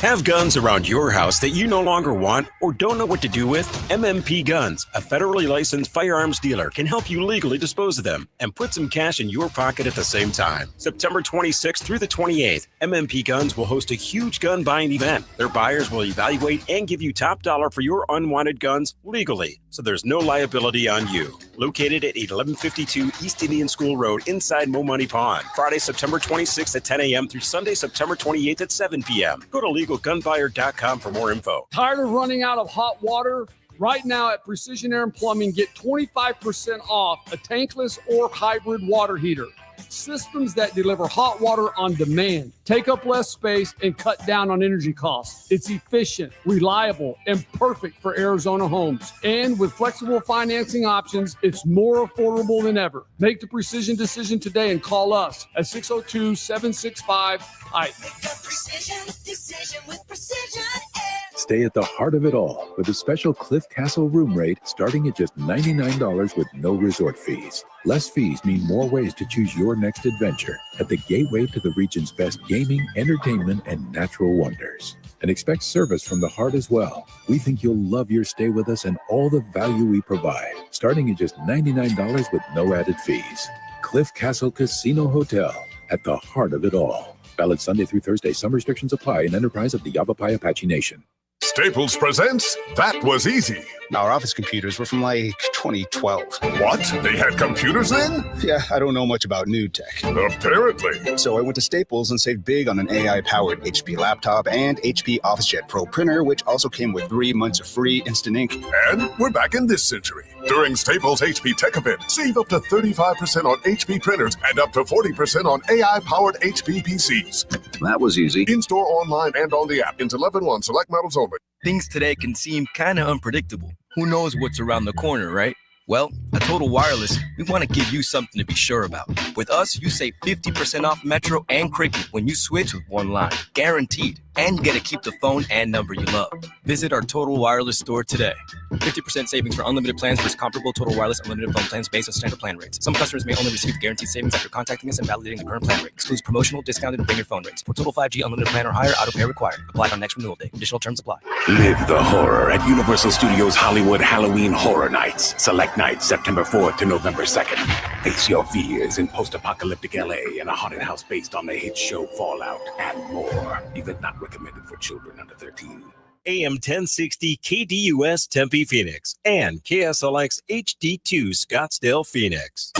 Have guns around your house that you no longer want or don't know what to do with? MMP Guns, a federally licensed firearms dealer, can help you legally dispose of them and put some cash in your pocket at the same time. September 26th through the 28th, MMP Guns will host a huge gun buying event. Their buyers will evaluate and give you top dollar for your unwanted guns legally, so there's no liability on you. Located at 1152 East Indian School Road inside Mo Money Pond. Friday, September 26th at 10 a.m. through Sunday, September 28th at 7 p.m. Go to LegalGunBuyer.com for more info. Tired of running out of hot water? Right now at Precision Air and Plumbing, get 25% off a tankless or hybrid water heater. Systems that deliver hot water on demand, take up less space, and cut down on energy costs. It's efficient, reliable, and perfect for Arizona homes. And with flexible financing options, it's more affordable than ever. Make the precision decision today and call us at 602-765-HIGH. Make a precision decision with Precision Air. Stay at the heart of it all with a special Cliff Castle room rate starting at just $99 with no resort fees. Less fees mean more ways to choose your next adventure at the gateway to the region's best gaming, entertainment, and natural wonders. And expect service from the heart as well. We think you'll love your stay with us and all the value we provide, starting at just $99 with no added fees. Cliff Castle Casino Hotel, at the heart of it all. Valid Sunday through Thursday. Some restrictions apply. An enterprise of the Yavapai Apache Nation. Staples presents That Was Easy. Our office computers were from like 2012. What? They had computers then? Yeah, I don't know much about new tech. Apparently. So I went to Staples and saved big on an AI-powered HP laptop and HP OfficeJet Pro printer, which also came with 3 months of free instant ink. And we're back in this century. During Staples HP Tech Event, save up to 35% on HP printers and up to 40% on AI-powered HP PCs. That was easy. In-store, online, and on the app. Until 11/1, select models only. Things today can seem kind of unpredictable. Who knows what's around the corner, right? Well, at Total Wireless, we want to give you something to be sure about. With us, you save 50% off Metro and Cricket when you switch with one line. Guaranteed. And you get to keep the phone and number you love. Visit our Total Wireless store today. 50% savings for unlimited plans versus comparable Total Wireless unlimited phone plans based on standard plan rates. Some customers may only receive guaranteed savings after contacting us and validating the current plan rate. Excludes promotional, discounted, and bring your phone rates. For Total 5G unlimited plan or higher, auto pay required. Applied on next renewal date. Additional terms apply. Live the horror at Universal Studios Hollywood Halloween Horror Nights. Select nights September 4th to November 2nd. Face your fears in post-apocalyptic LA and a haunted house based on the hit show Fallout and more. Event not recommended for children under 13. AM 1060 KDUS Tempe Phoenix and KSLX HD2 Scottsdale Phoenix.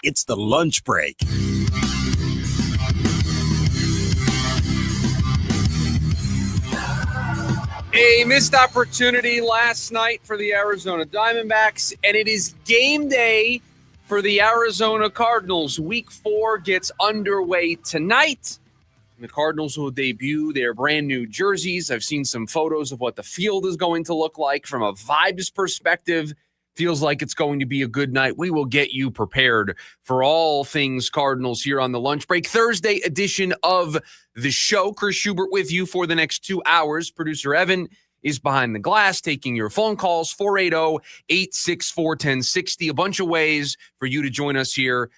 It's the lunch break. A missed opportunity last night for the Arizona Diamondbacks, and it is game day for the Arizona Cardinals. Week 4 gets underway tonight. The Cardinals will debut their brand new jerseys. I've seen some photos of what the field is going to look like from a vibes perspective. Feels like it's going to be a good night. We will get you prepared for all things Cardinals here on the lunch break. Thursday edition of the show. Chris Schubert with you for the next 2 hours. Producer Evan is behind the glass taking your phone calls, 480-864-1060. A bunch of ways for you to join us here.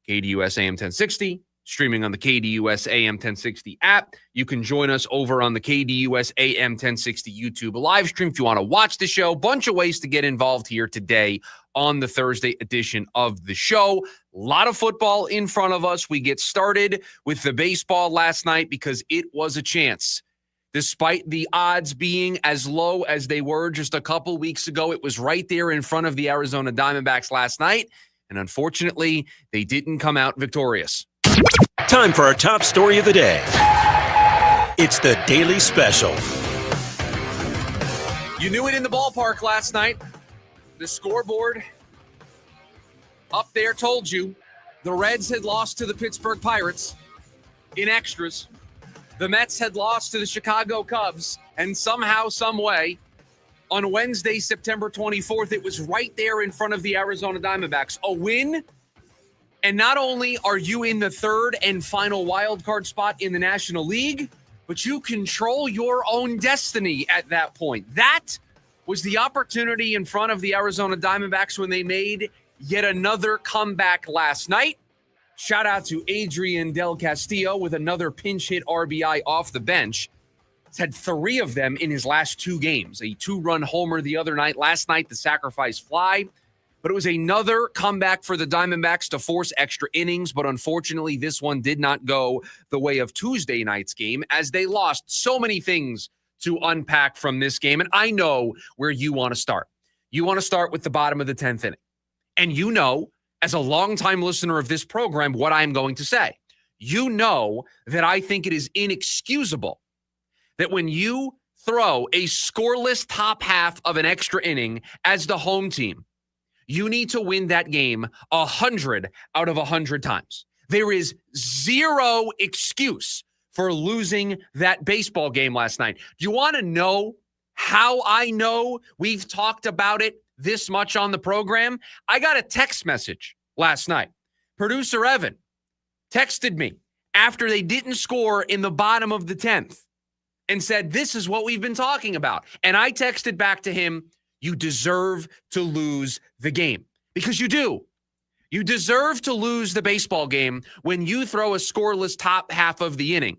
KDUS AM 1060. Streaming on the KDUS AM 1060 app. You can join us over on the KDUS AM 1060 YouTube live stream if you want to watch the show. Bunch of ways to get involved here today on the Thursday edition of the show. A lot of football in front of us. We get started with the baseball last night because it was a chance. Despite the odds being as low as they were just a couple weeks ago, it was right there in front of the Arizona Diamondbacks last night. And unfortunately, they didn't come out victorious. Time for our top story of the day. It's the Daily Special. You knew it in the ballpark last night. The scoreboard up there told you the Reds had lost to the Pittsburgh Pirates in extras. The Mets had lost to the Chicago Cubs. And somehow, some way, on Wednesday, September 24th, it was right there in front of the Arizona Diamondbacks. A win. And not only are you in the third and final wild card spot in the National League, but you control your own destiny at that point. That was the opportunity in front of the Arizona Diamondbacks when they made yet another comeback last night. Shout out to Adrian Del Castillo with another pinch hit RBI off the bench. He's had 3 of them in his last 2 games. A 2-run homer the other night. Last night, the sacrifice fly. But it was another comeback for the Diamondbacks to force extra innings. But unfortunately, this one did not go the way of Tuesday night's game as they lost. So many things to unpack from this game. And I know where you want to start. You want to start with the bottom of the 10th inning. And you know, as a longtime listener of this program, what I'm going to say. You know that I think it is inexcusable that when you throw a scoreless top half of an extra inning as the home team, you need to win that game 100 out of 100 times. There is zero excuse for losing that baseball game last night. Do you want to know how I know we've talked about it this much on the program? I got a text message last night. Producer Evan texted me after they didn't score in the bottom of the 10th and said, this is what we've been talking about. And I texted back to him, you deserve to lose the game. Because you do. You deserve to lose the baseball game when you throw a scoreless top half of the inning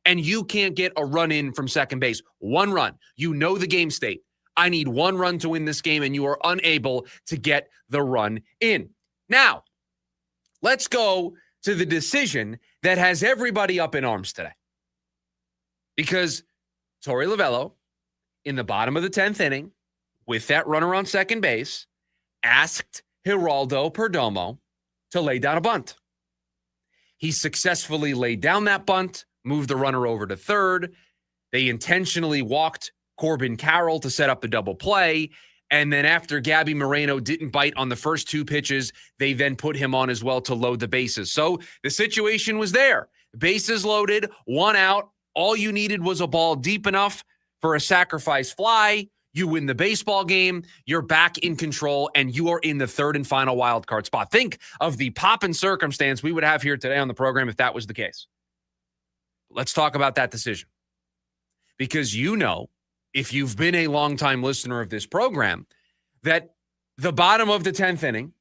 and you can't get a run in from second base. 1 run. You know the game state. I need 1 run to win this game, and you are unable to get the run in. Now, let's go to the decision that has everybody up in arms today. Because Torey Lovullo, in the bottom of the 10th inning, with that runner on second base, asked Geraldo Perdomo to lay down a bunt. He successfully laid down that bunt, moved the runner over to third. They intentionally walked Corbin Carroll to set up the double play. And then after Gabby Moreno didn't bite on the first 2 pitches, they then put him on as well to load the bases. So the situation was there. Bases loaded, 1 out. All you needed was a ball deep enough for a sacrifice fly. You win the baseball game. You're back in control, and you are in the 3rd and final wild card spot. Think of the pop and circumstance we would have here today on the program if that was the case. Let's talk about that decision. Because you know, if you've been a longtime listener of this program, that the bottom of the 10th inning,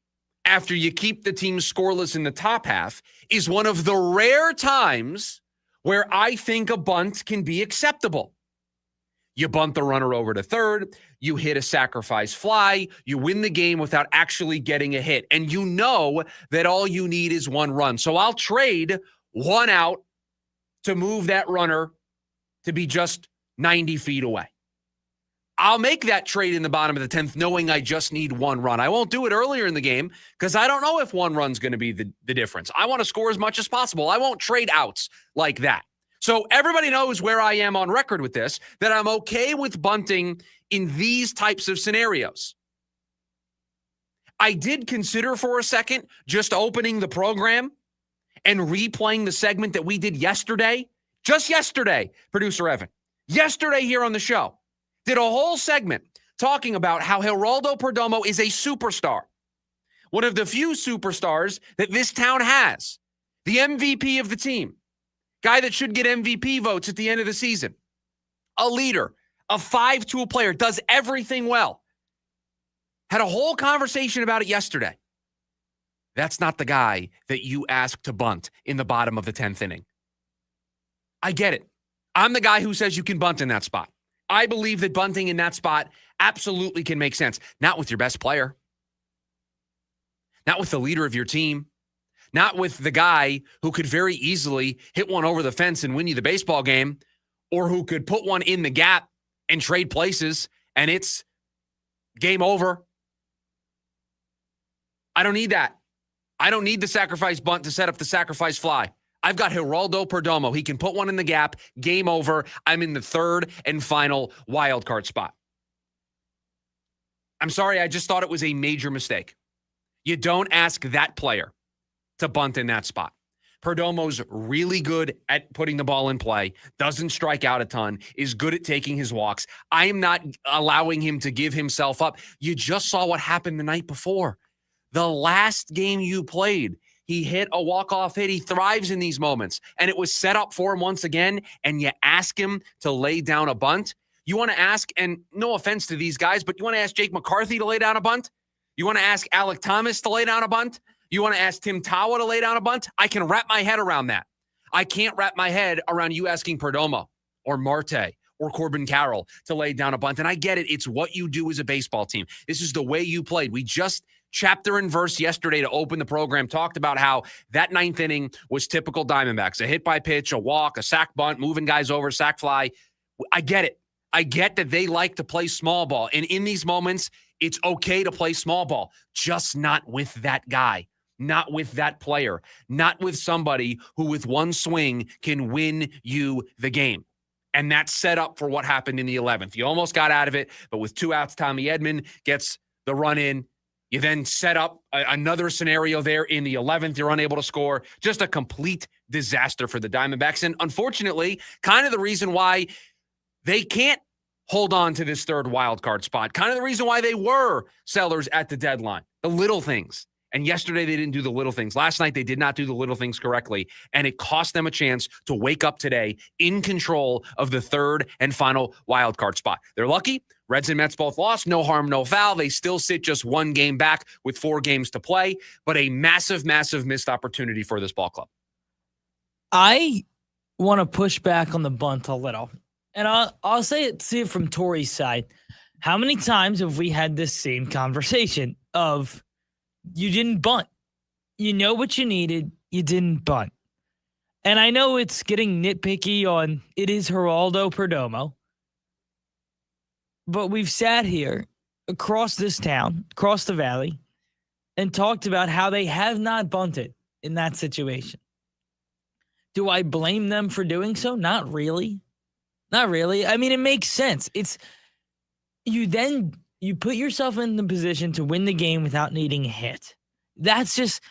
after you keep the team scoreless in the top half, is one of the rare times where I think a bunt can be acceptable. You bunt the runner over to third, you hit a sacrifice fly, you win the game without actually getting a hit. And you know that all you need is 1 run. So I'll trade 1 out to move that runner to be just 90 feet away. I'll make that trade in the bottom of the 10th knowing I just need 1 run. I won't do it earlier in the game because I don't know if 1 run's going to be the difference. I want to score as much as possible. I won't trade outs like that. So everybody knows where I am on record with this, that I'm okay with bunting in these types of scenarios. I did consider for a second just opening the program and replaying the segment that we did yesterday. Just yesterday, producer Evan. Yesterday here on the show. Did a whole segment talking about how Geraldo Perdomo is a superstar. One of the few superstars that this town has. The MVP of the team. Guy that should get MVP votes at the end of the season. A leader. A 5-tool player. Does everything well. Had a whole conversation about it yesterday. That's not the guy that you asked to bunt in the bottom of the 10th inning. I get it. I'm the guy who says you can bunt in that spot. I believe that bunting in that spot absolutely can make sense. Not with your best player. Not with the leader of your team. Not with the guy who could very easily hit one over the fence and win you the baseball game, or who could put one in the gap and trade places, and it's game over. I don't need that. I don't need the sacrifice bunt to set up the sacrifice fly. I've got Geraldo Perdomo. He can put one in the gap. Game over. I'm in the 3rd and final wild card spot. I'm sorry. I just thought it was a major mistake. You don't ask that player to bunt in that spot. Perdomo's really good at putting the ball in play, doesn't strike out a ton, is good at taking his walks. I am not allowing him to give himself up. You just saw what happened the night before. The last game you played, he hit a walk-off hit. He thrives in these moments. And it was set up for him once again, and you ask him to lay down a bunt. You want to ask, and no offense to these guys, but you want to ask Jake McCarthy to lay down a bunt? You want to ask Alec Thomas to lay down a bunt? You want to ask Tim Tawa to lay down a bunt? I can wrap my head around that. I can't wrap my head around you asking Perdomo or Marte or Corbin Carroll to lay down a bunt. And I get it. It's what you do as a baseball team. This is the way you played. We just chapter and verse yesterday to open the program talked about how that ninth inning was typical Diamondbacks. A hit by pitch, a walk, a sack bunt, moving guys over, sack fly. I get it. I get that they like to play small ball. And in these moments, it's okay to play small ball, just not with that guy. Not with that player, not with somebody who with one swing can win you the game. And that's set up for what happened in the 11th. You almost got out of it, but with 2 outs, Tommy Edman gets the run in. You then set up another scenario there in the 11th. You're unable to score. Just a complete disaster for the Diamondbacks. And unfortunately, kind of the reason why they can't hold on to this third wild card spot. Kind of the reason why they were sellers at the deadline. The little things. And yesterday, they didn't do the little things. Last night, they did not do the little things correctly. And it cost them a chance to wake up today in control of the third and final wild card spot. They're lucky. Reds and Mets both lost. No harm, no foul. They still sit just 1 game back with 4 games to play. But a massive, massive missed opportunity for this ball club. I want to push back on the bunt a little. And I'll see it from Tori's side. How many times have we had this same conversation of you didn't bunt? You know what you needed. You didn't bunt. And I know it's getting nitpicky on it is Geraldo Perdomo. But we've sat here across this town, across the valley, and talked about how they have not bunted in that situation. Do I blame them for doing so? Not really. Not really. I mean, it makes sense. It's you put yourself in the position to win the game without needing a hit. That's just,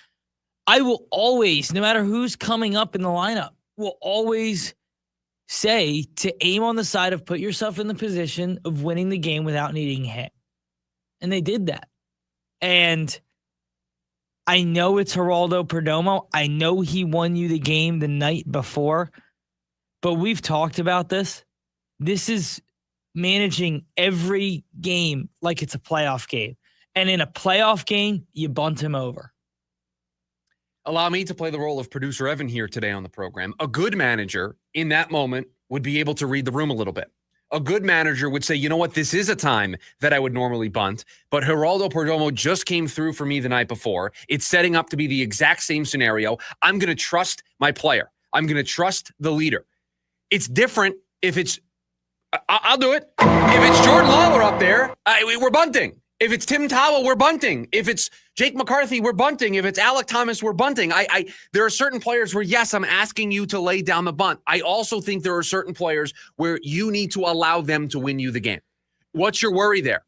I will always, no matter who's coming up in the lineup, will always say to aim on the side of put yourself in the position of winning the game without needing a hit. And they did that. And I know it's Geraldo Perdomo. I know he won you the game the night before, but we've talked about this. This is managing every game like it's a playoff game. And in a playoff game, you bunt him over. Allow me to play the role of producer Evan here today on the program. A good manager in that moment would be able to read the room a little bit. A good manager would say, you know what, this is a time that I would normally bunt, but Geraldo Perdomo just came through for me the night before. It's setting up to be the exact same scenario. I'm going to trust my player. I'm going to trust the leader. It's different if it's I'll do it. If it's Jordan Lawler up there, we're bunting. If it's Tim Tawa, we're bunting. If it's Jake McCarthy, we're bunting. If it's Alec Thomas, we're bunting. There are certain players where, yes, I'm asking you to lay down the bunt. I also think there are certain players where you need to allow them to win you the game. What's your worry there?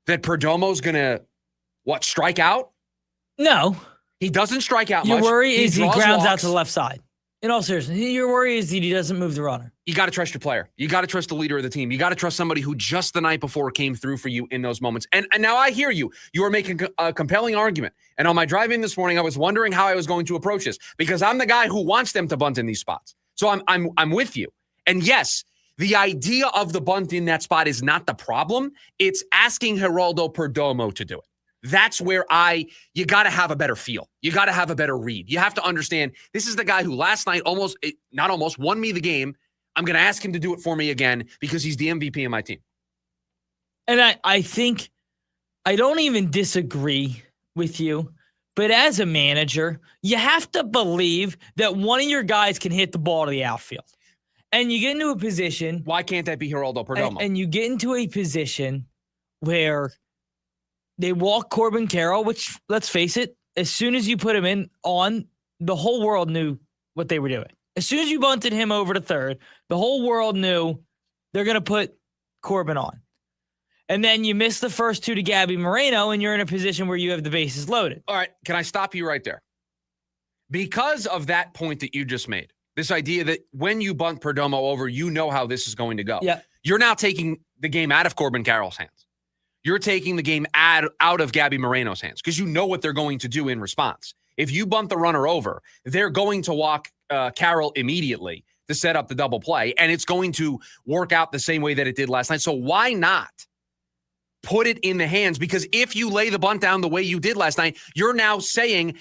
That Perdomo's going to, strike out? No. He doesn't strike out much. Your worry is he grounds walks out to the left side. In all seriousness, your worry is that he doesn't move the runner. You got to trust your player. You got to trust the leader of the team. You got to trust somebody who just the night before came through for you in those moments. And now I hear you. You are making a compelling argument. And on my drive in this morning, I was wondering how I was going to approach this because I'm the guy who wants them to bunt in these spots. So I'm with you. And yes, the idea of the bunt in that spot is not the problem. It's asking Geraldo Perdomo to do it. That's where you got to have a better feel. You got to have a better read. You have to understand this is the guy who last night won me the game. I'm going to ask him to do it for me again because he's the MVP of my team. And I think I don't even disagree with you, but as a manager, you have to believe that one of your guys can hit the ball to the outfield. And you get into a position. Why can't that be Geraldo Perdomo? And you get into a position where they walk Corbin Carroll, which, let's face it, as soon as you put him on, the whole world knew what they were doing. As soon as you bunted him over to third, the whole world knew they're going to put Corbin on. And then you miss the first 2 to Gabby Moreno, and you're in a position where you have the bases loaded. All right, can I stop you right there? Because of that point that you just made, this idea that when you bunt Perdomo over, you know how this is going to go. Yeah. You're now taking the game out of Corbin Carroll's hands. You're taking the game out of Gabby Moreno's hands because you know what they're going to do in response. If you bunt the runner over, they're going to walk Carroll immediately to set up the double play, and it's going to work out the same way that it did last night. So why not put it in the hands, because if you lay the bunt down the way you did last night, you're now saying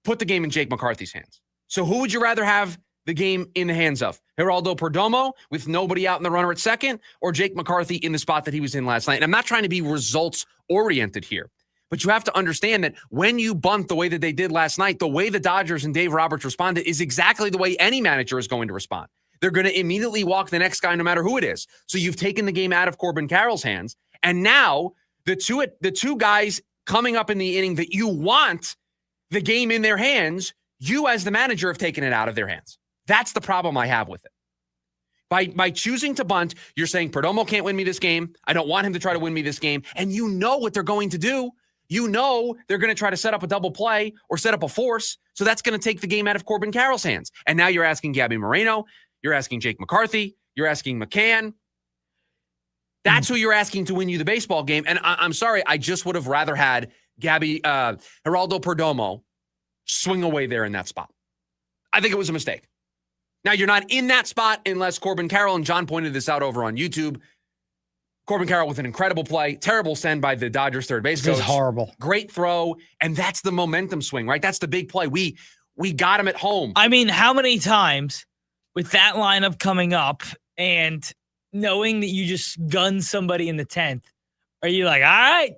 put the game in Jake McCarthy's hands. So who would you rather have the game in the hands of? Geraldo Perdomo with nobody out in the runner at second, or Jake McCarthy in the spot that he was in last night? And I'm not trying to be results oriented here, but you have to understand that when you bunt the way that they did last night, the way the Dodgers and Dave Roberts responded is exactly the way any manager is going to respond. They're going to immediately walk the next guy no matter who it is. So you've taken the game out of Corbin Carroll's hands. And now the two guys coming up in the inning that you want the game in their hands, you as the manager have taken it out of their hands. That's the problem I have with it. By choosing to bunt, you're saying Perdomo can't win me this game. I don't want him to try to win me this game. And you know what they're going to do. You know they're going to try to set up a double play or set up a force. So that's going to take the game out of Corbin Carroll's hands. And now you're asking Gabby Moreno. You're asking Jake McCarthy. You're asking McCann. That's who you're asking to win you the baseball game. And I'm sorry, I just would have rather had Geraldo Perdomo swing away there in that spot. I think it was a mistake. Now, you're not in that spot unless Corbin Carroll, and John pointed this out over on YouTube. Corbin Carroll with an incredible play, terrible send by the Dodgers third base coach. This is horrible. Great throw, and that's the momentum swing, right? That's the big play. We got him at home. I mean, how many times with that lineup coming up and knowing that you just gunned somebody in the 10th, are you like, all right,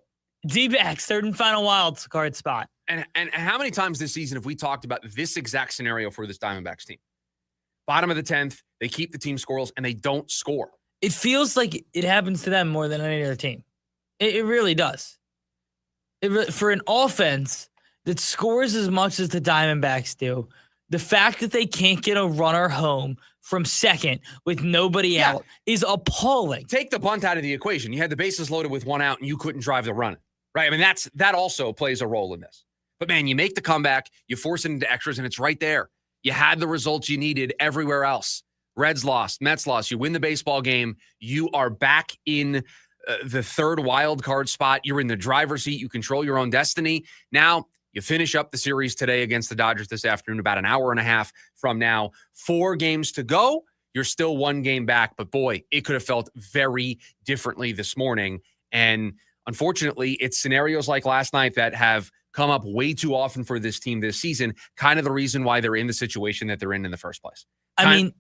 D-backs, third and final wild card spot? And how many times this season have we talked about this exact scenario for this Diamondbacks team? Bottom of the 10th, they keep the team scoreless, and they don't score. It feels like it happens to them more than any other team. It really does. For an offense that scores as much as the Diamondbacks do, the fact that they can't get a runner home from second with nobody out is appalling. Take the bunt out of the equation. You had the bases loaded with one out, and you couldn't drive the run. Right? I mean, that also plays a role in this. But, man, you make the comeback, you force it into extras, and it's right there. You had the results you needed everywhere else. Reds lost, Mets lost. You win the baseball game. You are back in the third wild card spot. You're in the driver's seat. You control your own destiny. Now you finish up the series today against the Dodgers this afternoon, about an hour and a half from now. 4 games to go. You're still 1 game back. But, boy, it could have felt very differently this morning. And, unfortunately, it's scenarios like last night that have come up way too often for this team this season, kind of the reason why they're in the situation that they're in the first place. I mean,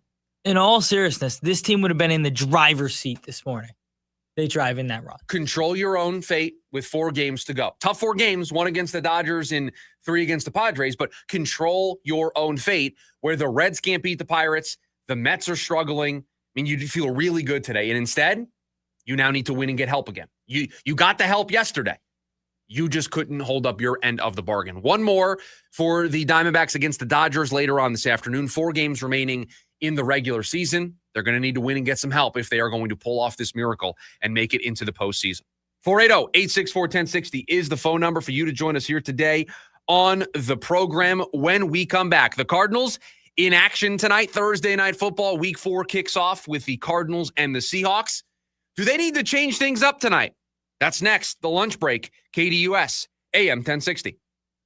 in all seriousness, this team would have been in the driver's seat this morning. They drive in that run. Control your own fate with 4 games to go. Tough 4 games, 1 against the Dodgers and 3 against the Padres, but control your own fate where the Reds can't beat the Pirates. The Mets are struggling. I mean, you feel really good today. And instead, you now need to win and get help again. You got the help yesterday. You just couldn't hold up your end of the bargain. 1 more for the Diamondbacks against the Dodgers later on this afternoon. 4 games remaining in the regular season. They're going to need to win and get some help if they are going to pull off this miracle and make it into the postseason. 480-864-1060 is the phone number for you to join us here today on the program. When we come back, the Cardinals in action tonight. Thursday Night Football, Week 4 kicks off with the Cardinals and the Seahawks. Do they need to change things up tonight? That's next, the lunch break, KDUS, AM 1060.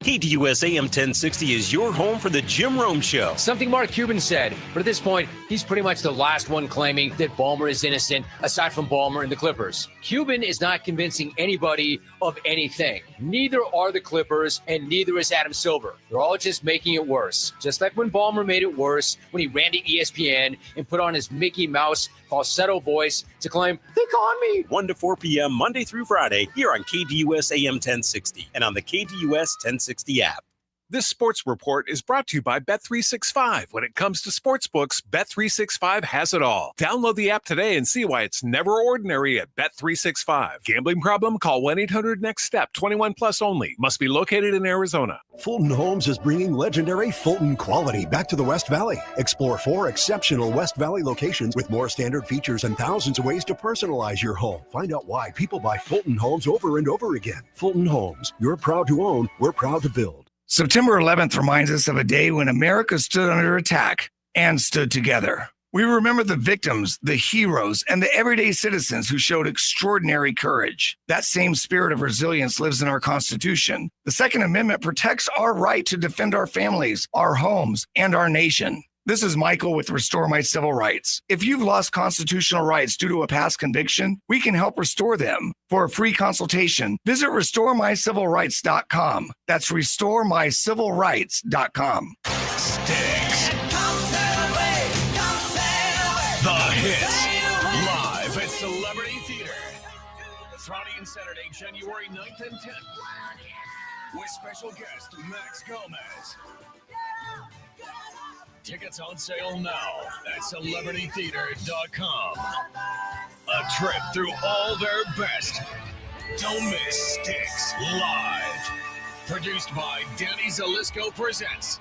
KDUS AM 1060 is your home for the Jim Rome Show. Something Mark Cuban said, but at this point, he's pretty much the last one claiming that Ballmer is innocent, aside from Ballmer and the Clippers. Cuban is not convincing anybody of anything. Neither are the Clippers, and neither is Adam Silver. They're all just making it worse. Just like when Ballmer made it worse when he ran to ESPN and put on his Mickey Mouse falsetto voice to claim, "They caught me." 1 to 4 p.m. Monday through Friday here on KDUS AM 1060 and on the KDUS 1060 app. This sports report is brought to you by Bet365. When it comes to sportsbooks, Bet365 has it all. Download the app today and see why it's never ordinary at Bet365. Gambling problem? Call 1-800-NEXT-STEP. 21 plus only. Must be located in Arizona. Fulton Homes is bringing legendary Fulton quality back to the West Valley. Explore 4 exceptional West Valley locations with more standard features and thousands of ways to personalize your home. Find out why people buy Fulton Homes over and over again. Fulton Homes. You're proud to own. We're proud to build. September 11th reminds us of a day when America stood under attack and stood together. We remember the victims, the heroes, and the everyday citizens who showed extraordinary courage. That same spirit of resilience lives in our Constitution. The Second Amendment protects our right to defend our families, our homes, and our nation. This is Michael with Restore My Civil Rights. If you've lost constitutional rights due to a past conviction, we can help restore them. For a free consultation, visit RestoreMyCivilRights.com. That's RestoreMyCivilRights.com. Sticks. The hits. Live at Celebrity Theater. Friday and Saturday, January 9th and 10th. With special guest Max Gomez. Tickets on sale now at CelebrityTheater.com. A trip through all their best. Don't miss Sticks Live. Produced by Danny Zalisco Presents.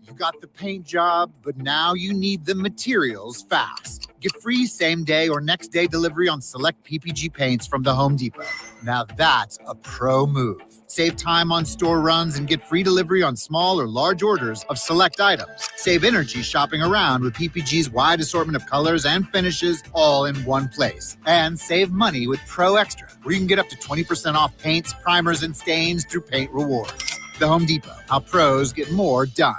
You got the paint job, but now you need the materials fast. Get free same-day or next-day delivery on select PPG paints from the Home Depot. Now that's a pro move. Save time on store runs and get free delivery on small or large orders of select items. Save energy shopping around with PPG's wide assortment of colors and finishes all in one place. And save money with Pro Extra, where you can get up to 20% off paints, primers, and stains through Paint Rewards. The Home Depot, how pros get more done.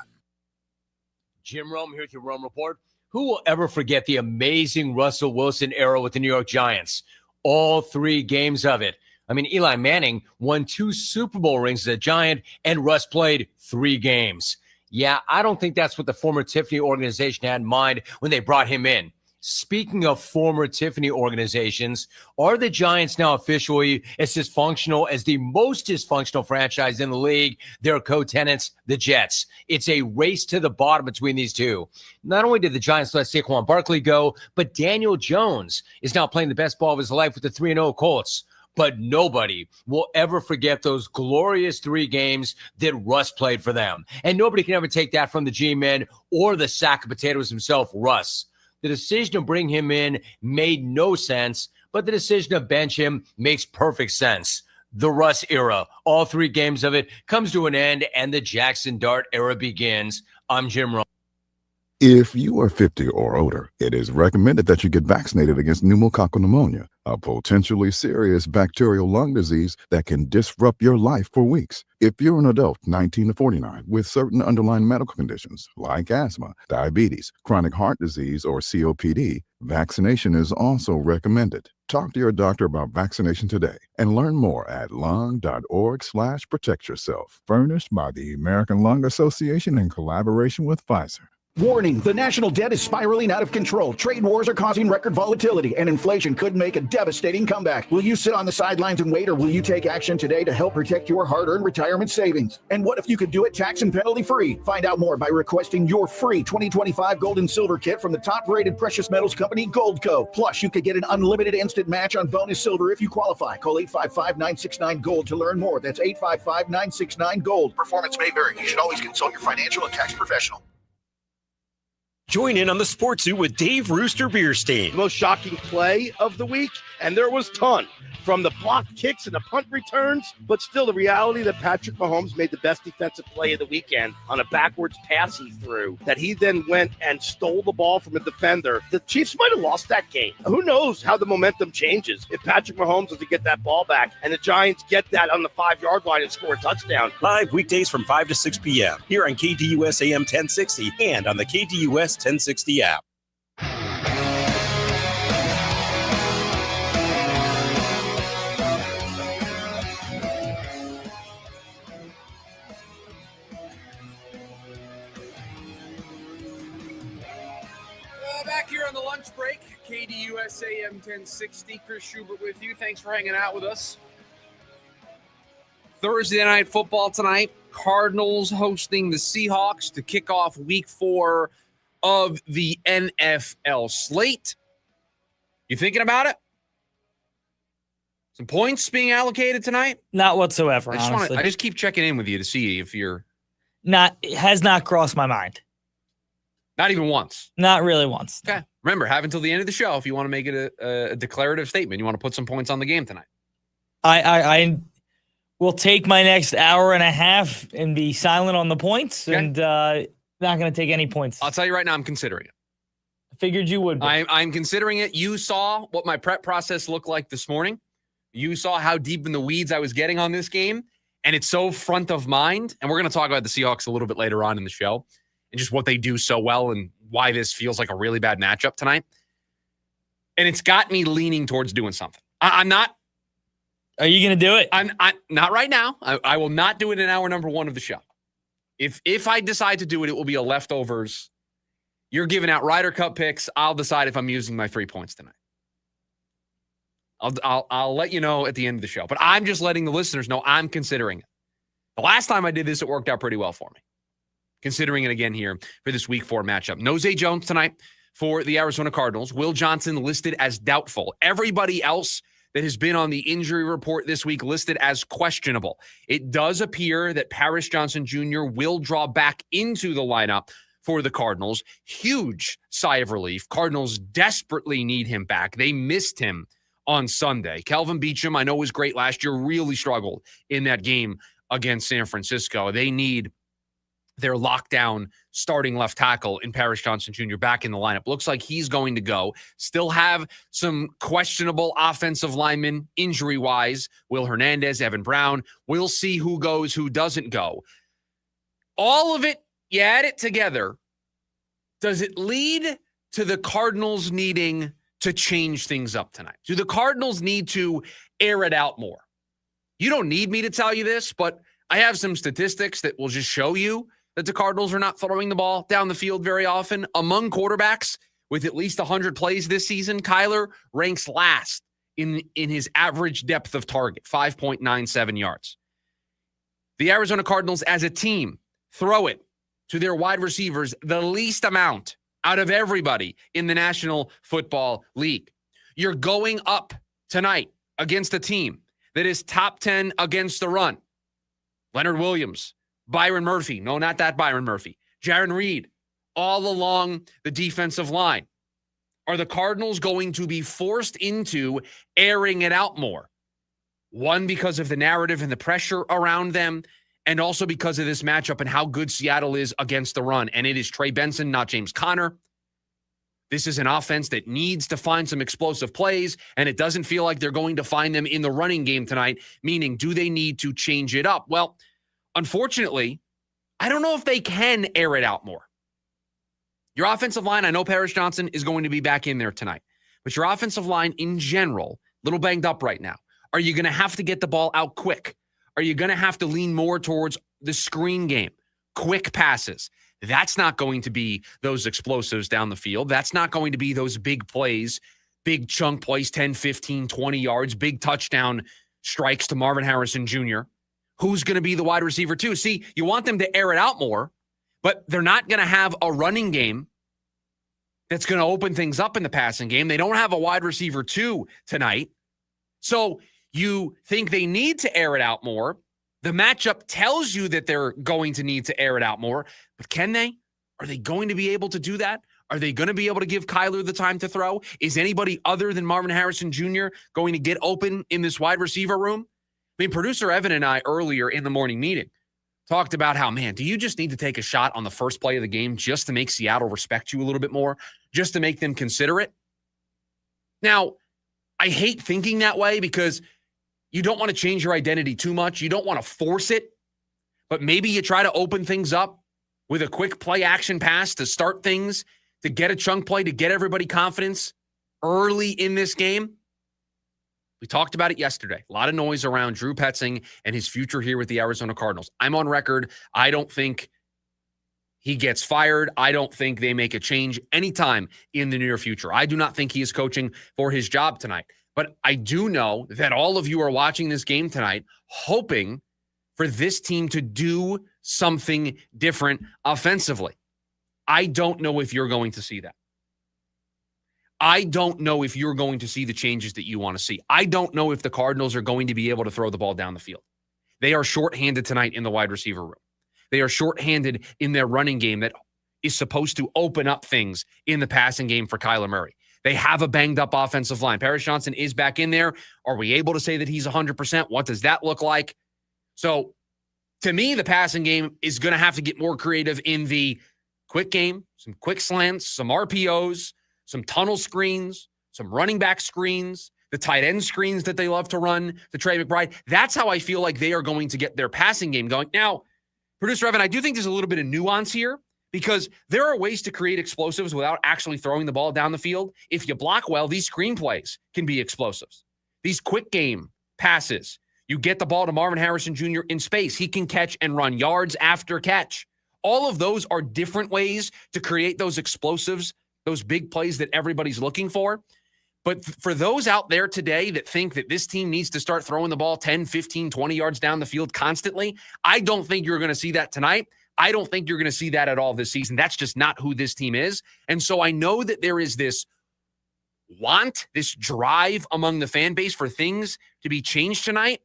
Jim Rome here with your Rome Report. Who will ever forget the amazing Russell Wilson era with the New York Giants? All 3 games of it. I mean, Eli Manning won 2 Super Bowl rings as a Giant, and Russ played 3 games. Yeah, I don't think that's what the former Tiffany organization had in mind when they brought him in. Speaking of former Tiffany organizations, are the Giants now officially as dysfunctional as the most dysfunctional franchise in the league? Their co-tenants, the Jets. It's a race to the bottom between these two. Not only did the Giants let Saquon Barkley go, but Daniel Jones is now playing the best ball of his life with the 3-0 Colts. But nobody will ever forget those glorious 3 games that Russ played for them. And nobody can ever take that from the G-Men or the sack of potatoes himself, Russ. The decision to bring him in made no sense, but the decision to bench him makes perfect sense. The Russ era, all 3 games of it, comes to an end, and the Jackson Dart era begins. I'm Jim Rome. If you are 50 or older, it is recommended that you get vaccinated against pneumococcal pneumonia, a potentially serious bacterial lung disease that can disrupt your life for weeks. If you're an adult 19 to 49 with certain underlying medical conditions like asthma, diabetes, chronic heart disease, or COPD, vaccination is also recommended. Talk to your doctor about vaccination today and learn more at lung.org/protectyourself. Furnished by the American Lung Association in collaboration with Pfizer. Warning, the national debt is spiraling out of control. Trade wars are causing record volatility, and inflation could make a devastating comeback. Will you sit on the sidelines and wait, or will you take action today to help protect your hard-earned retirement savings? And what if you could do it tax and penalty-free? Find out more by requesting your free 2025 gold and silver kit from the top-rated precious metals company, Goldco. Plus, you could get an unlimited instant match on bonus silver if you qualify. Call 855-969-GOLD to learn more. That's 855-969-GOLD. Performance may vary. You should always consult your financial and tax professional. Join in on the Sports Zoo with Dave Rooster Beerstein. The most shocking play of the week, and there was ton. From the blocked kicks and the punt returns, but still the reality that Patrick Mahomes made the best defensive play of the weekend on a backwards pass he threw, that he then went and stole the ball from a defender. The Chiefs might have lost that game. Who knows how the momentum changes if Patrick Mahomes doesn't get that ball back and the Giants get that on the 5-yard line and score a touchdown. Live weekdays from 5 to 6 p.m. here on KDUS AM 1060 and on the KDUS 1060 app. Back here on the lunch break, KDUS AM 1060. Chris Schubert with you. Thanks for hanging out with us. Thursday night football tonight. Cardinals hosting the Seahawks to kick off week 4 of the NFL slate. You thinking about it? Some points being allocated tonight? Not whatsoever, honestly. I just keep checking in with you to see if you're... It has not crossed my mind. Not even once? Not really once. Okay. Remember, have until the end of the show if you want to make it a declarative statement. You want to put some points on the game tonight. I will take my next hour and a half and be silent on the points, okay, and not going to take any points. I'll tell you right now, I'm considering it. I figured you would be. I'm considering it. You saw what my prep process looked like this morning. You saw how deep in the weeds I was getting on this game, and it's so front of mind. And we're going to talk about the Seahawks a little bit later on in the show and just what they do so well and why this feels like a really bad matchup tonight. And it's got me leaning towards doing something. I'm not. Are you going to do it? I'm not right now. I will not do it in hour number 1 of the show. If I decide to do it, it will be a leftovers. You're giving out Ryder Cup picks. I'll decide if I'm using my 3 points tonight. I'll let you know at the end of the show. But I'm just letting the listeners know I'm considering it. The last time I did this, it worked out pretty well for me. Considering it again here for this week 4 matchup. No Zay Jones tonight for the Arizona Cardinals. Will Johnson listed as doubtful. Everybody else that has been on the injury report this week listed as questionable. It does appear that Paris Johnson Jr. will draw back into the lineup for the Cardinals. Huge sigh of relief. Cardinals desperately need him back. They missed him on Sunday. Kelvin Beachum, I know, was great last year, really struggled in that game against San Francisco. They need their lockdown starting left tackle in Paris Johnson Jr. back in the lineup. Looks like he's going to go. Still have some questionable offensive linemen injury-wise. Will Hernandez, Evan Brown. We'll see who goes, who doesn't go. All of it, you add it together, does it lead to the Cardinals needing to change things up tonight? Do the Cardinals need to air it out more? You don't need me to tell you this, but I have some statistics that will just show you that the Cardinals are not throwing the ball down the field very often. Among quarterbacks with at least 100 plays this season, Kyler ranks last in his average depth of target, 5.97 yards. The Arizona Cardinals as a team throw it to their wide receivers the least amount out of everybody in the National Football League. You're going up tonight against a team that is top 10 against the run. Leonard Williams, Byron Murphy. No, not that Byron Murphy. Jaron Reed, all along the defensive line. Are the Cardinals going to be forced into airing it out more? One, because of the narrative and the pressure around them, and also because of this matchup and how good Seattle is against the run. And it is Trey Benson, not James Conner. This is an offense that needs to find some explosive plays, and it doesn't feel like they're going to find them in the running game tonight, meaning do they need to change it up? Well, unfortunately, I don't know if they can air it out more. Your offensive line, I know Paris Johnson is going to be back in there tonight, but your offensive line in general, a little banged up right now. Are you going to have to get the ball out quick? Are you going to have to lean more towards the screen game, quick passes? That's not going to be those explosives down the field. That's not going to be those big plays, big chunk plays, 10, 15, 20 yards, big touchdown strikes to Marvin Harrison Jr. Who's going to be the wide receiver too? See, you want them to air it out more, but they're not going to have a running game that's going to open things up in the passing game. They don't have a wide receiver too tonight. So you think they need to air it out more. The matchup tells you that they're going to need to air it out more, but can they? Are they going to be able to do that? Are they going to be able to give Kyler the time to throw? Is anybody other than Marvin Harrison Jr. going to get open in this wide receiver room? I mean, producer Evan and I earlier in the morning meeting talked about how, man, do you just need to take a shot on the first play of the game just to make Seattle respect you a little bit more, just to make them consider it? Now, I hate thinking that way because you don't want to change your identity too much. You don't want to force it, but maybe you try to open things up with a quick play action pass to start things, to get a chunk play, to get everybody confidence early in this game. We talked about it yesterday. A lot of noise around Drew Petzing and his future here with the Arizona Cardinals. I'm on record. I don't think he gets fired. I don't think they make a change anytime in the near future. I do not think he is coaching for his job tonight. But I do know that all of you are watching this game tonight hoping for this team to do something different offensively. I don't know if you're going to see that. I don't know if you're going to see the changes that you want to see. I don't know if the Cardinals are going to be able to throw the ball down the field. They are shorthanded tonight in the wide receiver room. They are shorthanded in their running game that is supposed to open up things in the passing game for Kyler Murray. They have a banged-up offensive line. Paris Johnson is back in there. Are we able to say that he's 100%? What does that look like? So, to me, the passing game is going to have to get more creative in the quick game, some quick slants, some RPOs, some tunnel screens, some running back screens, the tight end screens that they love to run to Trey McBride. That's how I feel like they are going to get their passing game going. Now, producer Evan, I do think there's a little bit of nuance here because there are ways to create explosives without actually throwing the ball down the field. If you block well, these screenplays can be explosives. These quick game passes. You get the ball to Marvin Harrison Jr. in space. He can catch and run yards after catch. All of those are different ways to create those explosives, those big plays that everybody's looking for. But for those out there today that think that this team needs to start throwing the ball 10, 15, 20 yards down the field constantly, I don't think you're going to see that tonight. I don't think you're going to see that at all this season. That's just not who this team is. And so I know that there is this want, this drive among the fan base for things to be changed tonight.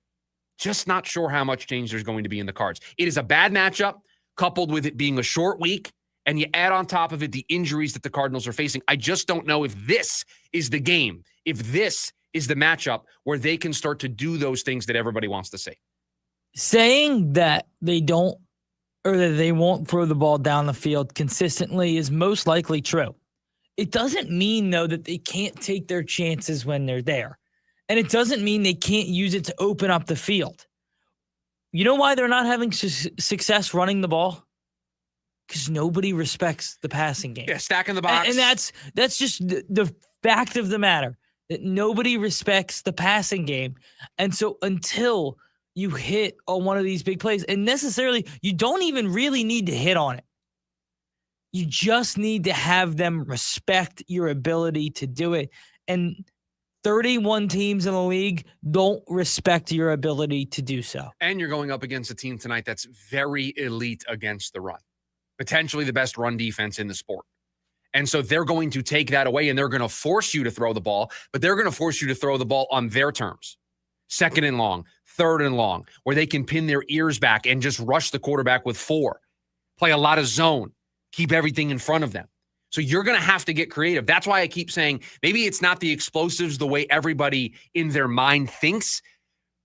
Just not sure how much change there's going to be in the cards. It is a bad matchup coupled with it being a short week, and you add on top of it the injuries that the Cardinals are facing. I just don't know if this is the game, if this is the matchup where they can start to do those things that everybody wants to see. Saying that they don't or that they won't throw the ball down the field consistently is most likely true. It doesn't mean, though, that they can't take their chances when they're there. And it doesn't mean they can't use it to open up the field. You know why they're not having success running the ball? Because nobody respects the passing game. Yeah, stacking the box. And that's just the fact of the matter, that nobody respects the passing game. And so until you hit on one of these big plays, and necessarily you don't even really need to hit on it. You just need to have them respect your ability to do it. And 31 teams in the league don't respect your ability to do so. And you're going up against a team tonight that's very elite against the run. Potentially the best run defense in the sport. And so they're going to take that away and they're going to force you to throw the ball, but they're going to force you to throw the ball on their terms. Second and long, third and long, where they can pin their ears back and just rush the quarterback with 4. Play a lot of zone. Keep everything in front of them. So you're going to have to get creative. That's why I keep saying maybe it's not the explosives the way everybody in their mind thinks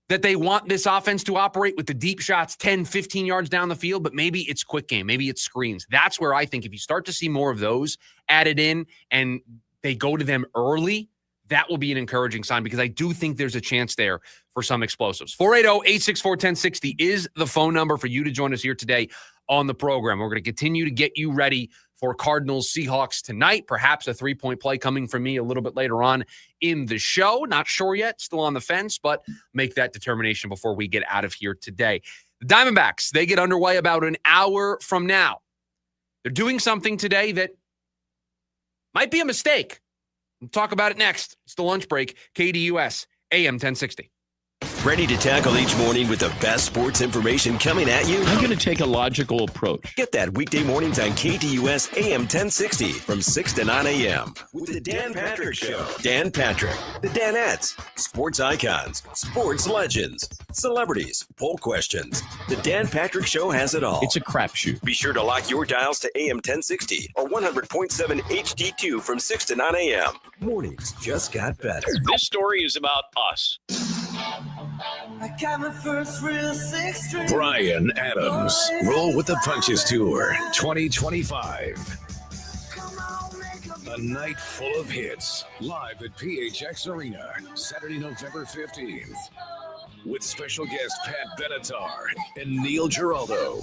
that they want this offense to operate with the deep shots 10, 15 yards down the field, but maybe it's quick game. Maybe it's screens. That's where I think if you start to see more of those added in and they go to them early, that will be an encouraging sign because I do think there's a chance there for some explosives. 480-864-1060 is the phone number for you to join us here today on the program. We're going to continue to get you ready for Cardinals Seahawks tonight. Perhaps a 3-point play coming from me a little bit later on in the show. Not sure yet, still on the fence, but make that determination before we get out of here today. The Diamondbacks, they get underway about an hour from now. They're doing something today that might be a mistake. We'll talk about it next. It's the lunch break. KDUS AM 1060. Ready to tackle each morning with the best sports information coming at you? I'm going to take a logical approach. Get that weekday mornings on KDUS AM 1060 from 6 to 9 a.m. with the Dan Patrick Show. Dan Patrick, the Danettes, sports icons, sports legends, celebrities, poll questions. The Dan Patrick Show has it all. It's a crapshoot. Be sure to lock your dials to AM 1060 or 100.7 HD2 from 6 to 9 a.m. Mornings just got better. This story is about us. I got my first real 6-string. Brian Adams, Roll with the Punches Tour 2025. A night full of hits, live at PHX Arena, Saturday, November 15th. With special guest Pat Benatar and Neil Giraldo.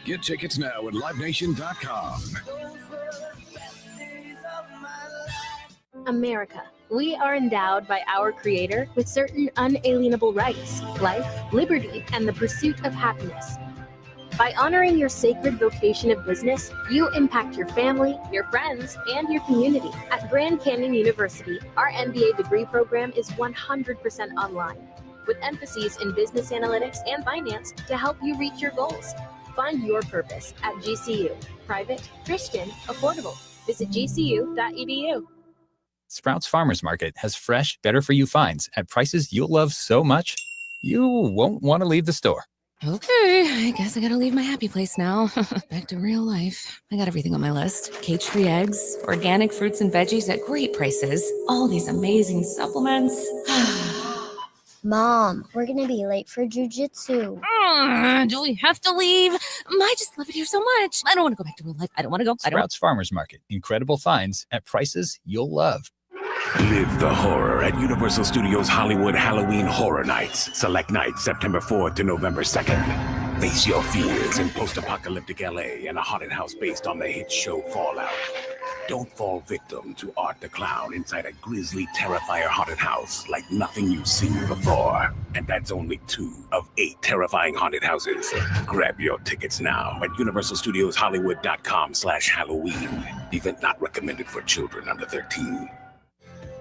Get tickets now at livenation.com. America. We are endowed by our Creator with certain unalienable rights, life, liberty, and the pursuit of happiness. By honoring your sacred vocation of business, you impact your family, your friends, and your community. At Grand Canyon University, our MBA degree program is 100% online, with emphases in business analytics and finance to help you reach your goals. Find your purpose at GCU. Private, Christian, affordable. Visit gcu.edu. Sprouts Farmers Market has fresh, better-for-you finds at prices you'll love so much, you won't want to leave the store. Okay, I guess I gotta leave my happy place now. Back to real life. I got everything on my list. Cage-free eggs, organic fruits and veggies at great prices, all these amazing supplements. Mom, we're gonna be late for jujitsu. Do we have to leave? I just love it here so much. I don't want to go back to real life. I don't want to go. Sprouts Farmers Market. Incredible finds at prices you'll love. Live the horror at Universal Studios Hollywood Halloween Horror Nights. Select nights September 4th to November 2nd. Face your fears in post-apocalyptic LA and a haunted house based on the hit show Fallout. Don't fall victim to Art the Clown inside a grisly Terrifier haunted house like nothing you've seen before. And that's only 2 of 8 terrifying haunted houses. Grab your tickets now at universalstudioshollywood.com/Halloween. Event not recommended for children under 13.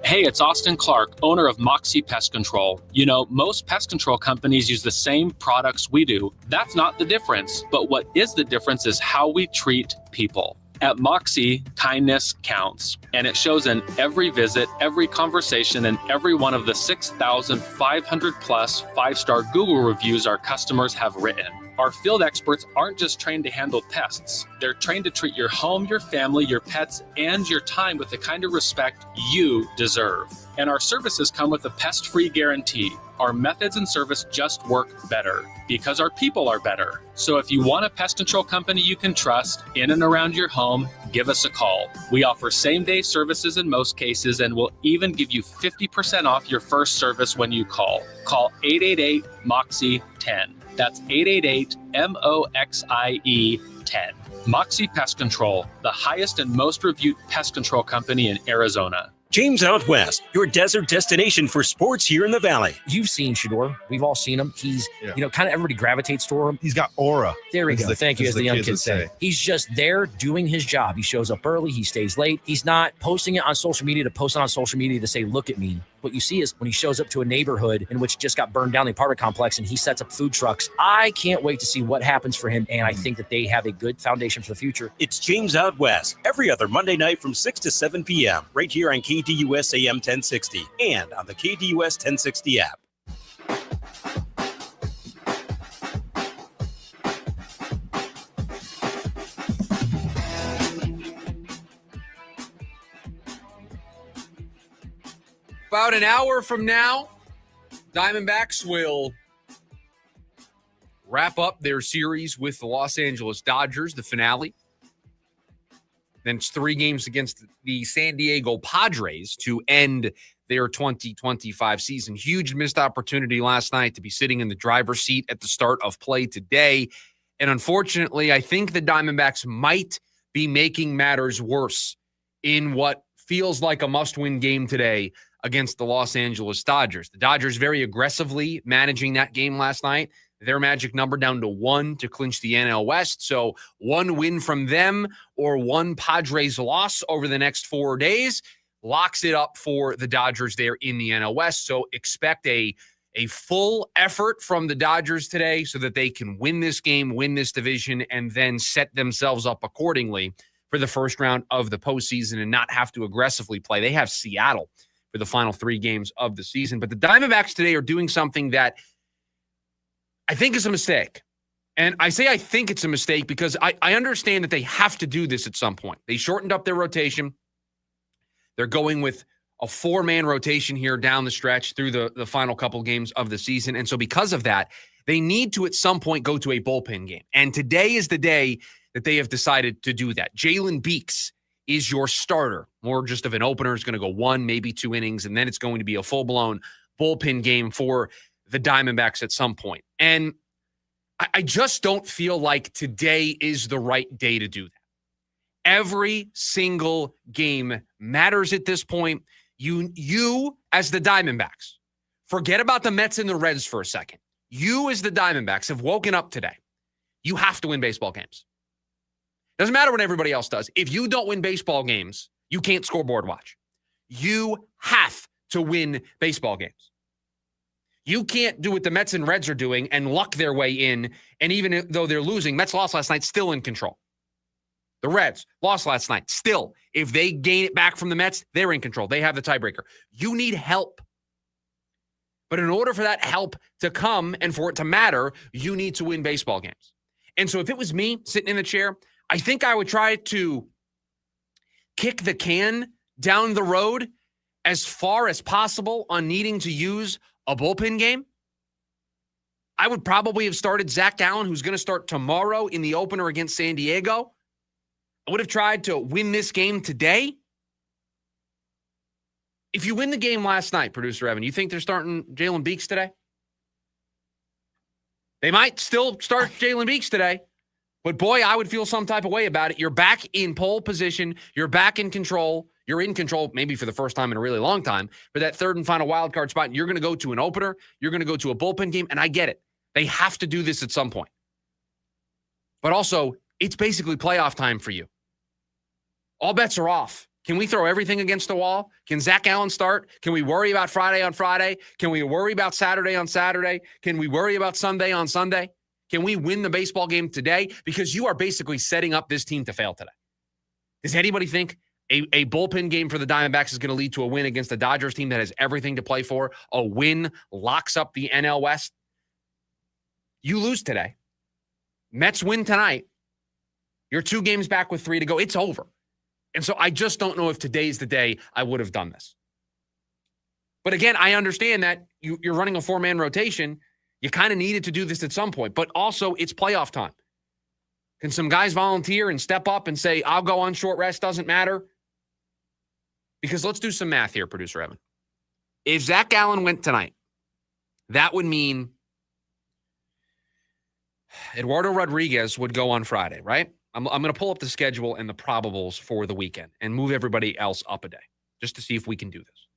Hey, it's Austin Clark, owner of Moxie Pest Control. You know, most pest control companies use the same products we do. That's not the difference. But what is the difference is how we treat people. At Moxie, kindness counts, and it shows in every visit, every conversation, and every one of the 6,500 plus 5-star Google reviews our customers have written. Our field experts aren't just trained to handle pests. They're trained to treat your home, your family, your pets, and your time with the kind of respect you deserve. And our services come with a pest-free guarantee. Our methods and service just work better because our people are better. So if you want a pest control company you can trust in and around your home, give us a call. We offer same-day services in most cases, and we'll even give you 50% off your first service when you call. Call 888-MOXIE-10. That's 888-MOXIE-10. Moxie Pest Control, the highest and most reviewed pest control company in Arizona. James Out West, your desert destination for sports here in the Valley. You've seen Shador. We've all seen him. He's, kind of everybody gravitates toward him. He's got aura. There we go. Thank you, as the young kids say. He's just there doing his job. He shows up early. He stays late. He's not posting it on social media to post it on social media to say, look at me. What you see is when he shows up to a neighborhood in which just got burned down, the apartment complex, and he sets up food trucks. I can't wait to see what happens for him, and I think that they have a good foundation for the future. It's James Out West, every other Monday night from 6 to 7 p.m., right here on KDUS AM 1060 and on the KDUS 1060 app. About an hour from now, Diamondbacks will wrap up their series with the Los Angeles Dodgers, the finale. Then it's 3 games against the San Diego Padres to end their 2025 season. Huge missed opportunity last night to be sitting in the driver's seat at the start of play today. And unfortunately, I think the Diamondbacks might be making matters worse in what feels like a must-win game today against the Los Angeles Dodgers. The Dodgers very aggressively managing that game last night. Their magic number down to 1 to clinch the NL West. So 1 win from them or 1 Padres loss over the next 4 days locks it up for the Dodgers there in the NL West. So expect a full effort from the Dodgers today so that they can win this game, win this division, and then set themselves up accordingly for the first round of the postseason and not have to aggressively play. They have Seattle for the final 3 games of the season. But the Diamondbacks today are doing something that I think is a mistake. And I say I think it's a mistake because I understand that they have to do this at some point. They shortened up their rotation. They're going with a 4-man rotation here down the stretch through the final couple games of the season. And so because of that, they need to at some point go to a bullpen game. And today is the day that they have decided to do that. Jalen Beeks is your starter. More just of an opener. Is going to go 1, maybe 2 innings, and then it's going to be a full-blown bullpen game for the Diamondbacks at some point. And I just don't feel like today is the right day to do that. Every single game matters at this point. You as the Diamondbacks, forget about the Mets and the Reds for a second. You as the Diamondbacks have woken up today. You have to win baseball games. Doesn't matter what everybody else does. If you don't win baseball games, you can't scoreboard watch. You have to win baseball games. You can't do what the Mets and Reds are doing and luck their way in. And even though they're losing, Mets lost last night, still in control. The Reds lost last night. Still, if they gain it back from the Mets, they're in control. They have the tiebreaker. You need help. But in order for that help to come and for it to matter, you need to win baseball games. And so if it was me sitting in the chair, I think I would try to kick the can down the road as far as possible on needing to use a bullpen game. I would probably have started Zach Allen, who's going to start tomorrow in the opener against San Diego. I would have tried to win this game today. If you win the game last night, Producer Evan, you think they're starting Jalen Beeks today? They might still start Jalen Beeks today, but boy, I would feel some type of way about it. You're back in pole position. You're back in control. You're in control maybe for the first time in a really long time for that third and final wild card spot. You're going to go to an opener. You're going to go to a bullpen game, and I get it. They have to do this at some point. But also, it's basically playoff time for you. All bets are off. Can we throw everything against the wall? Can Zach Allen start? Can we worry about Friday on Friday? Can we worry about Saturday on Saturday? Can we worry about Sunday on Sunday? Can we win the baseball game today? Because you are basically setting up this team to fail today. Does anybody think a bullpen game for the Diamondbacks is going to lead to a win against the Dodgers team that has everything to play for? A win locks up the NL West. You lose today. Mets win tonight. You're 2 games back with 3 to go. It's over. And so I just don't know if today's the day I would have done this. But again, I understand that you're running a 4-man rotation. You kind of needed to do this at some point. But also, it's playoff time. Can some guys volunteer and step up and say, I'll go on short rest, doesn't matter? Because let's do some math here, Producer Evan. If Zach Allen went tonight, that would mean Eduardo Rodriguez would go on Friday, right? I'm going to pull up the schedule and the probables for the weekend and move everybody else up a day just to see if we can do this.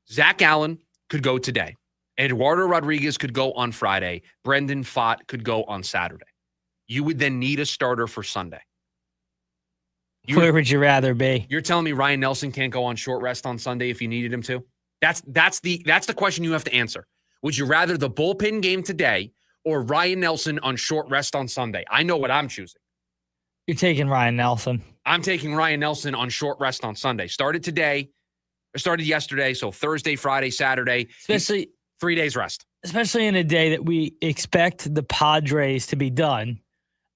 Zach Allen could go today. Eduardo Rodriguez could go on Friday. Brendan Pfaadt could go on Saturday. You would then need a starter for Sunday. Where would you rather be? You're telling me Ryan Nelson can't go on short rest on Sunday if you needed him to? That's the question you have to answer. Would you rather the bullpen game today or Ryan Nelson on short rest on Sunday? I know what I'm choosing. You're taking Ryan Nelson. I'm taking Ryan Nelson on short rest on Sunday. Started yesterday, so Thursday, Friday, Saturday. Especially 3 days rest. Especially in a day that we expect the Padres to be done.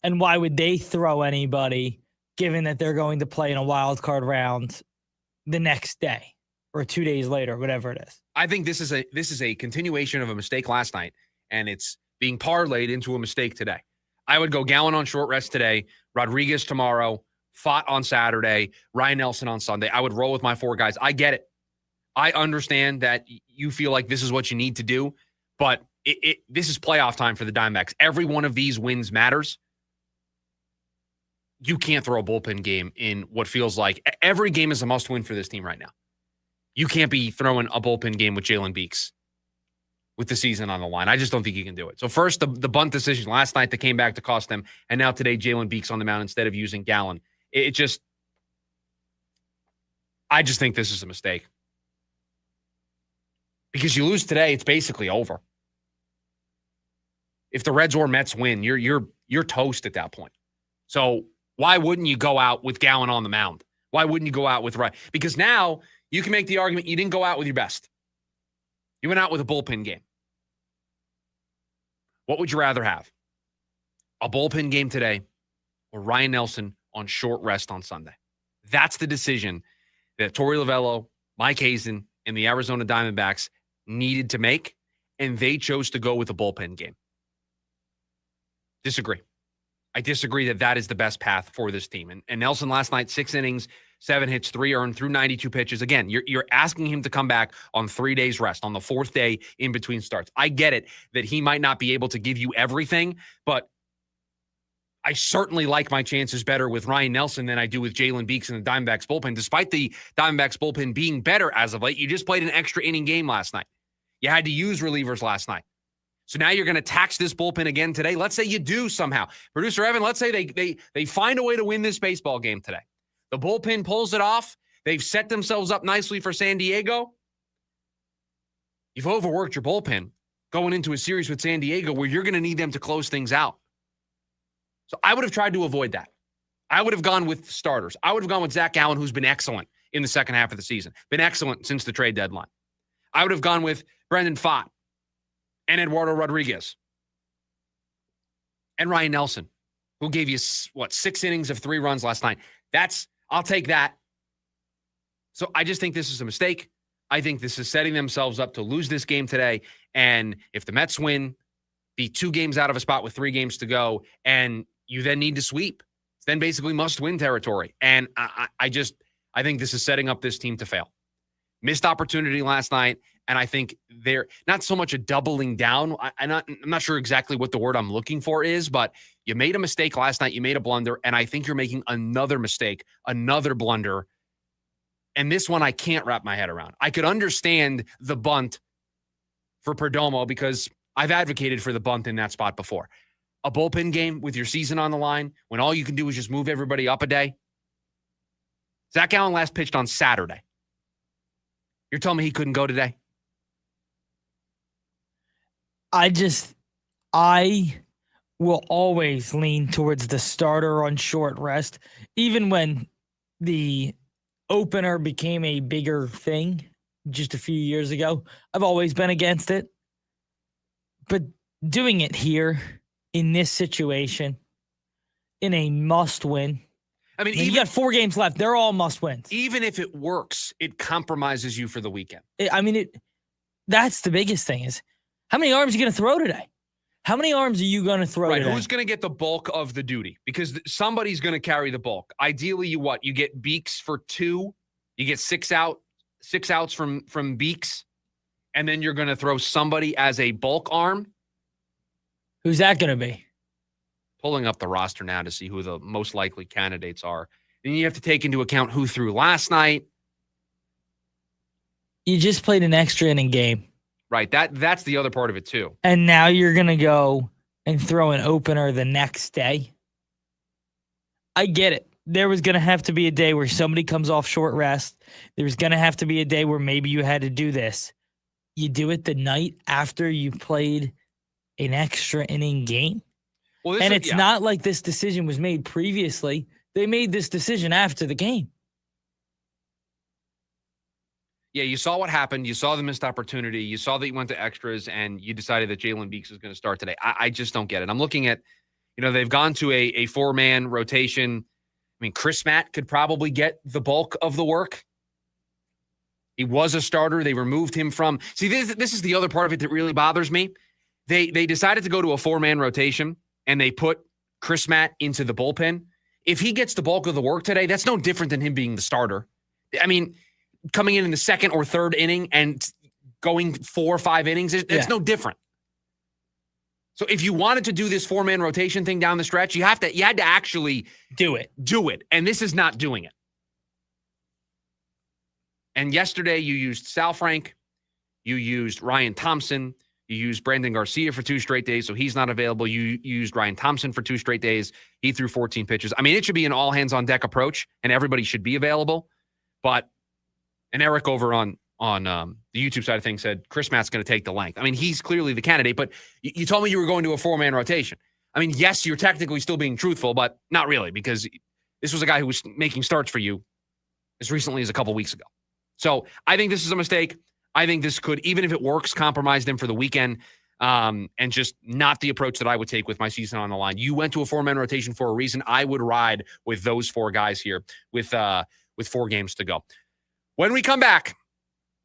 And why would they throw anybody given that they're going to play in a wild card round the next day or 2 days later, whatever it is? I think this is a continuation of a mistake last night, and it's being parlayed into a mistake today. I would go Gallen on short rest today, Rodriguez tomorrow, Pfaadt on Saturday, Ryan Nelson on Sunday. I would roll with my 4 guys. I get it. I understand that you feel like this is what you need to do, but this is playoff time for the Diamondbacks. Every one of these wins matters. You can't throw a bullpen game in what feels like every game is a must-win for this team right now. You can't be throwing a bullpen game with Jalen Beeks with the season on the line. I just don't think you can do it. So first, the bunt decision last night that came back to cost them, and now today Jalen Beeks on the mound instead of using Gallen. I just think this is a mistake. Because you lose today, it's basically over. If the Reds or Mets win, you're toast at that point. So why wouldn't you go out with Gallen on the mound? Why wouldn't you go out with Ryan? Because now you can make the argument you didn't go out with your best. You went out with a bullpen game. What would you rather have? A bullpen game today or Ryan Nelson on short rest on Sunday? That's the decision that Torey Lovello, Mike Hazen, and the Arizona Diamondbacks needed to make, and they chose to go with a bullpen game. Disagree. I disagree that is the best path for this team. And Nelson last night, 6 innings, 7 hits, 3 earned through 92 pitches. Again, you're asking him to come back on 3 days rest, on the 4th day in between starts. I get it that he might not be able to give you everything, but I certainly like my chances better with Ryan Nelson than I do with Jalen Beeks and the Diamondbacks bullpen. Despite the Diamondbacks bullpen being better as of late, you just played an extra inning game last night. You had to use relievers last night. So now you're going to tax this bullpen again today. Let's say you do somehow. Producer Evan, let's say they find a way to win this baseball game today. The bullpen pulls it off. They've set themselves up nicely for San Diego. You've overworked your bullpen going into a series with San Diego where you're going to need them to close things out. So I would have tried to avoid that. I would have gone with starters. I would have gone with Zach Allen, who's been excellent in the second half of the season. Been excellent since the trade deadline. I would have gone with Brendan Pfaadt and Eduardo Rodriguez and Ryan Nelson, who gave you, 6 innings of 3 runs last night. I'll take that. So I just think this is a mistake. I think this is setting themselves up to lose this game today. And if the Mets win, be 2 games out of a spot with 3 games to go, and you then need to sweep. It's then basically must-win territory. And I think this is setting up this team to fail. Missed opportunity last night, And I think they're not so much a doubling down. I'm not sure exactly what the word I'm looking for is, but you made a mistake last night. You made a blunder, and I think you're making another mistake, another blunder. And this one I can't wrap my head around. I could understand the bunt for Perdomo because I've advocated for the bunt in that spot before. A bullpen game with your season on the line when all you can do is just move everybody up a day. Zach Allen last pitched on Saturday. You're telling me he couldn't go today? I will always lean towards the starter on short rest, even when the opener became a bigger thing just a few years ago. I've always been against it. But doing it here in this situation, in a must-win, I mean, you got 4 games left. They're all must-wins. Even if it works, it compromises you for the weekend. That's the biggest thing is, how many arms are you going to throw today? How many arms are you going to throw today? Who's going to get the bulk of the duty? Because somebody's going to carry the bulk. Ideally, you get Beeks for 2. You get 6 outs from Beeks, and then you're going to throw somebody as a bulk arm. Who's that going to be? Pulling up the roster now to see who the most likely candidates are. Then you have to take into account who threw last night. You just played an extra inning game. Right. That's the other part of it too. And now you're going to go and throw an opener the next day. I get it. There was going to have to be a day where somebody comes off short rest. There was going to have to be a day where maybe you had to do this. You do it the night after you played an extra inning game. Well, it's not like this decision was made previously. They made this decision after the game. Yeah, you saw what happened. You saw the missed opportunity. You saw that you went to extras, and you decided that Jalen Beeks is going to start today. I just don't get it. I'm looking at, they've gone to a 4-man rotation. I mean, Chris Matt could probably get the bulk of the work. He was a starter. They removed him from. See, this is the other part of it that really bothers me. They decided to go to a 4-man rotation, and they put Chris Matt into the bullpen. If he gets the bulk of the work today, that's no different than him being the starter. I mean, coming in the second or third inning and going 4 or 5 innings, it's no different. So if you wanted to do this 4-man rotation thing down the stretch, you had to actually do it. And this is not doing it. And yesterday you used Sal Frank, you used Ryan Thompson, you used Brandon Garcia for 2 straight days, so he's not available. You used Ryan Thompson for 2 straight days. He threw 14 pitches. I mean, it should be an all-hands-on-deck approach, and everybody should be available. And Eric over on the YouTube side of things said Chris Matt's going to take the length. I mean, he's clearly the candidate, but you told me you were going to a 4-man rotation. I mean, yes, you're technically still being truthful, but not really, because this was a guy who was making starts for you as recently as a couple weeks ago. So I think this is a mistake. I think this could, even if it works, compromise them for the weekend, and just not the approach that I would take with my season on the line. You went to a 4-man rotation for a reason. I would ride with those 4 guys here with 4 games to go. When we come back,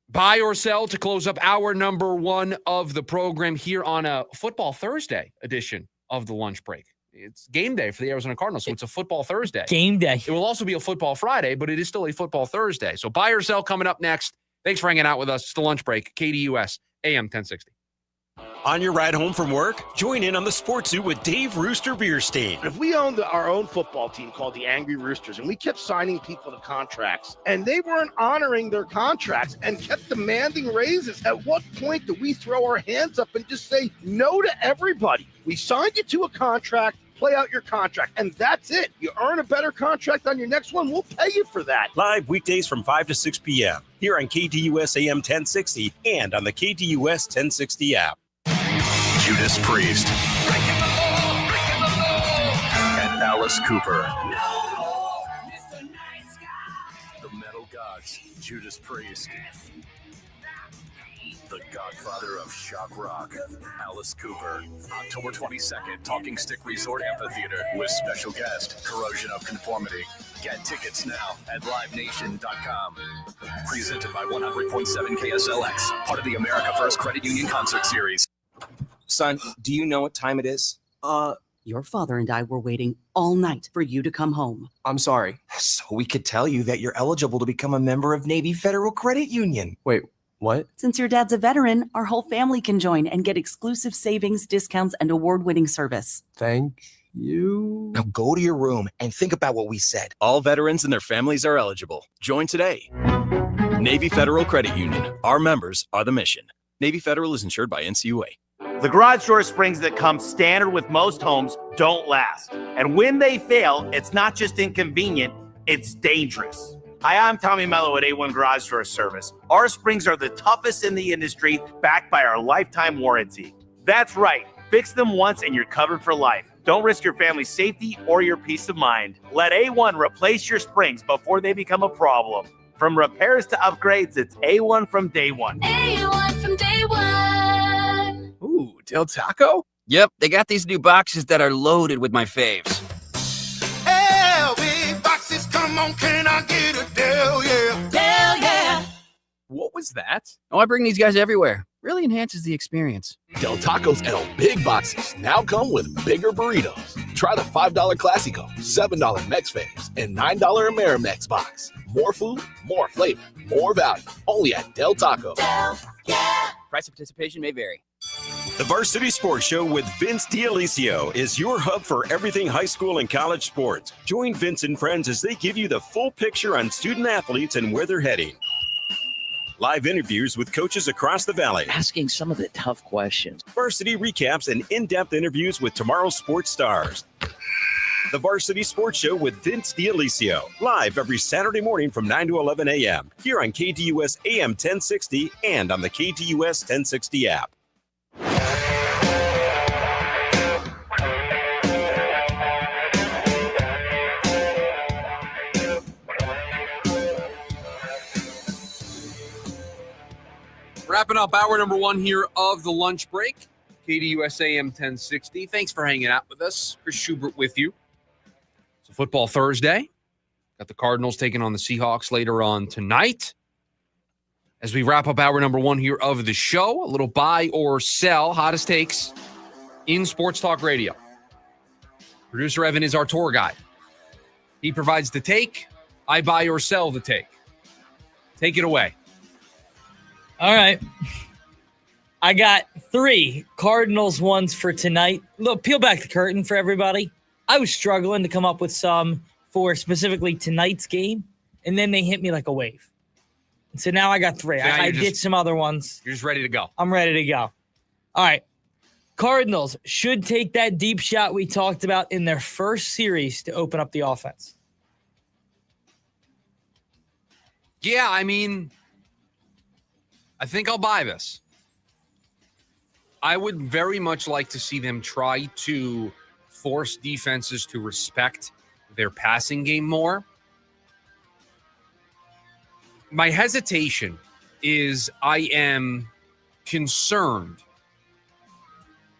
buy or sell to close up hour number 1 of the program here on a Football Thursday edition of the lunch break. It's game day for the Arizona Cardinals, so it's a Football Thursday. Game day. It will also be a Football Friday, but it is still a Football Thursday. So buy or sell coming up next. Thanks for hanging out with us. It's the lunch break, KDUS, AM 1060. On your ride home from work, join in on the Sports Zoo with Dave Rooster Beerstein. If we owned our own football team called the Angry Roosters, and we kept signing people to contracts, and they weren't honoring their contracts and kept demanding raises, at what point do we throw our hands up and just say no to everybody? We signed you to a contract. Play out your contract, and that's it. You earn a better contract on your next one, we'll pay you for that. Live weekdays from 5 to 6 p.m. here on KDUS AM 1060 and on the KDUS 1060 app. Judas Priest and Alice Cooper. The Metal Gods, Judas Priest. The godfather of shock rock, Alice Cooper. October 22nd, Talking Stick Resort Amphitheater with special guest, Corrosion of Conformity. Get tickets now at livenation.com. Presented by 100.7 KSLX, part of the America First Credit Union Concert Series. Son, do you know what time it is? Your father and I were waiting all night for you to come home. I'm sorry. So we could tell you that you're eligible to become a member of Navy Federal Credit Union. Wait, What? Since your dad's a veteran, our whole family can join and get exclusive savings, discounts, and award-winning service. Thank you. Now go to your room and think about what we said. All veterans and their families are eligible. Join today. Navy Federal Credit Union. Our members are the mission. Navy Federal is insured by NCUA. The garage door springs that come standard with most homes don't last. And when they fail, it's not just inconvenient, it's dangerous. Hi, I'm Tommy Mello at A1 Garage Door Service. Our springs are the toughest in the industry, backed by our lifetime warranty. That's right. Fix them once and you're covered for life. Don't risk your family's safety or your peace of mind. Let A1 replace your springs before they become a problem. From repairs to upgrades, it's A1 from day one. A1 from day one. Ooh, Del Taco? Yep, they got these new boxes that are loaded with my faves. Big boxes, come on, can I get a Del, yeah? Del, yeah. What was that? Oh, I bring these guys everywhere. Really enhances the experience. Del Taco's El Big Boxes now come with bigger burritos. Try the $5 Classico, $7 Mex Faves, and $9 Amerimex box. More food, more flavor, more value. Only at Del Taco. Del, yeah. Price of participation may vary. The Varsity Sports Show with Vince D'Alicio is your hub for everything high school and college sports. Join Vince and friends as they give you the full picture on student athletes and where they're heading. Live interviews with coaches across the valley. Asking some of the tough questions. Varsity recaps and in-depth interviews with tomorrow's sports stars. The Varsity Sports Show with Vince D'Alicio. Live every Saturday morning from 9 to 11 a.m. Here on KDUS AM 1060 and on the KDUS 1060 app. Wrapping up hour number one here of the lunch break. KDUS AM 1060. Thanks for hanging out with us. Chris Schubert with you. It's a football Thursday. Got the Cardinals taking on the Seahawks later on tonight. As we wrap up hour number one here of the show, a little buy or sell, hottest takes in Sports Talk Radio. Producer Evan is our tour guide. He provides the take. I buy or sell the take. Take it away. All right. I got 3 Cardinals ones for tonight. Look, peel back the curtain for everybody. I was struggling to come up with some for specifically tonight's game, and then they hit me like a wave. And so now I got 3. So I did some other ones. You're just ready to go. I'm ready to go. All right. Cardinals should take that deep shot we talked about in their first series to open up the offense. Yeah, I mean, I think I'll buy this. I would very much like to see them try to force defenses to respect their passing game more. My hesitation is I am concerned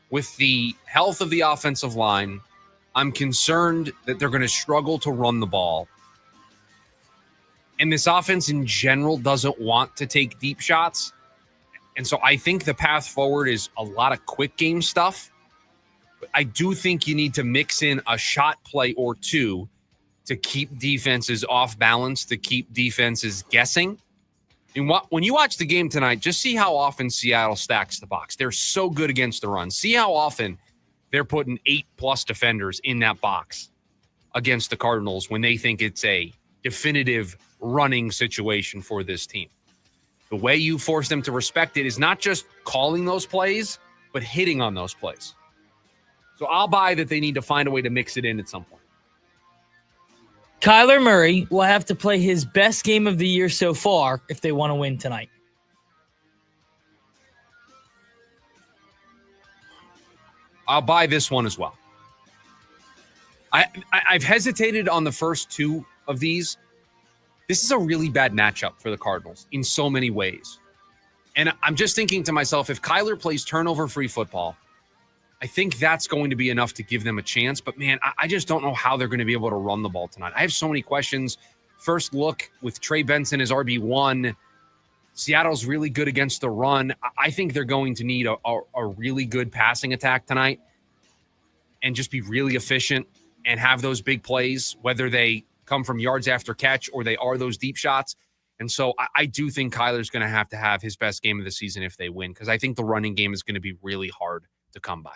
with the health of the offensive line. I'm concerned that they're going to struggle to run the ball. And this offense in general doesn't want to take deep shots. And so I think the path forward is a lot of quick game stuff. But I do think you need to mix in a shot play or two to keep defenses off balance, to keep defenses guessing. And when you watch the game tonight, just see how often Seattle stacks the box. They're so good against the run. See how often they're putting 8+ defenders in that box against the Cardinals when they think it's a definitive running situation for this team. The way you force them to respect it is not just calling those plays, but hitting on those plays. So I'll buy that they need to find a way to mix it in at some point. Kyler Murray will have to play his best game of the year so far if they want to win tonight. I'll buy this one as well. I've hesitated on the first 2 of these. This is a really bad matchup for the Cardinals in so many ways. And I'm just thinking to myself, if Kyler plays turnover-free football, I think that's going to be enough to give them a chance. But, man, I just don't know how they're going to be able to run the ball tonight. I have so many questions. First look with Trey Benson as RB1. Seattle's really good against the run. I think they're going to need a really good passing attack tonight and just be really efficient and have those big plays, whether they come from yards after catch or they are those deep shots. And so I do think Kyler's going to have his best game of the season if they win, because I think the running game is going to be really hard to come by.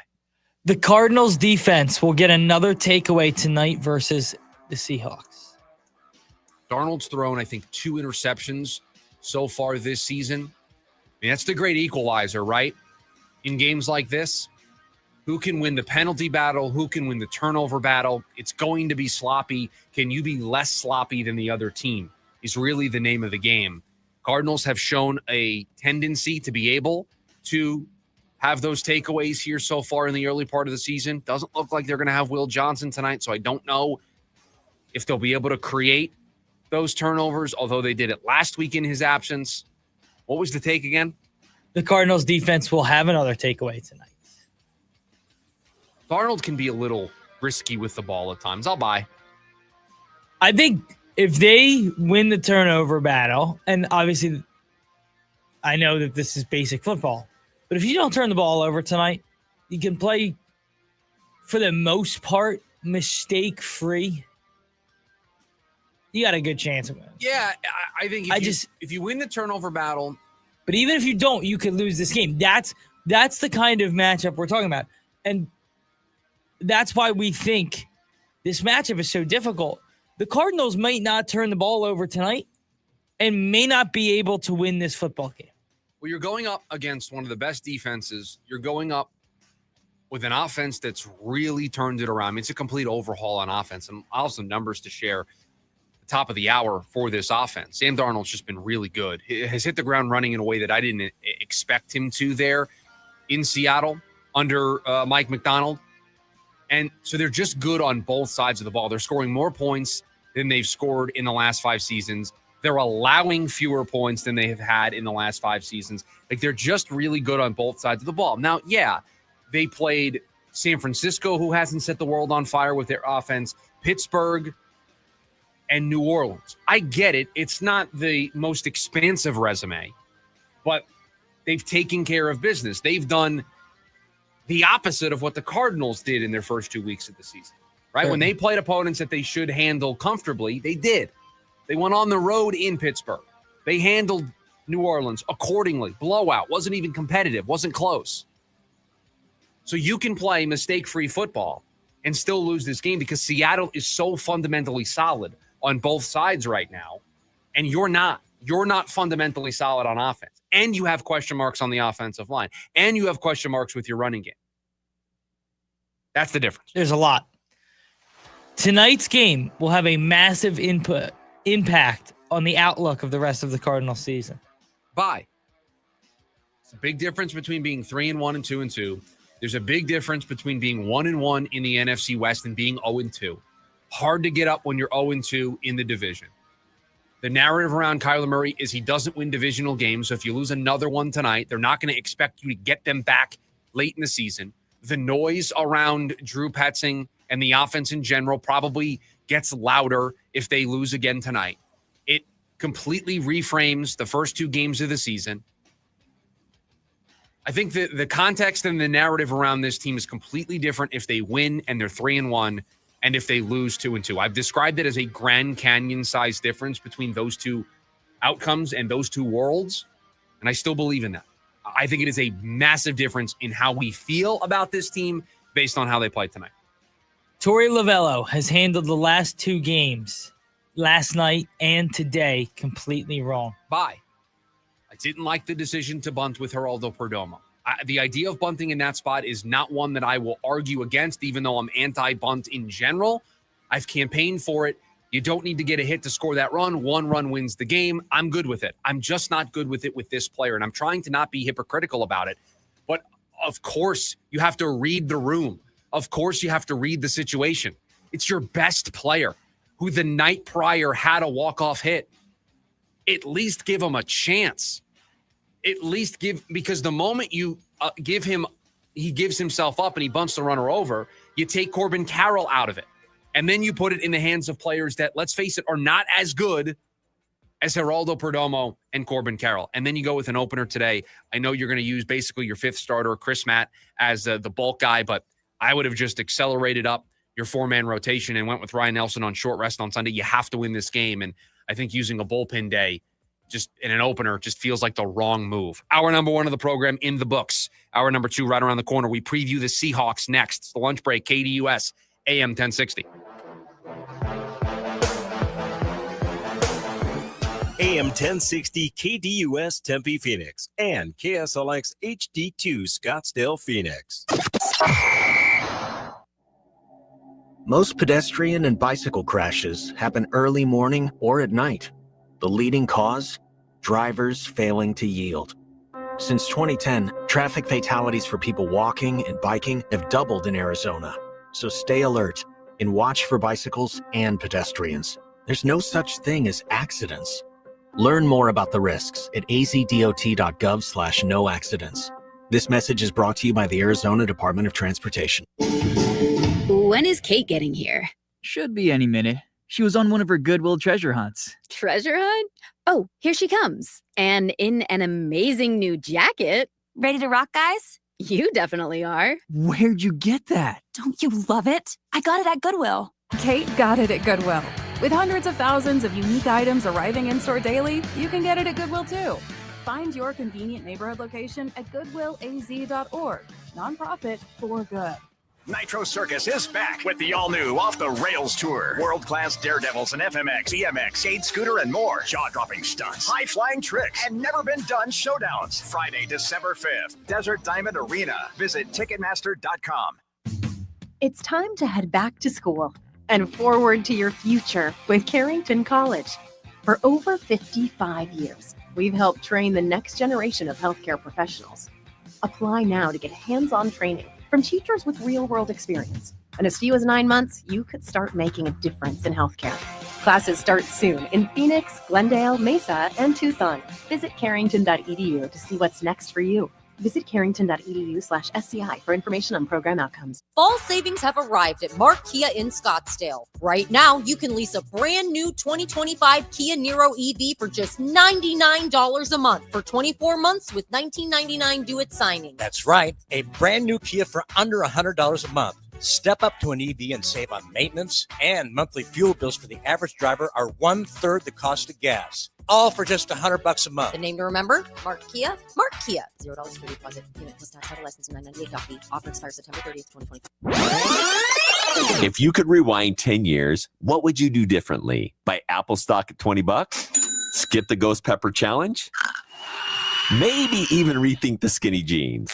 The Cardinals defense will get another takeaway tonight versus the Seahawks. Darnold's thrown, I think, 2 interceptions so far this season. I mean, that's the great equalizer, right? In games like this, who can win the penalty battle? Who can win the turnover battle? It's going to be sloppy. Can you be less sloppy than the other team? Is really the name of the game. Cardinals have shown a tendency to be able to have those takeaways here so far in the early part of the season. Doesn't look like they're going to have Will Johnson tonight, so I don't know if they'll be able to create those turnovers, although they did it last week in his absence. What was the take again? The Cardinals defense will have another takeaway tonight. Darnold can be a little risky with the ball at times. I'll buy. I think if they win the turnover battle, and obviously I know that this is basic football, but if you don't turn the ball over tonight, you can play, for the most part, mistake-free. You got a good chance of winning. Yeah, I think if you win the turnover battle. But even if you don't, you could lose this game. That's the kind of matchup we're talking about. And that's why we think this matchup is so difficult. The Cardinals might not turn the ball over tonight and may not be able to win this football game. Well, you're going up against one of the best defenses. You're going up with an offense that's really turned it around. I mean, it's a complete overhaul on offense. And I'll have some numbers to share at the top of the hour for this offense. Sam Darnold's just been really good. He has hit the ground running in a way that I didn't expect him to there in Seattle under Mike McDonald. And so they're just good on both sides of the ball. They're scoring more points than they've scored in the last 5 seasons. They're allowing fewer points than they have had in the last 5 seasons. Like, they're just really good on both sides of the ball. Now, yeah, they played San Francisco, who hasn't set the world on fire with their offense, Pittsburgh, and New Orleans. I get it. It's not the most expansive resume, but they've taken care of business. They've done the opposite of what the Cardinals did in their first 2 weeks of the season, right? When they played opponents that they should handle comfortably, they did. They went on the road in Pittsburgh. They handled New Orleans accordingly. Blowout. Wasn't even competitive. Wasn't close. So you can play mistake-free football and still lose this game because Seattle is so fundamentally solid on both sides right now, and you're not. You're not fundamentally solid on offense. And you have question marks on the offensive line. And you have question marks with your running game. That's the difference. There's a lot. Tonight's game will have a massive impact on the outlook of the rest of the Cardinals season. Bye. It's a big difference between being 3-1 and 2-2. There's a big difference between being 1-1 in the NFC West and being 0-2. Hard to get up when you're 0-2 in the division. The narrative around Kyler Murray is he doesn't win divisional games. So if you lose another one tonight, they're not going to expect you to get them back late in the season. The noise around Drew Petzing and the offense in general probably gets louder if they lose again tonight. It completely reframes the first 2 games of the season. I think the context and the narrative around this team is completely different if they win and they're 3-1 and if they lose 2-2. I've described it as a Grand Canyon-sized difference between those 2 outcomes and those 2 worlds, and I still believe in that. I think it is a massive difference in how we feel about this team based on how they play tonight. Torey Lovello has handled the last 2 games, last night and today, completely wrong. Bye. I didn't like the decision to bunt with Geraldo Perdomo. The idea of bunting in that spot is not one that I will argue against, even though I'm anti-bunt in general. I've campaigned for it. You don't need to get a hit to score that run. 1 run wins the game. I'm good with it. I'm just not good with it with this player, and I'm trying to not be hypocritical about it. But, of course, you have to read the room. Of course, you have to read the situation. It's your best player who the night prior had a walk-off hit. At least give him a chance. At least because the moment you give him, he gives himself up and he bunts the runner over, you take Corbin Carroll out of it. And then you put it in the hands of players that, let's face it, are not as good as Geraldo Perdomo and Corbin Carroll. And then you go with an opener today. I know you're going to use basically your 5th starter, Chris Matt, as the bulk guy, but I would have just accelerated up your 4-man rotation and went with Ryan Nelson on short rest on Sunday. You have to win this game. And I think using a bullpen day just in an opener, just feels like the wrong move. Hour number 1 of the program in the books. Hour number 2 right around the corner. We preview the Seahawks next. It's the lunch break, KDUS, AM 1060. AM 1060 KDUS Tempe Phoenix and KSLX HD2 Scottsdale Phoenix. Most pedestrian and bicycle crashes happen early morning or at night. The leading cause? Drivers failing to yield. Since 2010, traffic fatalities for people walking and biking have doubled in Arizona. So stay alert and watch for bicycles and pedestrians. There's no such thing as accidents. Learn more about the risks at azdot.gov/no accidents. This message is brought to you by the Arizona Department of Transportation. When is Kate getting here? Should be any minute. She was on one of her Goodwill treasure hunts. Treasure hunt? Oh, here she comes. And in an amazing new jacket. Ready to rock, guys? You definitely are. Where'd you get that? Don't you love it? I got it at Goodwill. Kate got it at Goodwill. With hundreds of thousands of unique items arriving in-store daily, you can get it at Goodwill too. Find your convenient neighborhood location at goodwillaz.org. Nonprofit for good. Nitro Circus is back with the all-new Off the Rails Tour. World-class daredevils and FMX, BMX, skate, scooter, and more. Jaw-dropping stunts, high-flying tricks, and never-been-done showdowns. Friday, December 5th, Desert Diamond Arena. Visit Ticketmaster.com. It's time to head back to school and forward to your future with Carrington College. For over 55 years, we've helped train the next generation of healthcare professionals. Apply now to get hands-on training from teachers with real-world experience. In as few as 9 months, you could start making a difference in healthcare. Classes start soon in Phoenix, Glendale, Mesa, and Tucson. Visit carrington.edu to see what's next for you. Visit carrington.edu/SCI for information on program outcomes. Fall savings have arrived at Mark Kia in Scottsdale. Right now, you can lease a brand new 2025 Kia Niro EV for just $99 a month for 24 months with $19.99 due at signing. That's right, a brand new Kia for under $100 a month. Step up to an EV and save on maintenance, and monthly fuel bills for the average driver are 1/3 the cost of gas. All for just $100 a month. The name to remember? Mark Kia. Mark Kia. $0 for deposit. Unit plus tax, title license, and $998 fee. Offer expires September 30th, 2025. If you could rewind 10 years, what would you do differently? Buy Apple stock at $20? Skip the Ghost Pepper Challenge? Maybe even rethink the skinny jeans.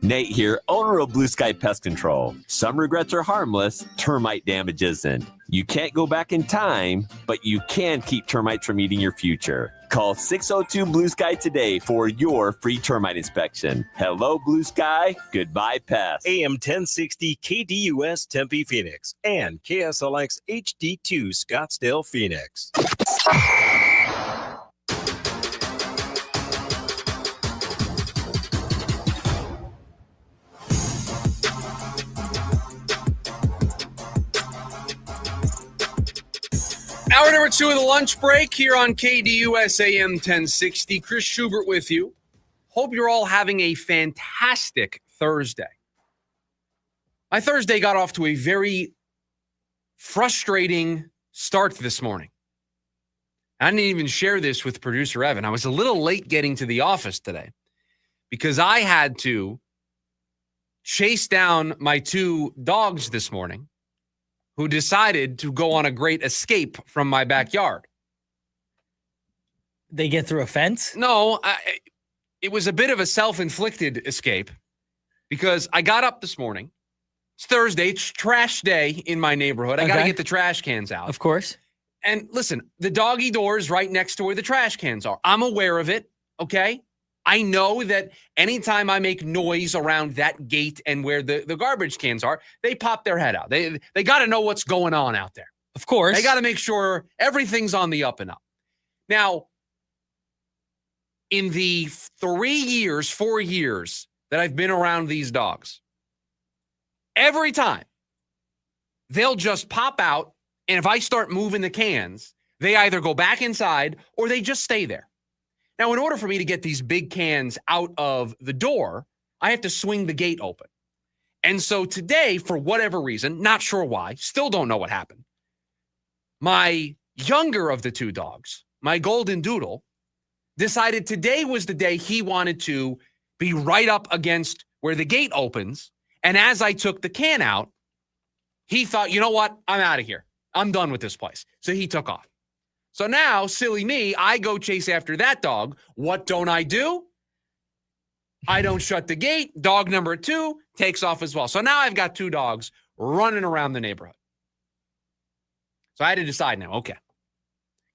Nate here, owner of Blue Sky Pest Control. Some regrets are harmless, termite damage isn't. You can't go back in time, but you can keep termites from eating your future. Call 602 Blue Sky today for your free termite inspection. Hello, Blue Sky. Goodbye, pests. AM 1060 KDUS Tempe Phoenix and KSLX HD2 Scottsdale Phoenix. Hour number 2 of the lunch break here on KDUS AM 1060. Chris Schubert with you. Hope you're all having a fantastic Thursday. My Thursday got off to a very frustrating start this morning. I didn't even share this with producer Evan. I was a little late getting to the office today because I had to chase down my 2 dogs this morning who decided to go on a great escape from my backyard. They get through a fence? No, it was a bit of a self-inflicted escape because I got up this morning. It's Thursday. It's trash day in my neighborhood. I got to get the trash cans out. Of course. And listen, the doggy door is right next to where the trash cans are. I'm aware of it, okay? I know that anytime I make noise around that gate and where the garbage cans are, they pop their head out. They got to know what's going on out there. Of course. They got to make sure everything's on the up and up. Now, in the 4 years that I've been around these dogs, every time they'll just pop out, and if I start moving the cans, they either go back inside or they just stay there. Now, in order for me to get these big cans out of the door, I have to swing the gate open. And so today, for whatever reason, not sure why, still don't know what happened, my younger of the 2 dogs, my golden doodle, decided today was the day he wanted to be right up against where the gate opens. And as I took the can out, he thought, you know what? I'm out of here. I'm done with this place. So he took off. So now, silly me, I go chase after that dog. What don't I do? I don't shut the gate. Dog number 2 takes off as well. So now I've got 2 dogs running around the neighborhood. So I had to decide now, okay.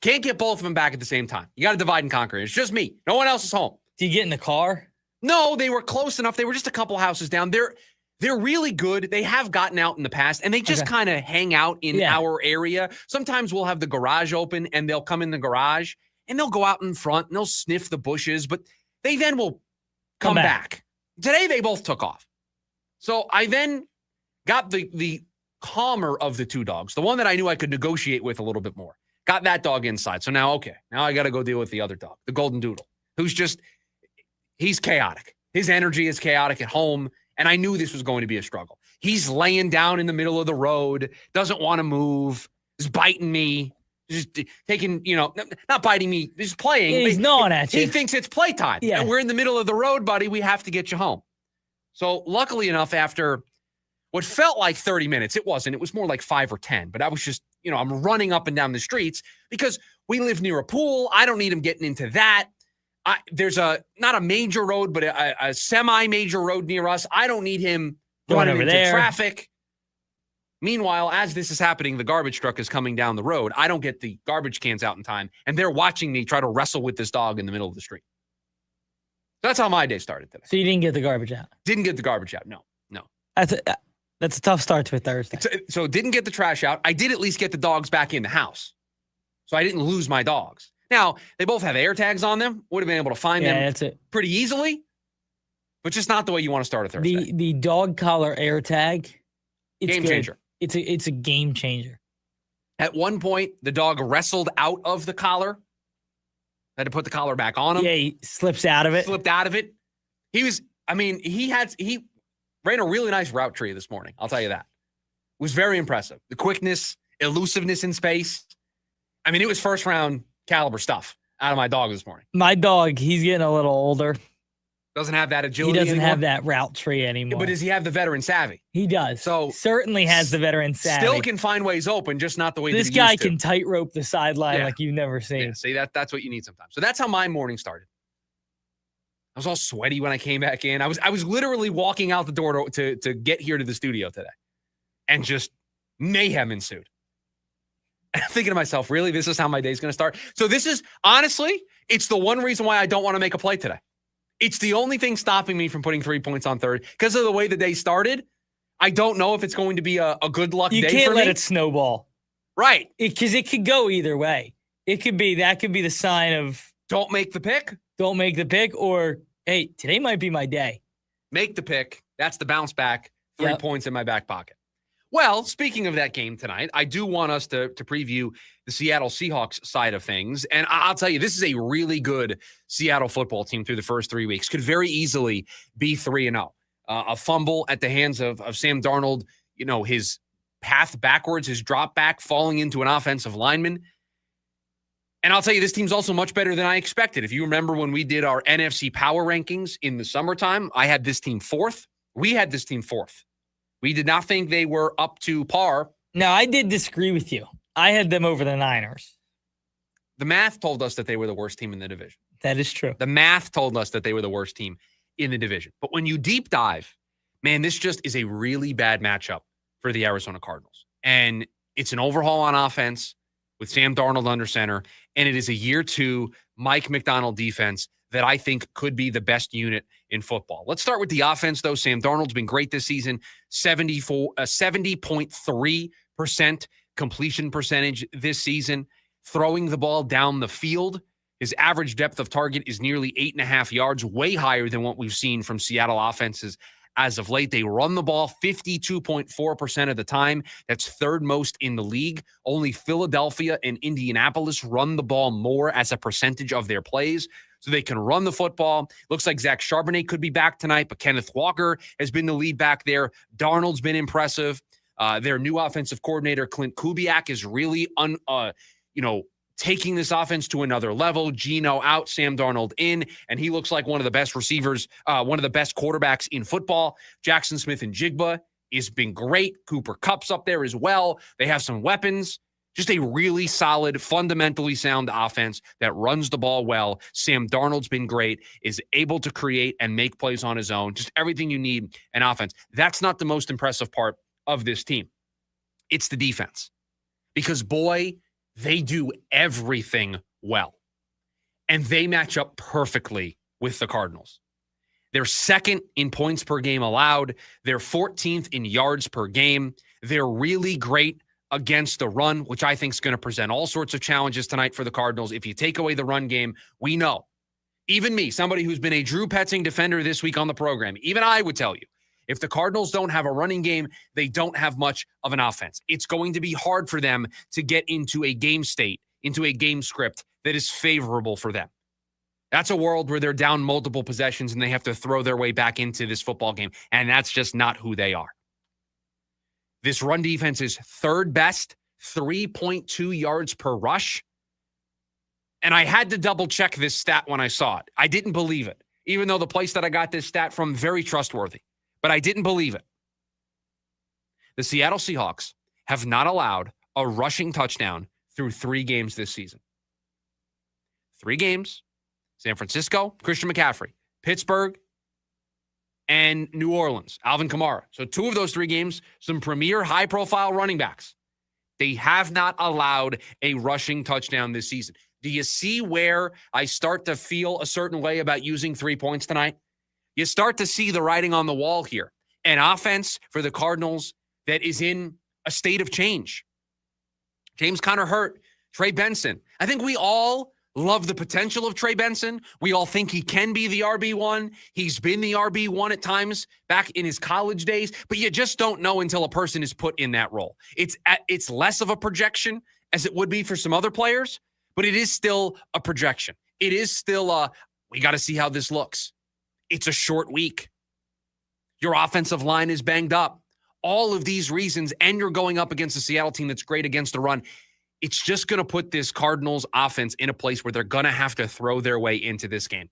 Can't get both of them back at the same time. You got to divide and conquer. It's just me. No one else is home. Do you get in the car? No, they were close enough. They were just a couple houses down. They're really good. They have gotten out in the past, and they just kind of hang out in our area. Sometimes we'll have the garage open, and they'll come in the garage, and they'll go out in front, and they'll sniff the bushes, but they then will come back. Today, they both took off. So I then got the calmer of the 2 dogs, the one that I knew I could negotiate with a little bit more. Got that dog inside. So now, okay, now I got to go deal with the other dog, the golden doodle, who's he's chaotic. His energy is chaotic at home. And I knew this was going to be a struggle. He's laying down in the middle of the road, doesn't want to move, is biting me, just taking, not biting me, just playing. Yeah, he's gnawing at you. He thinks it's playtime. Yeah. And we're in the middle of the road, buddy. We have to get you home. So luckily enough, after what felt like 30 minutes, it wasn't. It was more like 5 or 10. But I was just, I'm running up and down the streets because we live near a pool. I don't need him getting into that. There's not a major road, but a semi-major road near us. I don't need him running into traffic. Meanwhile, as this is happening, the garbage truck is coming down the road. I don't get the garbage cans out in time, and they're watching me try to wrestle with this dog in the middle of the street. So that's how my day started today. So you didn't get the garbage out? Didn't get the garbage out, no. That's a tough start to a Thursday. So didn't get the trash out. I did at least get the dogs back in the house. So I didn't lose my dogs. Now, they both have air tags on them. Would have been able to find them pretty easily, but just not the way you want to start a Thursday. The dog collar air tag, it's game changer. It's a game changer. At one point, the dog wrestled out of the collar. Had to put the collar back on him. Yeah, he slips out of it. Slipped out of it. He ran a really nice route tree this morning. I'll tell you that. It was very impressive. The quickness, elusiveness in space. I mean, it was first round caliber stuff out of my dog this morning. My dog, he's getting a little older. Doesn't have that agility He doesn't anymore. have that route tree anymore. But does he have the veteran savvy? He does. So certainly has the veteran savvy. Still can find ways open, just not the way this that he guy used to. can tightrope the sideline like you've never seen. Yeah, see, that's what you need sometimes. So that's how my morning started. I was all sweaty when I came back in. I was literally walking out the door to get here to the studio today. And just mayhem ensued. And I'm thinking to myself, really, this is how my day's going to start? So this is, honestly, it's the one reason why I don't want to make a play today. It's the only thing stopping me from putting 3 points on third. Because of the way the day started, I don't know if it's going to be a good luck day for me. You can't let it snowball. Right. Because it could go either way. That could be the sign of don't make the pick. Don't make the pick, or hey, today might be my day. Make the pick. That's the bounce back. 3 points in my back pocket. Well, speaking of that game tonight, I do want us to preview the Seattle Seahawks side of things. And I'll tell you, this is a really good Seattle football team through the first 3 weeks. Could very easily be 3-0. A fumble at the hands of Sam Darnold, his path backwards, his drop back, falling into an offensive lineman. And I'll tell you, this team's also much better than I expected. If you remember when we did our NFC power rankings in the summertime, I had this team 4th. We had this team 4th. We did not think they were up to par. Now, I did disagree with you. I had them over the Niners. The math told us that they were the worst team in the division. That is true. The math told us that they were the worst team in the division. But when you deep dive, man, this just is a really bad matchup for the Arizona Cardinals. And it's an overhaul on offense with Sam Darnold under center. And it is a year 2 Mike McDonald defense that I think could be the best unit in football. Let's start with the offense, though. Sam Darnold's been great this season. 70.3% completion percentage this season. Throwing the ball down the field. His average depth of target is nearly 8.5 yards, way higher than what we've seen from Seattle offenses as of late. They run the ball 52.4% of the time. That's 3rd most in the league. Only Philadelphia and Indianapolis run the ball more as a percentage of their plays. So they can run the football. Looks like Zach Charbonnet could be back tonight, but Kenneth Walker has been the lead back there. Darnold's been impressive. Their new offensive coordinator, Clint Kubiak, is really taking this offense to another level. Geno out, Sam Darnold in, and he looks like one of the best receivers, one of the best quarterbacks in football. Jackson Smith and Jigba has been great. Cooper Kupp's up there as well. They have some weapons. Just a really solid, fundamentally sound offense that runs the ball well. Sam Darnold's been great, is able to create and make plays on his own. Just everything you need in offense. That's not the most impressive part of this team. It's the defense. Because, boy, they do everything well. And they match up perfectly with the Cardinals. They're second in points per game allowed. They're 14th in yards per game. They're really great against the run, which I think is going to present all sorts of challenges tonight for the Cardinals. If you take away the run game, we know, even me, somebody who's been a Drew Petzing defender this week on the program, even I would tell you, if the Cardinals don't have a running game, they don't have much of an offense. It's going to be hard for them to get into a game state, into a game script that is favorable for them. That's a world where they're down multiple possessions and they have to throw their way back into this football game, and that's just not who they are. This run defense is third best, 3.2 yards per rush. And I had to double check this stat when I saw it. I didn't believe it, even though the place that I got this stat from, very trustworthy. But I didn't believe it. The Seattle Seahawks have not allowed a rushing touchdown through 3 games this season. 3 games: San Francisco, Christian McCaffrey; Pittsburgh, and New Orleans, Alvin Kamara. So 2 of those 3 games, some premier high-profile running backs. They have not allowed a rushing touchdown this season. Do you see where I start to feel a certain way about using 3 points tonight? You start to see the writing on the wall here. An offense for the Cardinals that is in a state of change. James Conner hurt. Trey Benson. I think we all love the potential of Trey Benson. We all think he can be the RB1. He's been the RB1 at times back in his college days, but you just don't know until a person is put in that role. It's less of a projection as it would be for some other players, but it is still a projection. It is still we got to see how this looks. It's a short week. Your offensive line is banged up. All of these reasons, and you're going up against a Seattle team that's great against the run. It's just going to put this Cardinals offense in a place where they're going to have to throw their way into this game.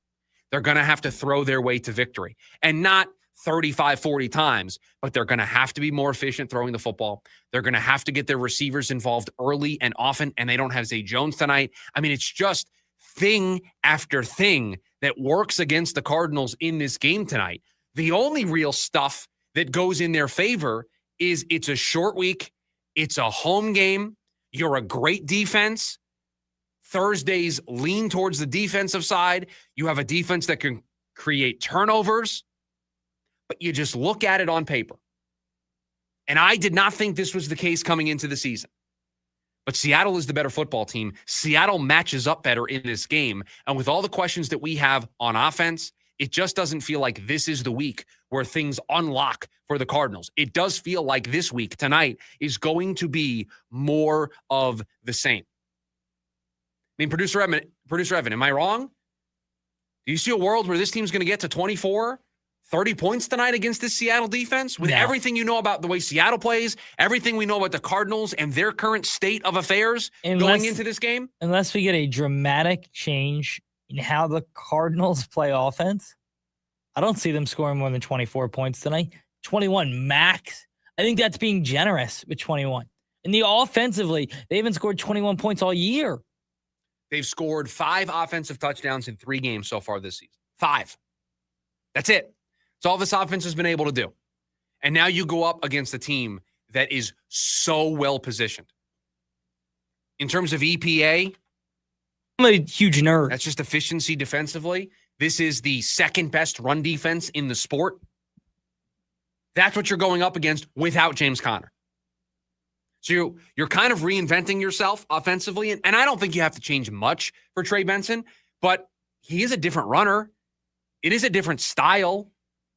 They're going to have to throw their way to victory. And not 35, 40 times, but they're going to have to be more efficient throwing the football. They're going to have to get their receivers involved early and often, and they don't have Zay Jones tonight. I mean, it's just thing after thing that works against the Cardinals in this game tonight. The only real stuff that goes in their favor is it's a short week. It's a home game. You're a great defense. Thursdays lean towards the defensive side. You have a defense that can create turnovers, but you just look at it on paper. And I did not think this was the case coming into the season. But Seattle is the better football team. Seattle matches up better in this game. And with all the questions that we have on offense, it just doesn't feel like this is the week where things unlock for the Cardinals. It does feel like this week, tonight, is going to be more of the same. I mean, Producer Evan, am I wrong? Do you see a world where this team's going to get to 24, 30 points tonight against this Seattle defense? With everything you know about the way Seattle plays, everything we know about the Cardinals and their current state of affairs going into this game? Unless we get a dramatic change in how the Cardinals play offense, I don't see them scoring more than 24 points tonight. 21 max. I think that's being generous with 21. And offensively, they haven't scored 21 points all year. They've scored 5 offensive touchdowns in 3 games so far this season. 5. That's it. That's all this offense has been able to do. And now you go up against a team that is so well positioned. In terms of EPA, I'm a huge nerd. That's just efficiency defensively. This is the second best run defense in the sport. That's what you're going up against without James Conner. So you're kind of reinventing yourself offensively. And I don't think you have to change much for Trey Benson, but he is a different runner. It is a different style.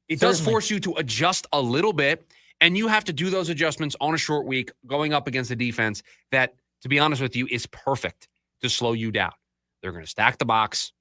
It does force you to adjust a little bit, and you have to do those adjustments on a short week going up against a defense that, to be honest with you, is perfect to slow you down. They're going to stack the box.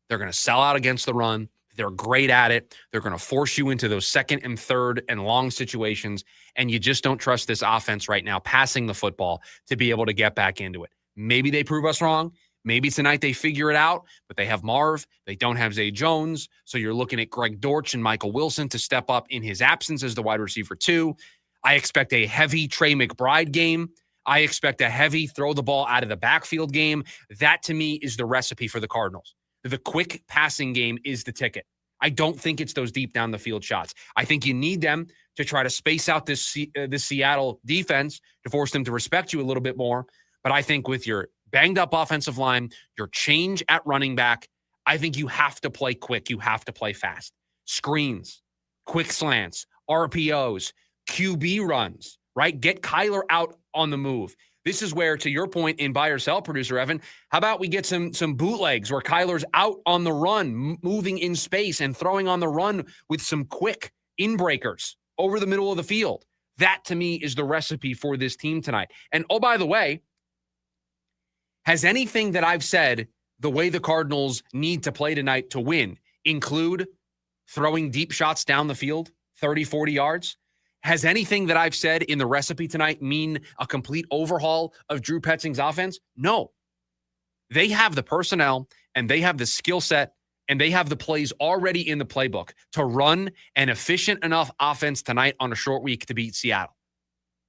They're going to sell out against the run. They're great at it. They're going to force you into those second and third and long situations, and you just don't trust this offense right now, passing the football, to be able to get back into it. Maybe they prove us wrong. Maybe tonight they figure it out, but they have Marv. They don't have Zay Jones. So you're looking at Greg Dortch and Michael Wilson to step up in his absence as the wide receiver 2. I expect a heavy Trey McBride game. I expect a heavy throw the ball out of the backfield game. That, to me, is the recipe for the Cardinals. The quick passing game is the ticket. I don't think it's those deep down the field shots. I think you need them to try to space out this Seattle defense to force them to respect you a little bit more. But I think with your banged up offensive line, your change at running back, I think you have to play quick. You have to play fast. Screens, quick slants, RPOs, QB runs, right? Get Kyler out on the move. This is where, to your point in buy or sell, producer Evan, how about we get some bootlegs where Kyler's out on the run, moving in space and throwing on the run with some quick inbreakers over the middle of the field. That, to me, is the recipe for this team tonight. And, oh, by the way, has anything that I've said the way the Cardinals need to play tonight to win include throwing deep shots down the field, 30, 40 yards? Has anything that I've said in the recipe tonight mean a complete overhaul of Drew Petzing's offense? No. They have the personnel and they have the skill set and they have the plays already in the playbook to run an efficient enough offense tonight on a short week to beat Seattle.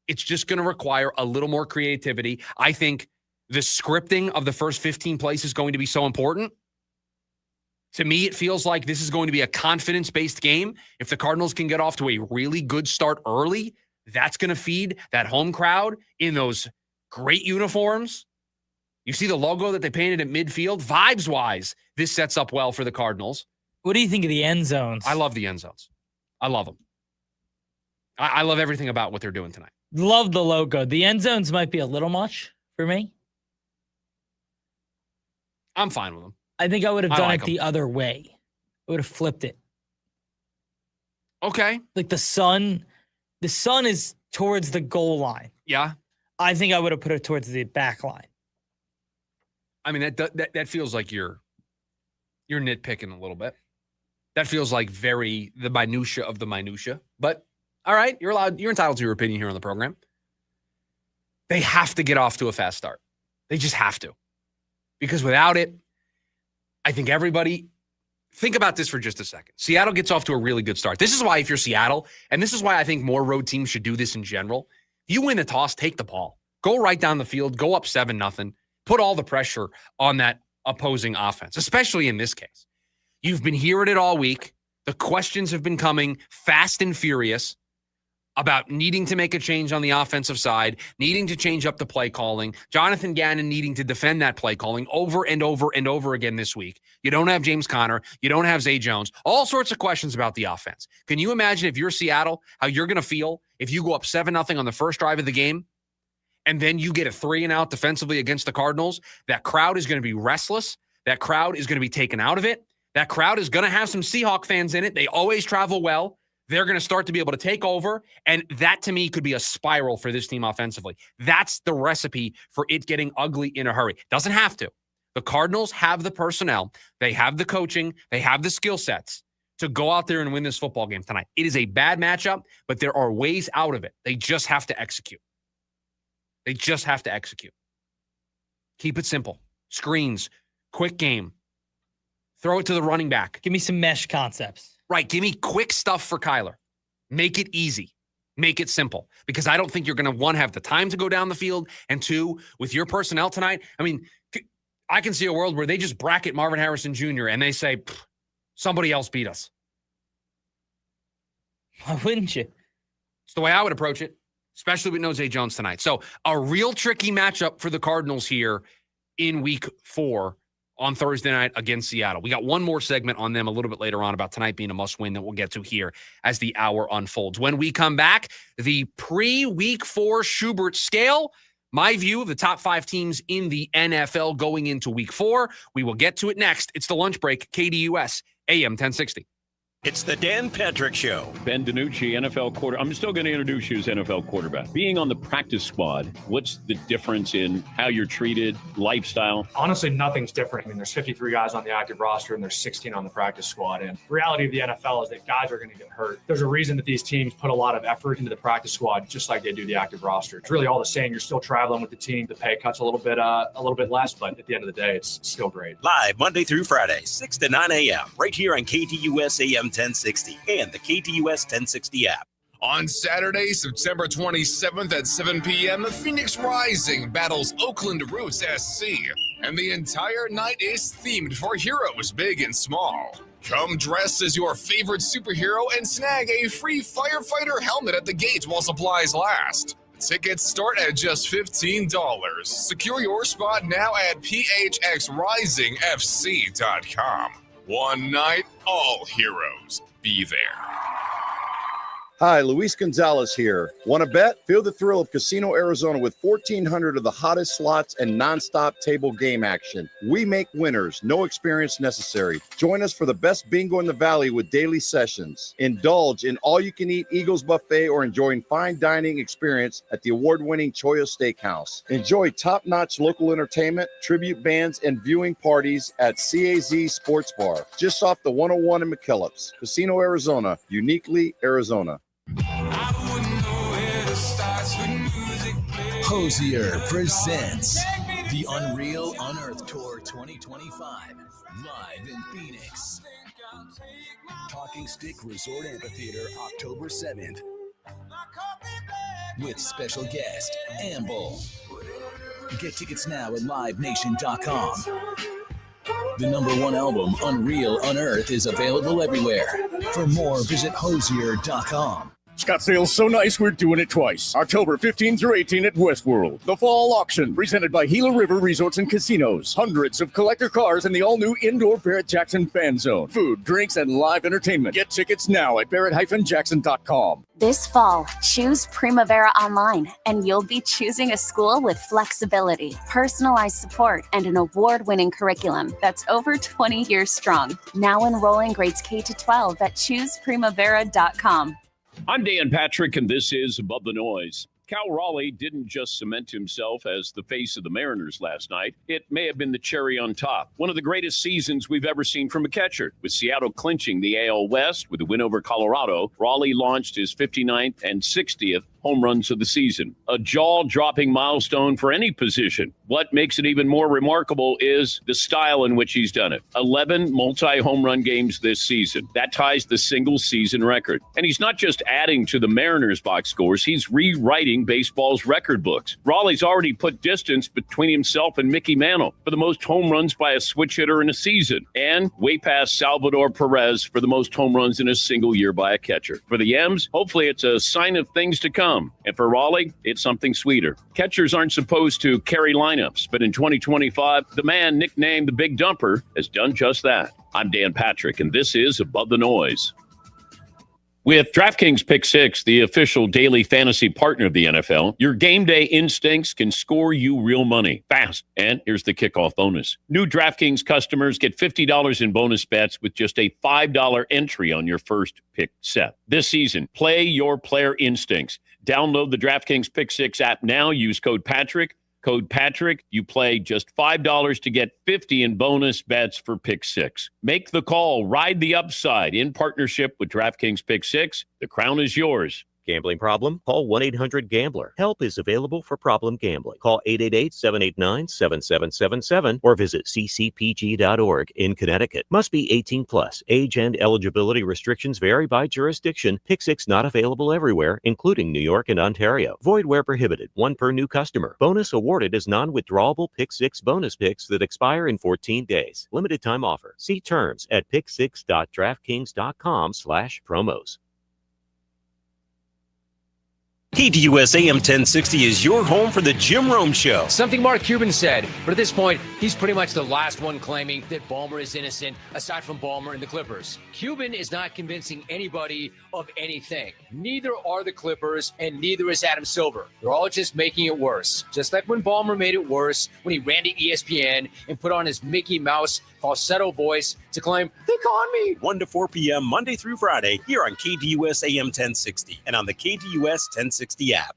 It's just going to require a little more creativity. I think the scripting of the first 15 plays is going to be so important. To me, it feels like this is going to be a confidence-based game. If the Cardinals can get off to a really good start early, that's going to feed that home crowd in those great uniforms. You see the logo that they painted at midfield? Vibes-wise, this sets up well for the Cardinals. What do you think of the end zones? I love the end zones. I love them. I love everything about what they're doing tonight. Love the logo. The end zones might be a little much for me. I'm fine with them. I think I would have done it the other way. I would have flipped it. Okay. Like the sun is towards the goal line. Yeah. I think I would have put it towards the back line. I mean, that feels like you're nitpicking a little bit. That feels like the minutia of the minutia. But all right, you're entitled to your opinion here on the program. They have to get off to a fast start. They just have to. Because without it, I think everybody, think about this for just a second. Seattle gets off to a really good start. This is why if you're Seattle, and this is why I think more road teams should do this in general, you win the toss, take the ball. Go right down the field, go up 7-0, put all the pressure on that opposing offense, especially in this case. You've been hearing it all week. The questions have been coming fast and furious about needing to make a change on the offensive side, needing to change up the play calling, Jonathan Gannon needing to defend that play calling over and over and over again this week. You don't have James Conner. You don't have Zay Jones. All sorts of questions about the offense. Can you imagine if you're Seattle, how you're going to feel if you go up 7-0 on the first drive of the game and then you get a 3-and-out defensively against the Cardinals? That crowd is going to be restless. That crowd is going to be taken out of it. That crowd is going to have some Seahawk fans in it. They always travel well. They're going to start to be able to take over, and that, to me, could be a spiral for this team offensively. That's the recipe for it getting ugly in a hurry. Doesn't have to. The Cardinals have the personnel. They have the coaching. They have the skill sets to go out there and win this football game tonight. It is a bad matchup, but there are ways out of it. They just have to execute. They just have to execute. Keep it simple. Screens, quick game. Throw it to the running back. Give me some mesh concepts. Right. Give me quick stuff for Kyler. Make it easy. Make it simple. Because I don't think you're going to, one, have the time to go down the field, and two, with your personnel tonight, I mean, I can see a world where they just bracket Marvin Harrison Jr. and they say, somebody else beat us. Why wouldn't you? It's the way I would approach it, especially with no Zay Jones tonight. So a real tricky matchup for the Cardinals here in week 4 on Thursday night against Seattle. We got one more segment on them a little bit later on about tonight being a must-win that we'll get to here as the hour unfolds. When we come back, the pre-week 4 Schubert Scale, my view of the top 5 teams in the NFL going into week 4. We will get to it next. It's the lunch break, KDUS, AM 1060. It's the Dan Patrick Show. Ben DiNucci, NFL quarterback. I'm still going to introduce you as NFL quarterback. Being on the practice squad, what's the difference in how you're treated, lifestyle? Honestly, nothing's different. I mean, there's 53 guys on the active roster and there's 16 on the practice squad. And the reality of the NFL is that guys are going to get hurt. There's a reason that these teams put a lot of effort into the practice squad, just like they do the active roster. It's really all the same. You're still traveling with the team. The pay cut's a little bit less, but at the end of the day, it's still great. Live Monday through Friday, 6 to 9 a.m. right here on KDUS AM 1060 and the KDUS 1060 app. On Saturday, September 27th at 7 p.m., the Phoenix Rising battles Oakland Roots SC, and the entire night is themed for heroes big and small. Come dressed as your favorite superhero and snag a free firefighter helmet at the gate while supplies last. Tickets start at just $15. Secure your spot now at phxrisingfc.com. One night, all heroes. Be there. Hi, Luis Gonzalez here. Want to bet? Feel the thrill of Casino Arizona with 1,400 of the hottest slots and nonstop table game action. We make winners, no experience necessary. Join us for the best bingo in the valley with daily sessions. Indulge in all-you-can-eat Eagles Buffet or enjoying fine dining experience at the award-winning Choyo Steakhouse. Enjoy top-notch local entertainment, tribute bands, and viewing parties at CAZ Sports Bar, just off the 101 in McKellips. Casino Arizona, uniquely Arizona. Hosier presents the Unreal Unearthed Tour 2025, live in Phoenix. Talking Stick Resort Amphitheater, October 7th. With special guest, Amble. Get tickets now at livenation.com. The #1 album, Unreal Unearthed, is available everywhere. For more, visit hosier.com. Scottsdale's so nice, we're doing it twice. October 15 through 18 at Westworld. The Fall Auction, presented by Gila River Resorts and Casinos. Hundreds of collector cars in the all-new indoor Barrett-Jackson Fan Zone. Food, drinks, and live entertainment. Get tickets now at barrett-jackson.com. This fall, choose Primavera Online, and you'll be choosing a school with flexibility, personalized support, and an award-winning curriculum that's over 20 years strong. Now enrolling grades K to 12 at chooseprimavera.com. I'm Dan Patrick, and this is Above the Noise. Cal Raleigh didn't just cement himself as the face of the Mariners last night. It may have been the cherry on top. One of the greatest seasons we've ever seen from a catcher. With Seattle clinching the AL West with a win over Colorado, Raleigh launched his 59th and 60th home runs of the season. A jaw-dropping milestone for any position. What makes it even more remarkable is the style in which he's done it. 11 multi-home run games this season. That ties the single-season record. And he's not just adding to the Mariners' box scores, he's rewriting baseball's record books. Raleigh's already put distance between himself and Mickey Mantle for the most home runs by a switch hitter in a season, and way past Salvador Perez for the most home runs in a single year by a catcher. For the M's, hopefully it's a sign of things to come. And for Raleigh, it's something sweeter. Catchers aren't supposed to carry lineups, but in 2025, the man nicknamed the Big Dumper has done just that. I'm Dan Patrick, and this is Above the Noise. With DraftKings Pick 6, the official daily fantasy partner of the NFL, your game day instincts can score you real money fast. And here's the kickoff bonus. New DraftKings customers get $50 in bonus bets with just a $5 entry on your first pick set. This season, play your player instincts. Download the DraftKings Pick 6 app now. Use code Patrick. Code Patrick. You play just $5 to get $50 in bonus bets for Pick 6. Make the call. Ride the upside in partnership with DraftKings Pick 6. The crown is yours. Gambling problem? Call 1-800-GAMBLER. Help is available for problem gambling. Call 888-789-7777 or visit ccpg.org in Connecticut. Must be 18 plus. Age and eligibility restrictions vary by jurisdiction. Pick 6 not available everywhere, including New York and Ontario. Void where prohibited. One per new customer. Bonus awarded as non-withdrawable Pick 6 bonus picks that expire in 14 days. Limited time offer. See terms at pick6.draftkings.com/promos. KDUS AM 1060 is your home for the Jim Rome Show. Something Mark Cuban said, but at this point, he's pretty much the last one claiming that Ballmer is innocent, aside from Ballmer and the Clippers. Cuban is not convincing anybody of anything. Neither are the Clippers, and neither is Adam Silver. They're all just making it worse. Just like when Ballmer made it worse when he ran to ESPN and put on his Mickey Mouse falsetto voice to claim, "They caught me." 1 to 4 p.m. Monday through Friday here on KDUS AM 1060 and on the KDUS 1060 app.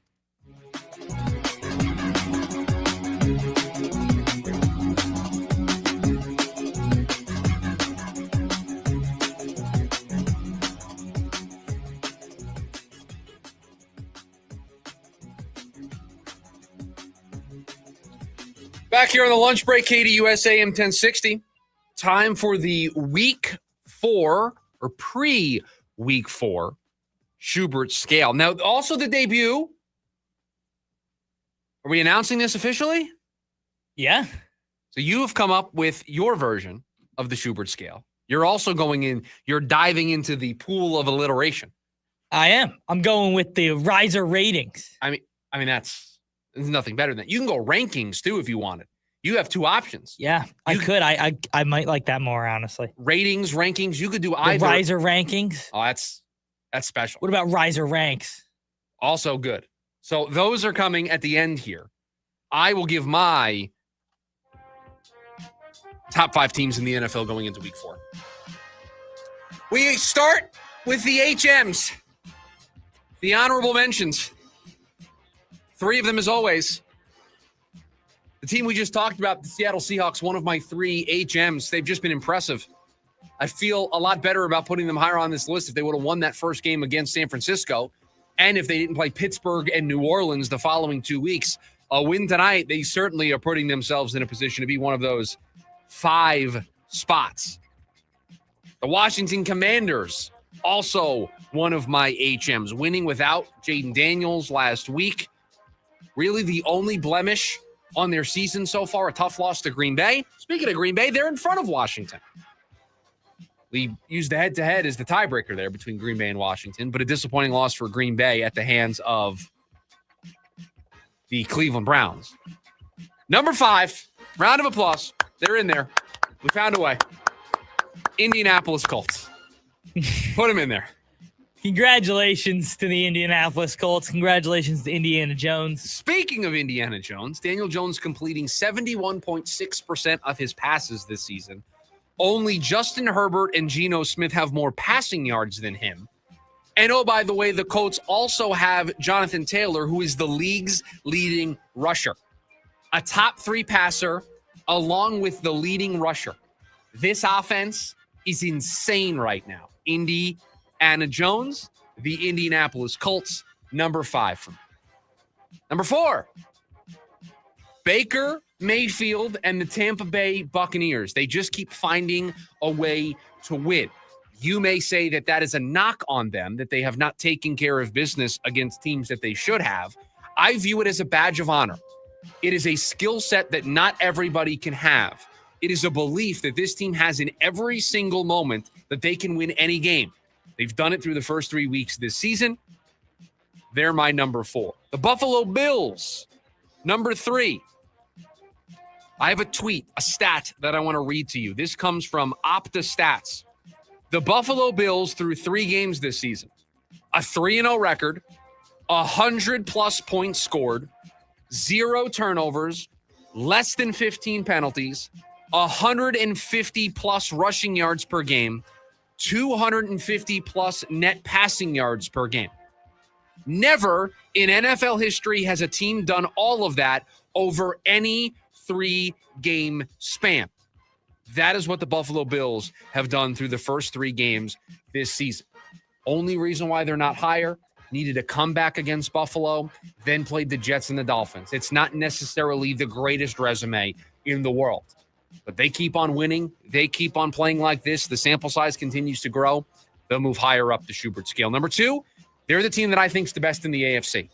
Back here on the lunch break, KDUS AM 1060. Time for the week 4 or pre-week 4 Schubert Scale. Now, also the debut. Are we announcing this officially? Yeah. So you have come up with your version of the Schubert Scale. You're also you're diving into the pool of alliteration. I am. I'm going with the riser ratings. I mean, there's nothing better than that. You can go rankings too if you wanted. You have 2 options. Yeah, I could. I might like that more, honestly. Ratings, rankings. You could do The either. riser rankings. Oh, that's special. What about riser ranks? Also good. So those are coming at the end here. I will give my top 5 teams in the NFL going into week 4. We start with the HMs, the honorable mentions. 3 of them as always. The team we just talked about, the Seattle Seahawks, one of my 3 HMs. They've just been impressive. I feel a lot better about putting them higher on this list if they would have won that first game against San Francisco. And if they didn't play Pittsburgh and New Orleans the following 2 weeks. A win tonight, they certainly are putting themselves in a position to be one of those 5 spots. The Washington Commanders, also one of my HMs, winning without Jaden Daniels last week. Really the only blemish on their season so far, a tough loss to Green Bay. Speaking of Green Bay, they're in front of Washington. We used the head-to-head as the tiebreaker there between Green Bay and Washington, but a disappointing loss for Green Bay at the hands of the Cleveland Browns. Number 5, round of applause. They're in there. We found a way. Indianapolis Colts. Put them in there. Congratulations to the Indianapolis Colts. Congratulations to Indiana Jones. Speaking of Indiana Jones, Daniel Jones completing 71.6% of his passes this season. Only Justin Herbert and Geno Smith have more passing yards than him. And oh, by the way, the Colts also have Jonathan Taylor, who is the league's leading rusher. A top 3 passer along with the leading rusher. This offense is insane right now. Indiana Jones, the Indianapolis Colts, number 5 for me. Number 4, Baker Mayfield and the Tampa Bay Buccaneers. They just keep finding a way to win. You may say that that is a knock on them, that they have not taken care of business against teams that they should have. I view it as a badge of honor. It is a skill set that not everybody can have. It is a belief that this team has in every single moment that they can win any game. They've done it through the first 3 weeks this season. They're my number 4. The Buffalo Bills, number 3. I have a tweet, a stat that I want to read to you. This comes from Opta Stats. The Buffalo Bills through 3 games this season, a 3-0 record, 100+ points scored, 0 turnovers, less than 15 penalties, 150+ rushing yards per game, 250+ net passing yards per game. Never in NFL history has a team done all of that over any 3-game span. That is what the Buffalo Bills have done through the first 3 games this season. Only reason why they're not higher, needed a comeback against Buffalo, then played the Jets and the Dolphins. It's not necessarily the greatest resume in the world, but they keep on winning. They keep on playing like this. The sample size continues to grow. They'll move higher up the Schubert scale. Number 2, they're the team that I think is the best in the AFC.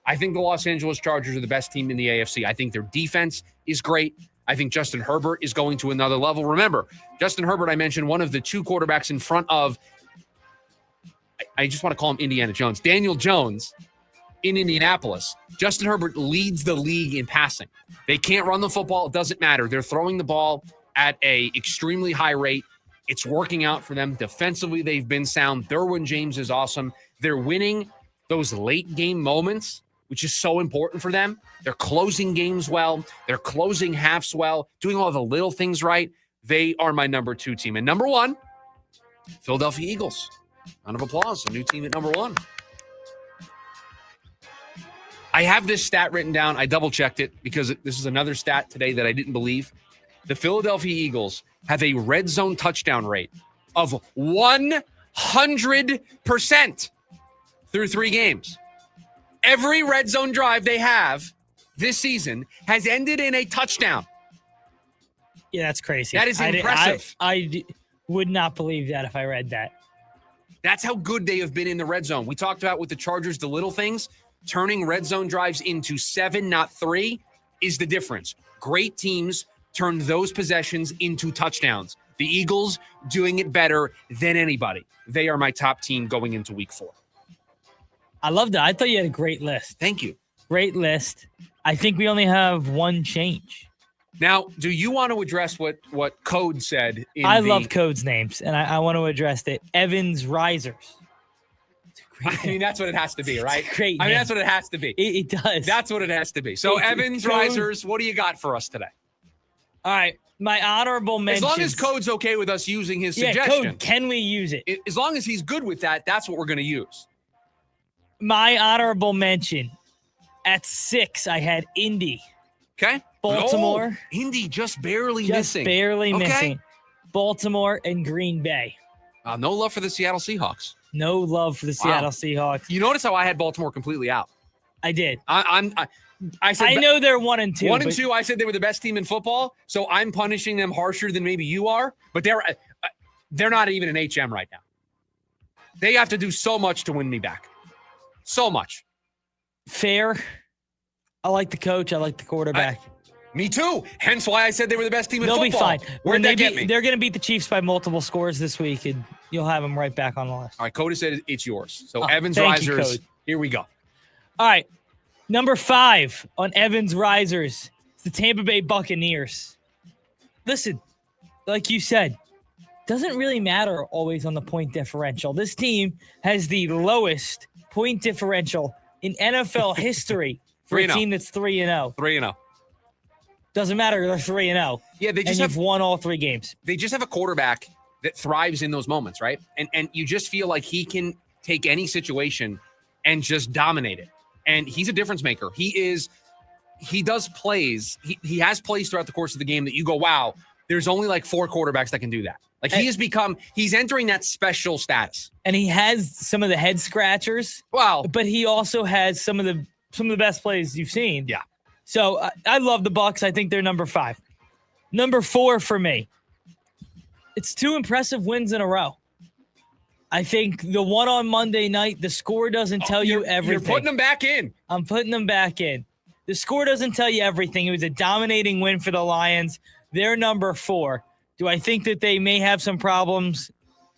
I think the Los Angeles Chargers are the best team in the AFC. I think their defense is great. I think Justin Herbert is going to another level. Remember, Justin Herbert, I mentioned, one of the 2 quarterbacks in front of, I just want to call him Indiana Jones, Daniel Jones in Indianapolis. Justin Herbert leads the league in passing. They can't run the football. It doesn't matter. They're throwing the ball at a extremely high rate. It's working out for them. Defensively, they've been sound. Derwin James is awesome. They're winning those late game moments, which is so important for them. They're closing games well. They're closing halves well, doing all the little things right. They are my number 2 team. And number 1, Philadelphia Eagles. Round of applause. A new team at number 1. I have this stat written down. I double-checked it because this is another stat today that I didn't believe. The Philadelphia Eagles have a red zone touchdown rate of 100% through 3 games. Every red zone drive they have this season has ended in a touchdown. Yeah, that's crazy. That is impressive. I would not believe that if I read that. That's how good they have been in the red zone. We talked about with the Chargers, the little things. Turning red zone drives into 7, not 3, is the difference. Great teams turn those possessions into touchdowns. The Eagles doing it better than anybody. They are my top team going into week 4. I love that. I thought you had a great list. Thank you. Great list. I think we only have one change. Now, do you want to address what Code said? I love Code's names, and I want to address it. Evans Risers. I mean, that's what it has to be, right? Great. I mean, that's what it has to be. It does. That's what it has to be. So, Evans Risers, what do you got for us today? All right. My honorable mentions. As long as Code's okay with us using his suggestion. Code, can we use it? As long as he's good with that, that's what we're going to use. My honorable mention. At 6, I had Indy. Okay. Baltimore. Oh, Indy just barely Just missing. barely missing. Baltimore and Green Bay. No love for the Seattle Seahawks. No love for the Seattle Seahawks. You notice how I had Baltimore completely out? I did. I said I know they're 1 and 2. 1 and 2. I said they were the best team in football, so I'm punishing them harsher than maybe you are. But they're not even an HM right now. They have to do so much to win me back. So much. Fair. I like the coach. I like the quarterback. Me too. Hence why I said they were the best team in They'll football. be fine. Where'd that get me? They're going to beat the Chiefs by multiple scores this week, and you'll have them right back on the list. All right, Cody said it's yours. So Evans thank you, Risers, Code. here we go. All right. Number 5 on Evans Risers, it's the Tampa Bay Buccaneers. Listen, like you said, doesn't really matter always on the point differential. This team has the lowest point differential in NFL history for a team that's 3-0. 3-0. Doesn't matter. They're 3-0. Yeah, they just have won all 3 games. They just have a quarterback that thrives in those moments, right? And you just feel like he can take any situation and just dominate it. And he's a difference maker. He does plays. He has plays throughout the course of the game that you go, wow, there's only like 4 quarterbacks that can do that. Like he's entering that special status. And he has some of the head scratchers. Wow. But he also has some of the best plays you've seen. Yeah. So I love the Bucs. I think they're number 5. Number 4 for me. It's 2 impressive wins in a row. I think the one on Monday night, the score doesn't tell you everything. You're putting them back in. I'm putting them back in. The score doesn't tell you everything. It was a dominating win for the Lions. They're number 4. Do I think that they may have some problems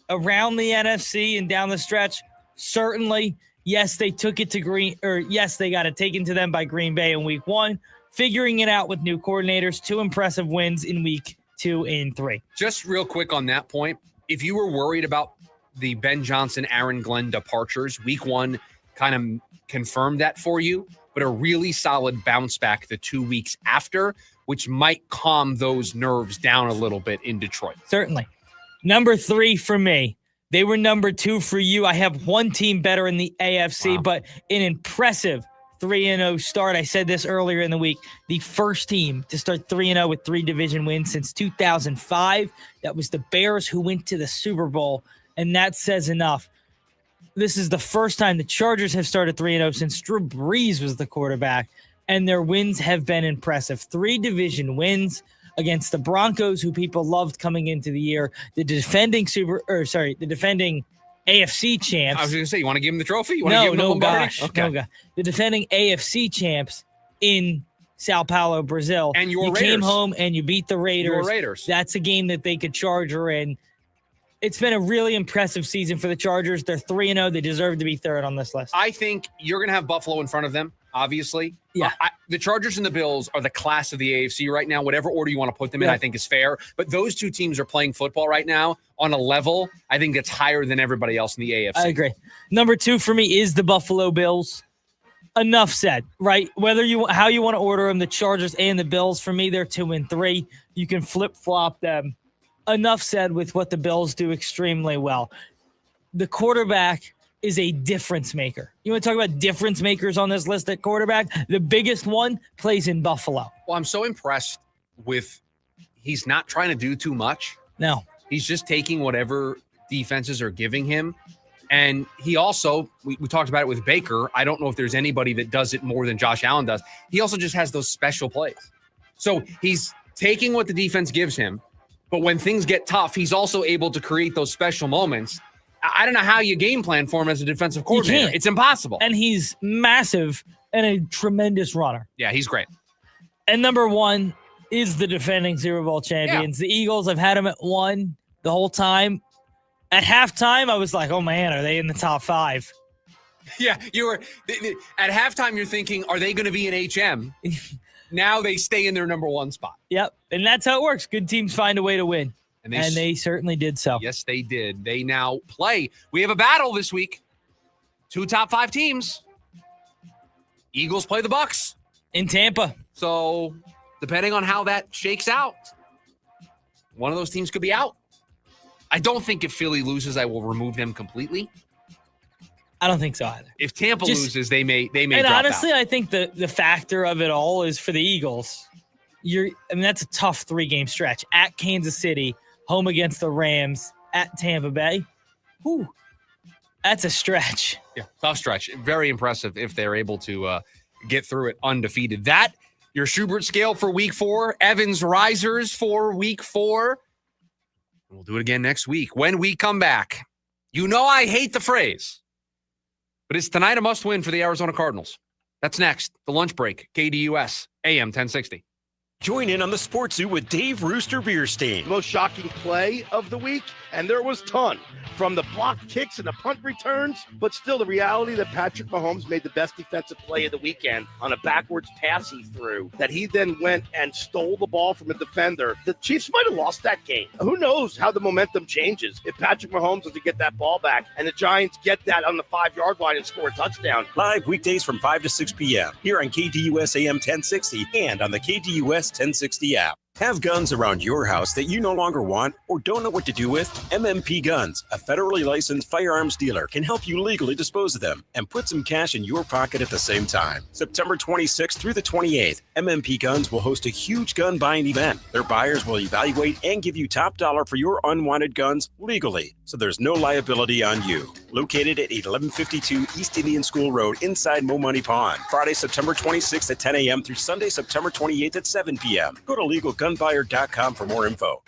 around the NFC and down the stretch? Certainly. Yes, they took it to yes, they got it taken to them by Green Bay in week 1. Figuring it out with new coordinators. 2 impressive wins in week 2 and 3. Just real quick on that point, if you were worried about the Ben Johnson, Aaron Glenn departures, week 1 kind of confirmed that for you, but a really solid bounce back the 2 weeks after, which might calm those nerves down a little bit in Detroit. Certainly. Number 3 for me. They were number 2 for you. I have one team better in the AFC, but an impressive 3-0 start. I said this earlier in the week. The first team to start 3-0 with 3 division wins since 2005. That was the Bears, who went to the Super Bowl, and that says enough. This is the first time the Chargers have started 3-0 since Drew Brees was the quarterback, and their wins have been impressive. 3 division wins against the Broncos, who people loved coming into the year. The defending AFC champs. I was going to say, you want to give him the trophy? No, gosh. Okay. No, gosh. The defending AFC champs in Sao Paulo, Brazil. And you Raiders. Came home and you beat the Raiders. Your Raiders. That's a game that they could Charger in. It's been a really impressive season for the Chargers. They're 3-0. They deserve to be 3rd on this list. I think you're going to have Buffalo in front of them, obviously. Yeah. The Chargers and the Bills are the class of the AFC right now. Whatever order you want to put them in, I think is fair. But those 2 teams are playing football right now on a level I think that's higher than everybody else in the AFC. I agree. Number 2 for me is the Buffalo Bills. Enough said, right? How you want to order them, the Chargers and the Bills, for me, they're 2 and 3. You can flip-flop them enough said with what the Bills do extremely well. The quarterback is a difference maker. You want to talk about difference makers on this list at quarterback? The biggest one plays in Buffalo. Well, I'm so impressed with he's not trying to do too much. No. He's just taking whatever defenses are giving him. And he also, we talked about it with Baker. I don't know if there's anybody that does it more than Josh Allen does. He also just has those special plays. So he's taking what the defense gives him, but when things get tough, he's also able to create those special moments. I don't know how you game plan for him as a defensive coordinator. It's impossible. And he's massive and a tremendous runner. Yeah, he's great. And number one is the defending Super Bowl champions. The Eagles, I've had them at 1 the whole time. At halftime, I was like, oh, man, are they in the top 5? Yeah, you were at halftime, you're thinking, are they going to be an HM? Now they stay in their number 1 spot. Yep, and that's how it works. Good teams find a way to win. And they certainly did so. Yes, they did. They now play. We have a battle this week. 2 top 5 teams. Eagles play the Bucs in Tampa. So depending on how that shakes out, one of those teams could be out. I don't think if Philly loses, I will remove them completely. I don't think so either. If Tampa loses, they may. And drop honestly, out. I think the factor of it all is for the Eagles. That's a tough 3-game stretch at Kansas City, home against the Rams, at Tampa Bay. Whew, that's a stretch. Yeah, tough stretch. Very impressive if they're able to get through it undefeated. That, your Schubert Scale for week 4, Evans Risers for week 4. We'll do it again next week. When we come back, you know I hate the phrase, but it's tonight a must-win for the Arizona Cardinals. That's next. The lunch break, KDUS, AM 1060. Join in on the Sports Zoo with Dave Rooster Beerstein. Most shocking play of the week, and there was ton. From the blocked kicks and the punt returns, but still the reality that Patrick Mahomes made the best defensive play of the weekend on a backwards pass he threw, that he then went and stole the ball from a defender. The Chiefs might have lost that game. Who knows how the momentum changes if Patrick Mahomes doesn't get that ball back and the Giants get that on the 5-yard line and score a touchdown. Live weekdays from 5 to 6 p.m. here on KDUS AM 1060 and on the KDUS 1060 app. Have guns around your house that you no longer want or don't know what to do with? MMP Guns, a federally licensed firearms dealer, can help you legally dispose of them and put some cash in your pocket at the same time. September 26th through the 28th, MMP Guns will host a huge gun buying event. Their buyers will evaluate and give you top dollar for your unwanted guns legally, so there's no liability on you. Located at 1152 East Indian School Road inside Mo Money Pond. Friday, September 26th at 10 a.m. through Sunday, September 28th at 7 p.m. Go to LegalGunBuyer.com for more info.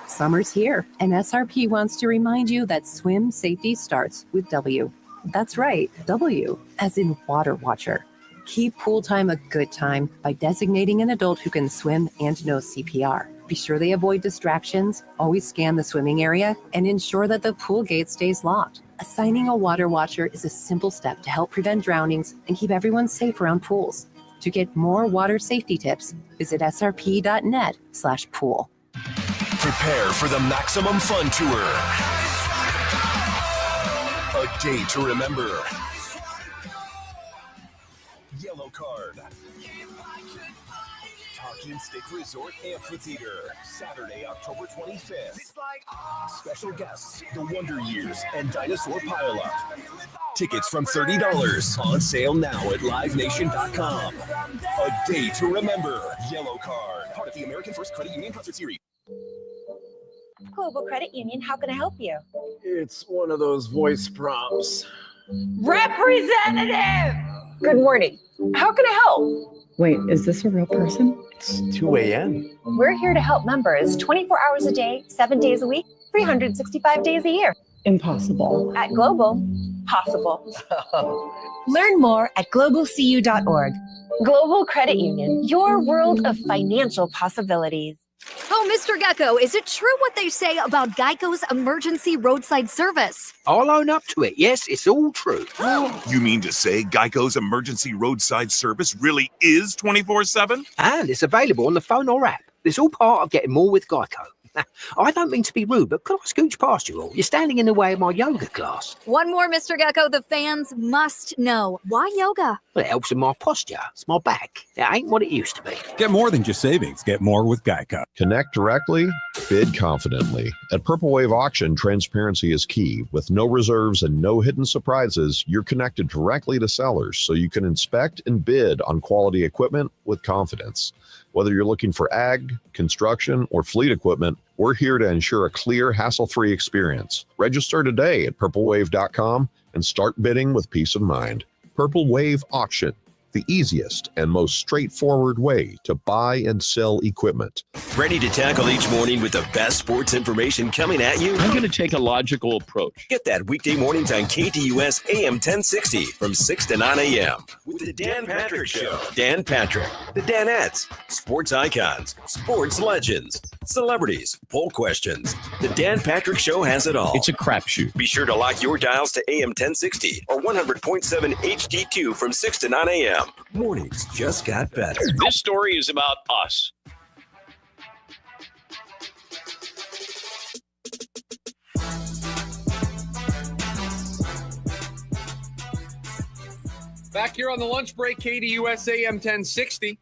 Summer's here, and SRP wants to remind you that swim safety starts with W. That's right, W, as in Water Watcher. Keep pool time a good time by designating an adult who can swim and knows CPR. Be sure they avoid distractions, always scan the swimming area, and ensure that the pool gate stays locked. Assigning a Water Watcher is a simple step to help prevent drownings and keep everyone safe around pools. To get more water safety tips, visit srp.net/pool. Prepare for the Maximum Fun Tour. A day to remember. Yellow Card. Talking Stick Resort Amphitheater, Saturday, October 25th. Special guests, The Wonder Years and Dinosaur Pile-Up. Tickets from $30. On sale now at livenation.com. A day to remember. Yellow Card. Part of the American First Credit Union Concert Series. Global Credit Union, how can I help you? It's one of those voice prompts. Representative! Good morning. How can I help? Wait, is this a real person? It's 2 a.m. We're here to help members 24 hours a day, 7 days a week, 365 days a year. Impossible. At Global, possible. Learn more at globalcu.org. Global Credit Union, your world of financial possibilities. Oh, Mr. Gecko, is it true what they say about Geico's emergency roadside service? I'll own up to it. Yes, it's all true. You mean to say Geico's emergency roadside service really is 24/7? And it's available on the phone or app. It's all part of getting more with Geico. I don't mean to be rude, but could I scooch past you all? You're standing in the way of my yoga class. One more, Mr. Gecko, the fans must know. Why yoga? Well, it helps with my posture. It's my back. It ain't what it used to be. Get more than just savings. Get more with Geico. Connect directly, Bid confidently. At Purple Wave Auction, transparency is key. With no reserves and no hidden surprises, you're connected directly to sellers so you can inspect and bid on quality equipment with confidence. Whether you're looking for ag, construction, or fleet equipment, we're here to ensure a clear, hassle-free experience. Register today at purplewave.com and start bidding with peace of mind. Purple Wave Auction, the easiest and most straightforward way to buy and sell equipment. Ready to tackle each morning with the best sports information coming at you? I'm going to take a logical approach. Get that weekday mornings on KDUS AM 1060 from 6 to 9 a.m. with the Dan Patrick Show. Dan Patrick, the Danettes, sports icons, sports legends, celebrities, poll questions. The Dan Patrick Show has it all. It's a crapshoot. Be sure to lock your dials to AM 1060 or 100.7 HD2 from 6 to 9 a.m. Mornings just got better. This story is about us. Back here on the lunch break, KDUS AM 1060.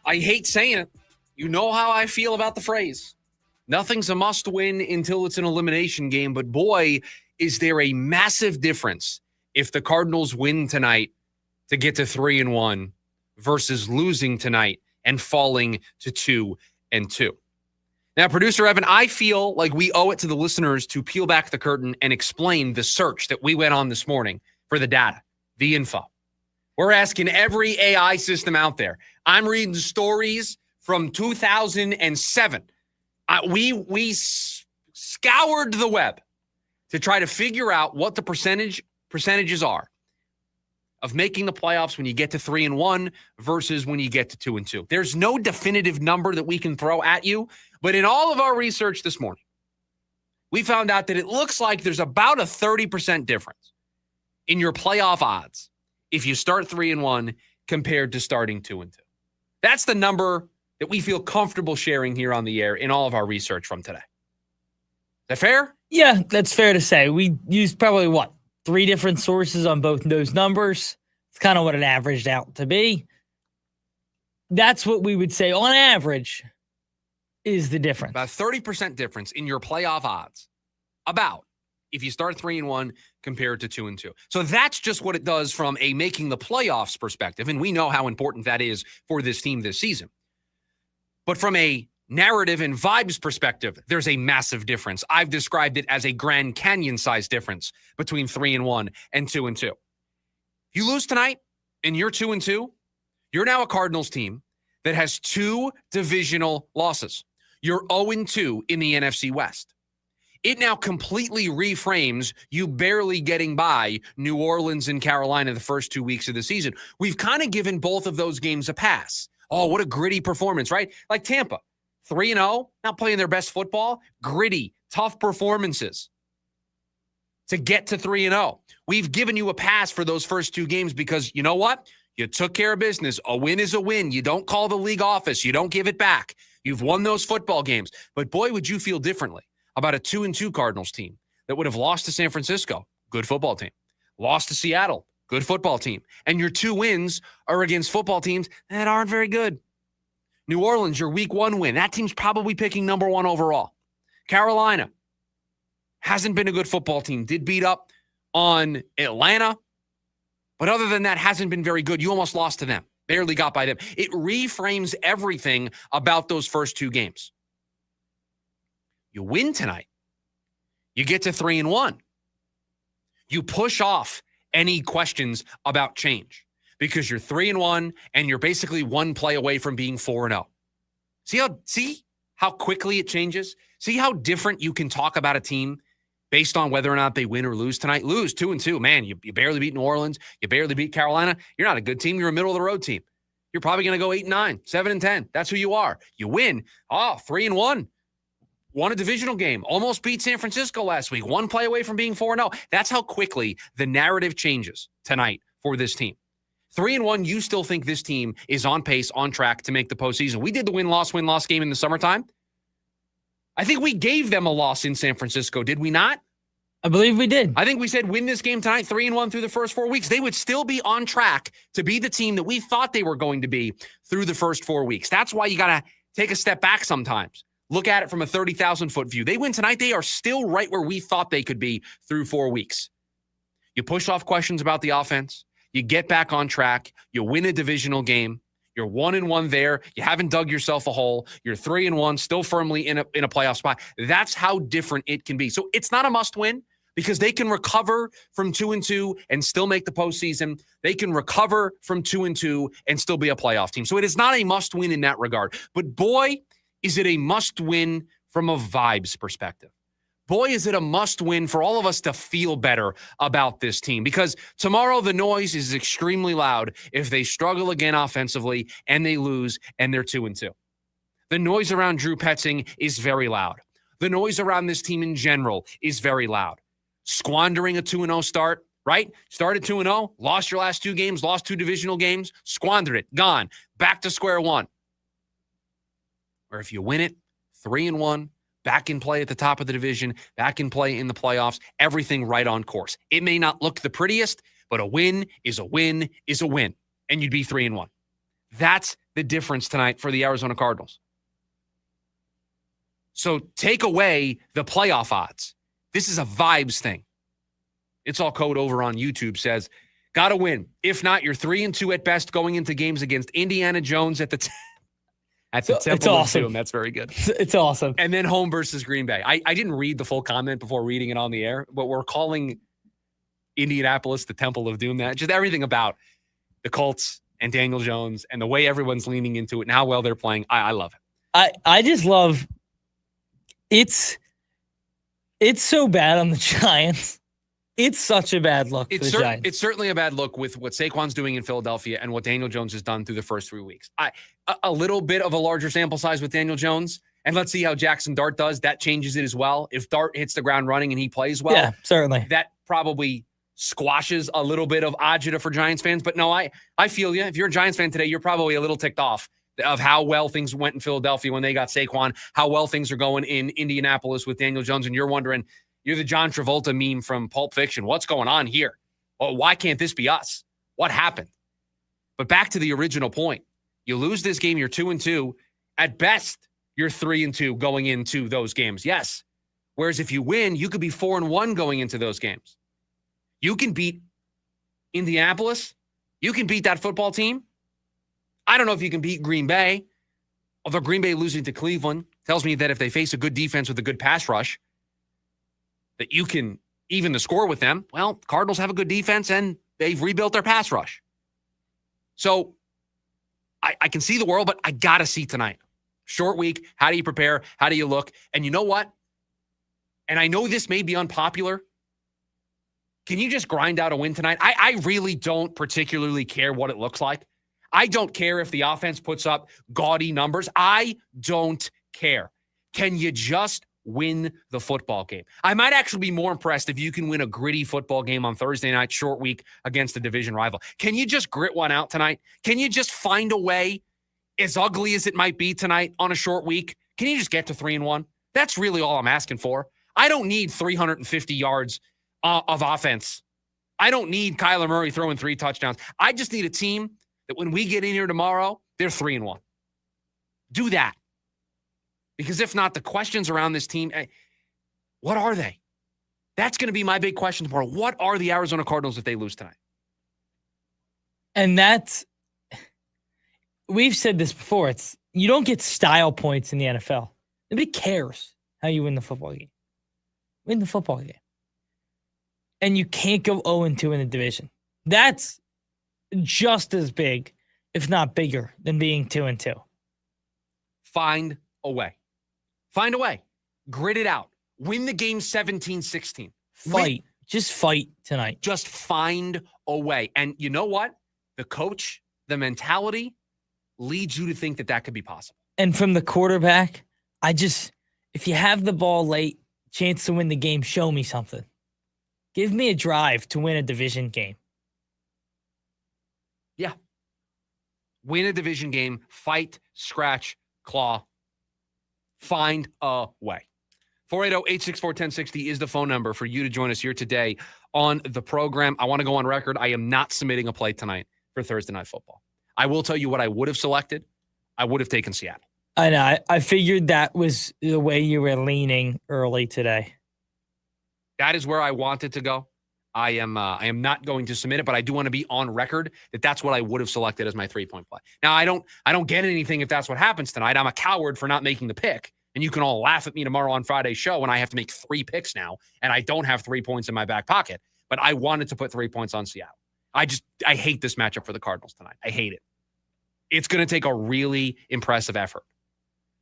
I hate saying it. You know how I feel about the phrase. Nothing's a must win until it's an elimination game, but boy, is there a massive difference if the Cardinals win tonight to get to 3-1 versus losing tonight and falling to 2-2. Now, producer Evan, I feel like we owe it to the listeners to peel back the curtain and explain the search that we went on this morning for the data, the info. We're asking every AI system out there. I'm reading stories from 2007. We scoured the web to try to figure out what the percentages are of making the playoffs when you get to 3-1 versus when you get to 2-2. There's no definitive number that we can throw at you, but in all of our research this morning, we found out that it looks like there's about a 30% difference in your playoff odds if you start 3-1 compared to starting 2-2. That's the number that we feel comfortable sharing here on the air in all of our research from today. Is that fair? Yeah, that's fair to say. We used probably, 3 different sources on both those numbers. It's kind of what it averaged out to be. That's what we would say on average is the difference. About 30% difference in your playoff odds. About if you start 3-1 compared to 2-2. So that's just what it does from a making the playoffs perspective. And we know how important that is for this team this season. But from a narrative and vibes perspective, there's a massive difference. I've described it as a Grand Canyon-sized difference between 3-1 and 2-2. If you lose tonight and you're 2-2, you're now a Cardinals team that has 2 divisional losses. You're 0-2 in the NFC West. It now completely reframes you barely getting by New Orleans and Carolina the first 2 weeks of the season. We've kind of given both of those games a pass. Oh, what a gritty performance, right? Like Tampa. 3-0, not playing their best football, gritty, tough performances to get to 3-0. We've given you a pass for those first 2 games because you know what? You took care of business. A win is a win. You don't call the league office. You don't give it back. You've won those football games. But boy, would you feel differently about a 2-2 Cardinals team that would have lost to San Francisco, good football team, lost to Seattle, good football team, and your 2 wins are against football teams that aren't very good. New Orleans, your week 1 win. That team's probably picking number 1 overall. Carolina hasn't been a good football team. Did beat up on Atlanta. But other than that, hasn't been very good. You almost lost to them. Barely got by them. It reframes everything about those first 2 games. You win tonight. You get to 3-1. You push off any questions about change. Because you're 3-1 and you're basically 1 play away from being 4-0. See how quickly it changes? See how different you can talk about a team based on whether or not they win or lose tonight? Lose 2-2. Man, you barely beat New Orleans. You barely beat Carolina. You're not a good team. You're a middle of the road team. You're probably going to go 8-9, 7-10. That's who you are. You win. 3-1. Won a divisional game. Almost beat San Francisco last week. 1 play away from being 4-0. That's how quickly the narrative changes tonight for this team. 3-1, you still think this team is on pace, on track to make the postseason. We did the win-loss game in the summertime. I think we gave them a loss in San Francisco, did we not? I believe we did. I think we said win this game tonight, 3-1 through the first 4 weeks. They would still be on track to be the team that we thought they were going to be through the first 4 weeks. That's why you got to take a step back sometimes. Look at it from a 30,000-foot view. They win tonight, they are still right where we thought they could be through 4 weeks. You push off questions about the offense. You get back on track. You win a divisional game. You're 1-1 there. You haven't dug yourself a hole. You're 3-1, still firmly in a playoff spot. That's how different it can be. So it's not a must-win because they can recover from 2-2 and still make the postseason. They can recover from 2-2 and still be a playoff team. So it is not a must-win in that regard. But boy, is it a must-win from a vibes perspective. Boy, is it a must-win for all of us to feel better about this team, because tomorrow the noise is extremely loud if they struggle again offensively and they lose and they're 2-2. The noise around Drew Petzing is very loud. The noise around this team in general is very loud. Squandering a 2-0 start, right? Started 2-0, lost your last 2 games, lost 2 divisional games, squandered it, gone, back to square one. Or if you win it, 3-1, back in play at the top of the division, back in play in the playoffs, everything right on course. It may not look the prettiest, but a win is a win is a win, and you'd be 3-1. That's the difference tonight for the Arizona Cardinals. So take away the playoff odds. This is a vibes thing. It's all code over on YouTube says, got to win. If not, you're 3-2 at best going into games against Indiana Jones at the Temple it's awesome. of Doom. That's very good. It's awesome. And then home versus Green Bay. I didn't read the full comment before reading it on the air, but we're calling Indianapolis the Temple of Doom. That just everything about the Colts and Daniel Jones and the way everyone's leaning into it and how well they're playing. I love it. I just love it's so bad on the Giants. It's such a bad look for the Giants. It's certainly a bad look with what Saquon's doing in Philadelphia and what Daniel Jones has done through the first 3 weeks. A little bit of a larger sample size with Daniel Jones, and let's see how Jackson Dart does. That changes it as well. If Dart hits the ground running and he plays well, yeah, certainly. That probably squashes a little bit of agita for Giants fans. But no, I feel you. If you're a Giants fan today, you're probably a little ticked off of how well things went in Philadelphia when they got Saquon, how well things are going in Indianapolis with Daniel Jones, and you're wondering, you're the John Travolta meme from Pulp Fiction. What's going on here? Oh, why can't this be us? What happened? But back to the original point. You lose this game, you're 2-2. At best, you're 3-2 going into those games. Yes. Whereas if you win, you could be 4-1 going into those games. You can beat Indianapolis. You can beat that football team. I don't know if you can beat Green Bay. Although Green Bay losing to Cleveland tells me that if they face a good defense with a good pass rush, that you can even the score with them. Well, Cardinals have a good defense and they've rebuilt their pass rush. So I can see the world, but I got to see tonight. Short week. How do you prepare? How do you look? And you know what? And I know this may be unpopular. Can you just grind out a win tonight? I really don't particularly care what it looks like. I don't care if the offense puts up gaudy numbers. I don't care. Can you just win the football game? I might actually be more impressed if you can win a gritty football game on Thursday night, short week against a division rival. Can you just grit one out tonight? Can you just find a way, as ugly as it might be tonight on a short week? Can you just get to 3-1? That's really all I'm asking for. I don't need 350 yards of offense. I don't need Kyler Murray throwing 3 touchdowns. I just need a team that when we get in here tomorrow, they're 3-1. Do that. Because if not, the questions around this team, what are they? That's going to be my big question tomorrow. What are the Arizona Cardinals if they lose tonight? And we've said this before. You don't get style points in the NFL. Nobody cares how you win the football game. Win the football game. And you can't go 0-2 in the division. That's just as big, if not bigger, than being 2-2. Find a way. Find a way. Grit it out. Win the game 17-16. Fight. Just fight tonight. Just find a way. And you know what? The coach, the mentality leads you to think that could be possible. And from the quarterback, if you have the ball late, chance to win the game, show me something. Give me a drive to win a division game. Yeah. Win a division game, fight, scratch, claw. Find a way. 480-864-1060 is the phone number for you to join us here today on the program. I want to go on record. I am not submitting a play tonight for Thursday Night Football. I will tell you what I would have selected. I would have taken Seattle. I know. I figured that was the way you were leaning early today. That is where I wanted to go. I am not going to submit it, but I do want to be on record that that's what I would have selected as my 3-point play. Now, I don't get anything if that's what happens tonight. I'm a coward for not making the pick, and you can all laugh at me tomorrow on Friday's show when I have to make 3 picks now, and I don't have 3 points in my back pocket. But I wanted to put 3 points on Seattle. I hate this matchup for the Cardinals tonight. I hate it. It's going to take a really impressive effort.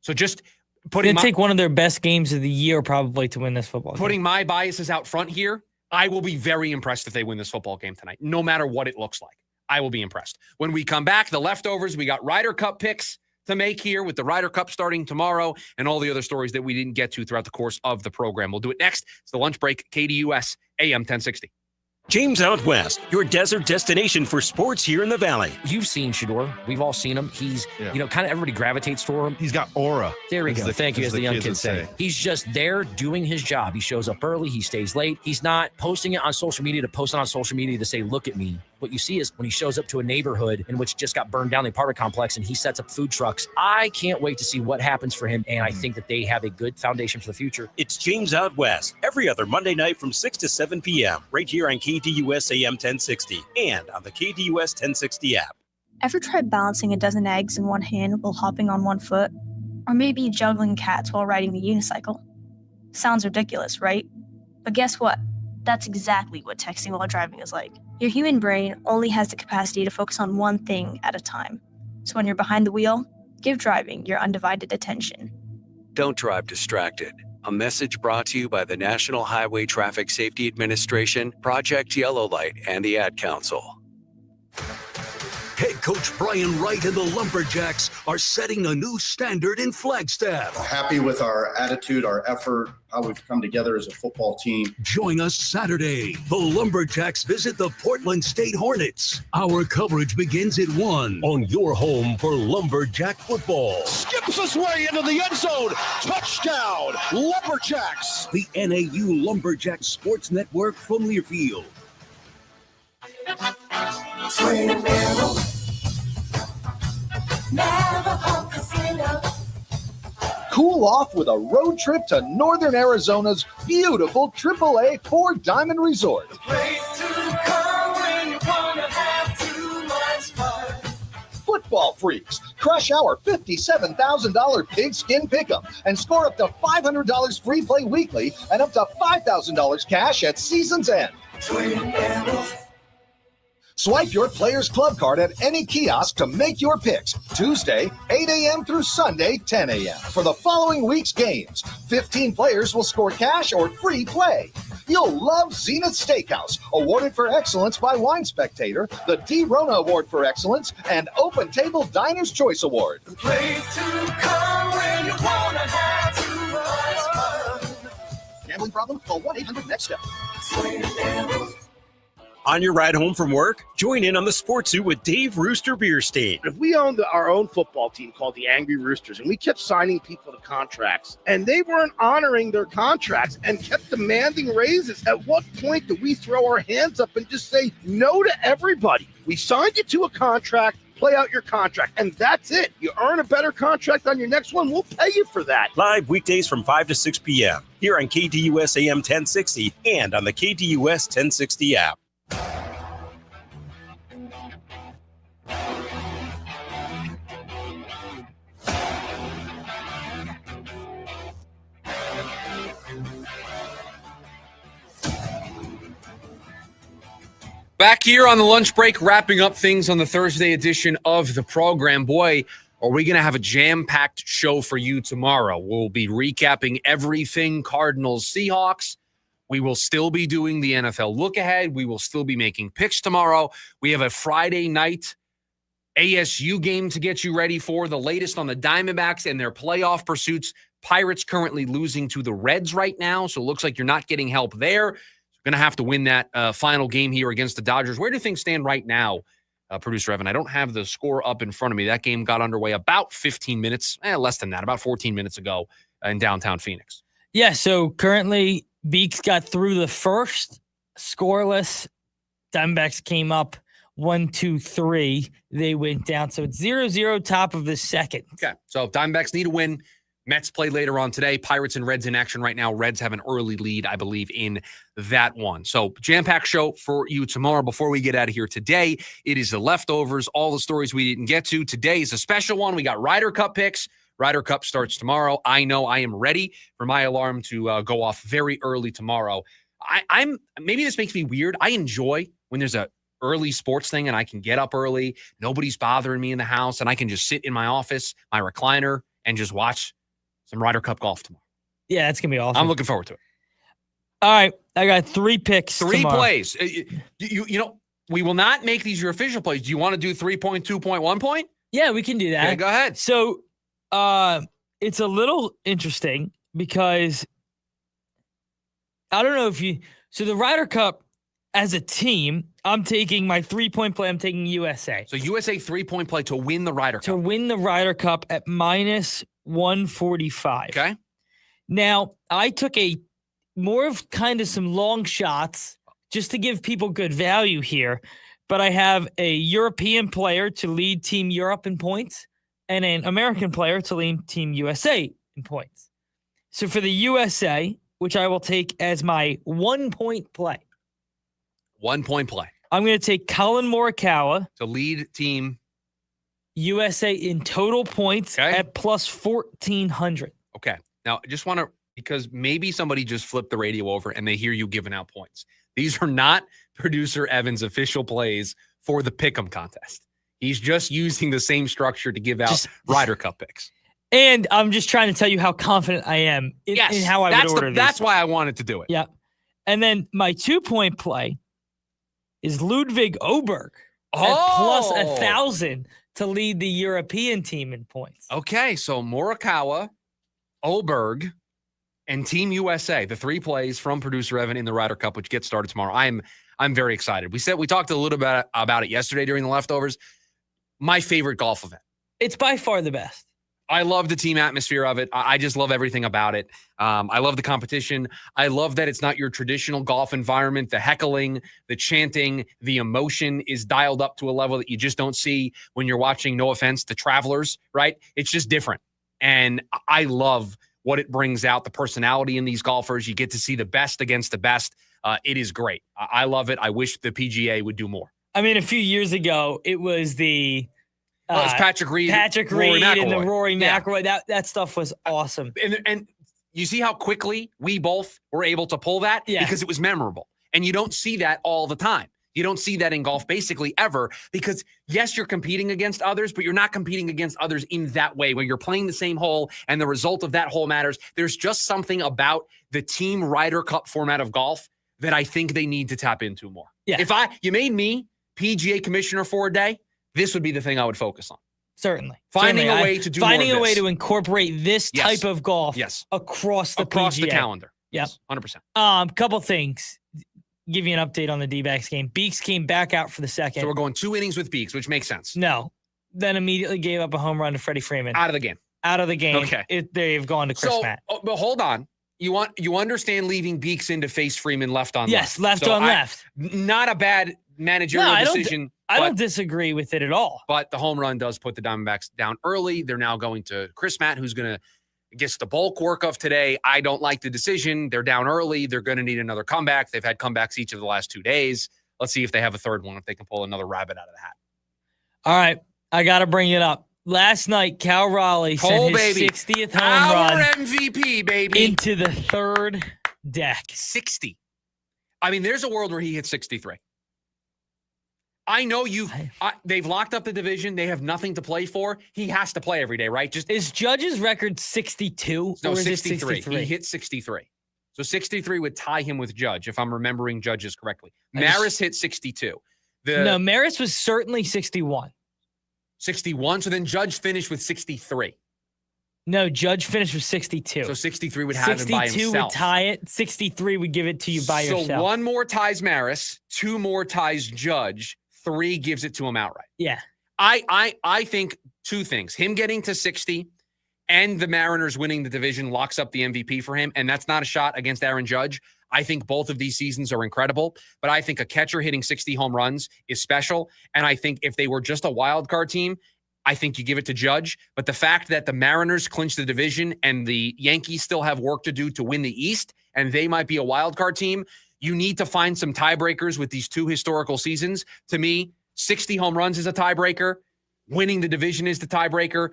So just putting take one of their best games of the year probably to win this football game. Putting my biases out front here, I will be very impressed if they win this football game tonight, no matter what it looks like. I will be impressed. When we come back, the leftovers, we got Ryder Cup picks to make here with the Ryder Cup starting tomorrow and all the other stories that we didn't get to throughout the course of the program. We'll do it next. It's the lunch break, KDUS AM 1060. James Out West, your desert destination for sports here in the Valley. You've seen Shedeur. We've all seen him. He's, kind of everybody gravitates toward him. He's got aura. There we go. Thank you, as the young kids say. He's just there doing his job. He shows up early. He stays late. He's not posting it on social media to post it on social media to say, look at me. What you see is when he shows up to a neighborhood in which just got burned down, the apartment complex, and he sets up food trucks. I can't wait to see what happens for him, and I think that they have a good foundation for the future. It's James Out West, every other Monday night from 6 to 7 p.m., right here on KDUS AM 1060 and on the KDUS 1060 app. Ever tried balancing a dozen eggs in one hand while hopping on one foot? Or maybe juggling cats while riding the unicycle? Sounds ridiculous, right? But guess what? That's exactly what texting while driving is like. Your human brain only has the capacity to focus on one thing at a time. So when you're behind the wheel, give driving your undivided attention. Don't drive distracted. A message brought to you by the National Highway Traffic Safety Administration, Project Yellow Light, and the Ad Council. Head coach Brian Wright and the Lumberjacks are setting a new standard in Flagstaff. Happy with our attitude, our effort, how we've come together as a football team. Join us Saturday. The Lumberjacks visit the Portland State Hornets. Our coverage begins at 1 on your home for Lumberjack football. Skips his way into the end zone. Touchdown, Lumberjacks. The NAU Lumberjack Sports Network from Learfield. Twin Arrow, Navajo Casino. Cool off with a road trip to northern Arizona's beautiful AAA Four Diamond Resort. Place to come when you wanna have too much fun. Football freaks, crush our $57,000 pigskin pick'em and score up to $500 free play weekly and up to $5,000 cash at season's end. Twin Arrows. Swipe your Players Club card at any kiosk to make your picks. Tuesday, 8 a.m. through Sunday, 10 a.m. For the following week's games, 15 players will score cash or free play. You'll love Zenith Steakhouse, awarded for excellence by Wine Spectator, the D. Rona Award for Excellence, and Open Table Diner's Choice Award. The place to come when you wanna have too much fun. Gambling problem? Call 1-800-NEXT-STEP. Twin Arrows. On your ride home from work, join in on the Sports Zoo with Dave Rooster Bierstein. If we owned our own football team called the Angry Roosters and we kept signing people to contracts and they weren't honoring their contracts and kept demanding raises, at what point do we throw our hands up and just say no to everybody? We signed you to a contract. Play out your contract, and that's it. You earn a better contract on your next one, we'll pay you for that. Live weekdays from 5 to 6 p.m. here on KDUS AM 1060 and on the KDUS 1060 app. Back here on the lunch break, wrapping up things on the Thursday edition of the program. Boy, are we going to have a jam-packed show for you tomorrow. We'll be recapping everything Cardinals Seahawks. We will still be doing the NFL look-ahead. We will still be making picks tomorrow. We have a Friday night ASU game to get you ready for, the latest on the Diamondbacks and their playoff pursuits. Pirates currently losing to the Reds right now, so it looks like you're not getting help there. Going to have to win that final game here against the Dodgers. Where do things stand right now, Producer Evan? I don't have the score up in front of me. That game got underway about 15 minutes, less than that, about 14 minutes ago in downtown Phoenix. Yeah, so currently Beaks got through the first, scoreless. Diamondbacks came up 1-2-3. They went down. So it's 0-0 top of the second. Okay, so Diamondbacks need a win. Mets play later on today. Pirates and Reds in action right now. Reds have an early lead, I believe, in that one. So jam-packed show for you tomorrow. Before we get out of here today, it is the leftovers, all the stories we didn't get to. Today is a special one. We got Ryder Cup picks. Ryder Cup starts tomorrow. I know I am ready for my alarm to go off very early tomorrow. I'm maybe this makes me weird. I enjoy when there's a early sports thing and I can get up early. Nobody's bothering me in the house, and I can just sit in my office, my recliner, and just watch some Ryder Cup golf tomorrow. Yeah, it's going to be awesome. I'm looking forward to it. All right. I got 3 picks. 3 tomorrow. plays. You know, we will not make these your official plays. Do you want to do 3 point, 2 point, 1 point? Yeah, we can do that. Okay, go ahead. So it's a little interesting because I don't know if you – so the Ryder Cup as a team, I'm taking my 3-point play. I'm taking USA. So USA 3-point play to win the Ryder Cup. To win the Ryder Cup at -145. Okay. Now, I took more of kind of some long shots just to give people good value here, but I have a European player to lead Team Europe in points and an American player to lead Team USA in points. So for the USA, which I will take as my 1-point play. 1-point play. I'm going to take Colin Morikawa to lead Team USA in total points at plus 1,400. Okay. Now, I just want to, because maybe somebody just flipped the radio over and they hear you giving out points. These are not producer Evan's official plays for the Pick'em contest. He's just using the same structure to give out Ryder Cup picks. And I'm just trying to tell you how confident I am in how I would order this. That's why I wanted to do it. Yeah. And then my 2-point play is Ludwig Oberg at plus 1,000 to lead the European team in points. Okay, so Morikawa, Oberg, and Team USA, the 3 plays from producer Evan in the Ryder Cup, which gets started tomorrow. I'm very excited. We talked a little bit about it yesterday during the leftovers. My favorite golf event. It's by far the best. I love the team atmosphere of it. I just love everything about it. I love the competition. I love that it's not your traditional golf environment. The heckling, the chanting, the emotion is dialed up to a level that you just don't see when you're watching, no offense, the Travelers, right? It's just different. And I love what it brings out, the personality in these golfers. You get to see the best against the best. It is great. I love it. I wish the PGA would do more. I mean, a few years ago, it was the it's Patrick Reed, and the Rory McIlroy. That stuff was awesome. And you see how quickly we both were able to pull that because it was memorable. And you don't see that all the time. You don't see that in golf basically ever because, yes, you're competing against others, but you're not competing against others in that way where you're playing the same hole and the result of that hole matters. There's just something about the Team Ryder Cup format of golf that I think they need to tap into more. Yeah. If you made me PGA commissioner for a day, this would be the thing I would focus on. Finding a way to do finding more a of way this. to incorporate this type of golf across the PGA. calendar. Yep. 100%. Couple things. Give you an update on the D-backs game. Beeks came back out for the second. So we're going 2 innings with Beeks, which makes sense. No. Then immediately gave up a home run to Freddie Freeman. Out of the game. Okay. They've gone to Chris Matt. But hold on. You understand leaving Beeks in to face Freeman left on left. Yes, left on left. Not a bad managerial decision. I don't disagree with it at all. But the home run does put the Diamondbacks down early. They're now going to Chris Matt, who's going to get the bulk work of today. I don't like the decision. They're down early. They're going to need another comeback. They've had comebacks each of the last 2 days. Let's see if they have a third one, if they can pull another rabbit out of the hat. All right. I got to bring it up. Last night, Cal Raleigh sent his 60th home run. MVP, baby. Into the third deck. 60. I mean, there's a world where he hits 63. I know they've locked up the division. They have nothing to play for. He has to play every day, right? Is Judge's record 62? No, or is 63. It 63? He hit 63. So 63 would tie him with Judge, if I'm remembering Judge's correctly. Maris hit 62. No, Maris was certainly 61. 61? So then Judge finished with 63. No, Judge finished with 62. So 63 would have him by himself. 62 would tie it. 63 would give it to you by yourself. So 1 more ties Maris, 2 more ties Judge, 3 gives it to him outright. Yeah. I think 2 things. Him getting to 60 and the Mariners winning the division locks up the MVP for him, and that's not a shot against Aaron Judge. I think both of these seasons are incredible, but I think a catcher hitting 60 home runs is special, and I think if they were just a wild card team, I think you give it to Judge. But the fact that the Mariners clinched the division and the Yankees still have work to do to win the East, and they might be a wild card team, you need to find some tiebreakers with these two historical seasons. To me, 60 home runs is a tiebreaker. Winning the division is the tiebreaker.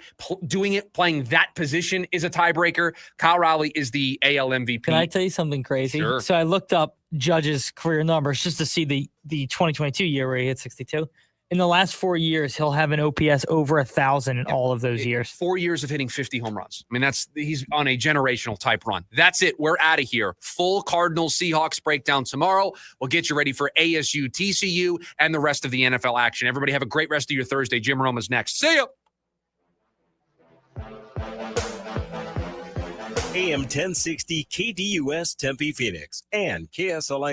Playing that position is a tiebreaker. Kyle Raleigh is the AL MVP. Can I tell you something crazy? Sure. So I looked up Judge's career numbers just to see the 2022 year where he hit 62. In the last 4 years, he'll have an OPS over 1,000 in all of those years. 4 years of hitting 50 home runs. I mean, he's on a generational type run. That's it. We're out of here. Full Cardinals Seahawks breakdown tomorrow. We'll get you ready for ASU, TCU, and the rest of the NFL action. Everybody have a great rest of your Thursday. Jim Roma's next. See ya. AM 1060 KDUS Tempe Phoenix and KSLI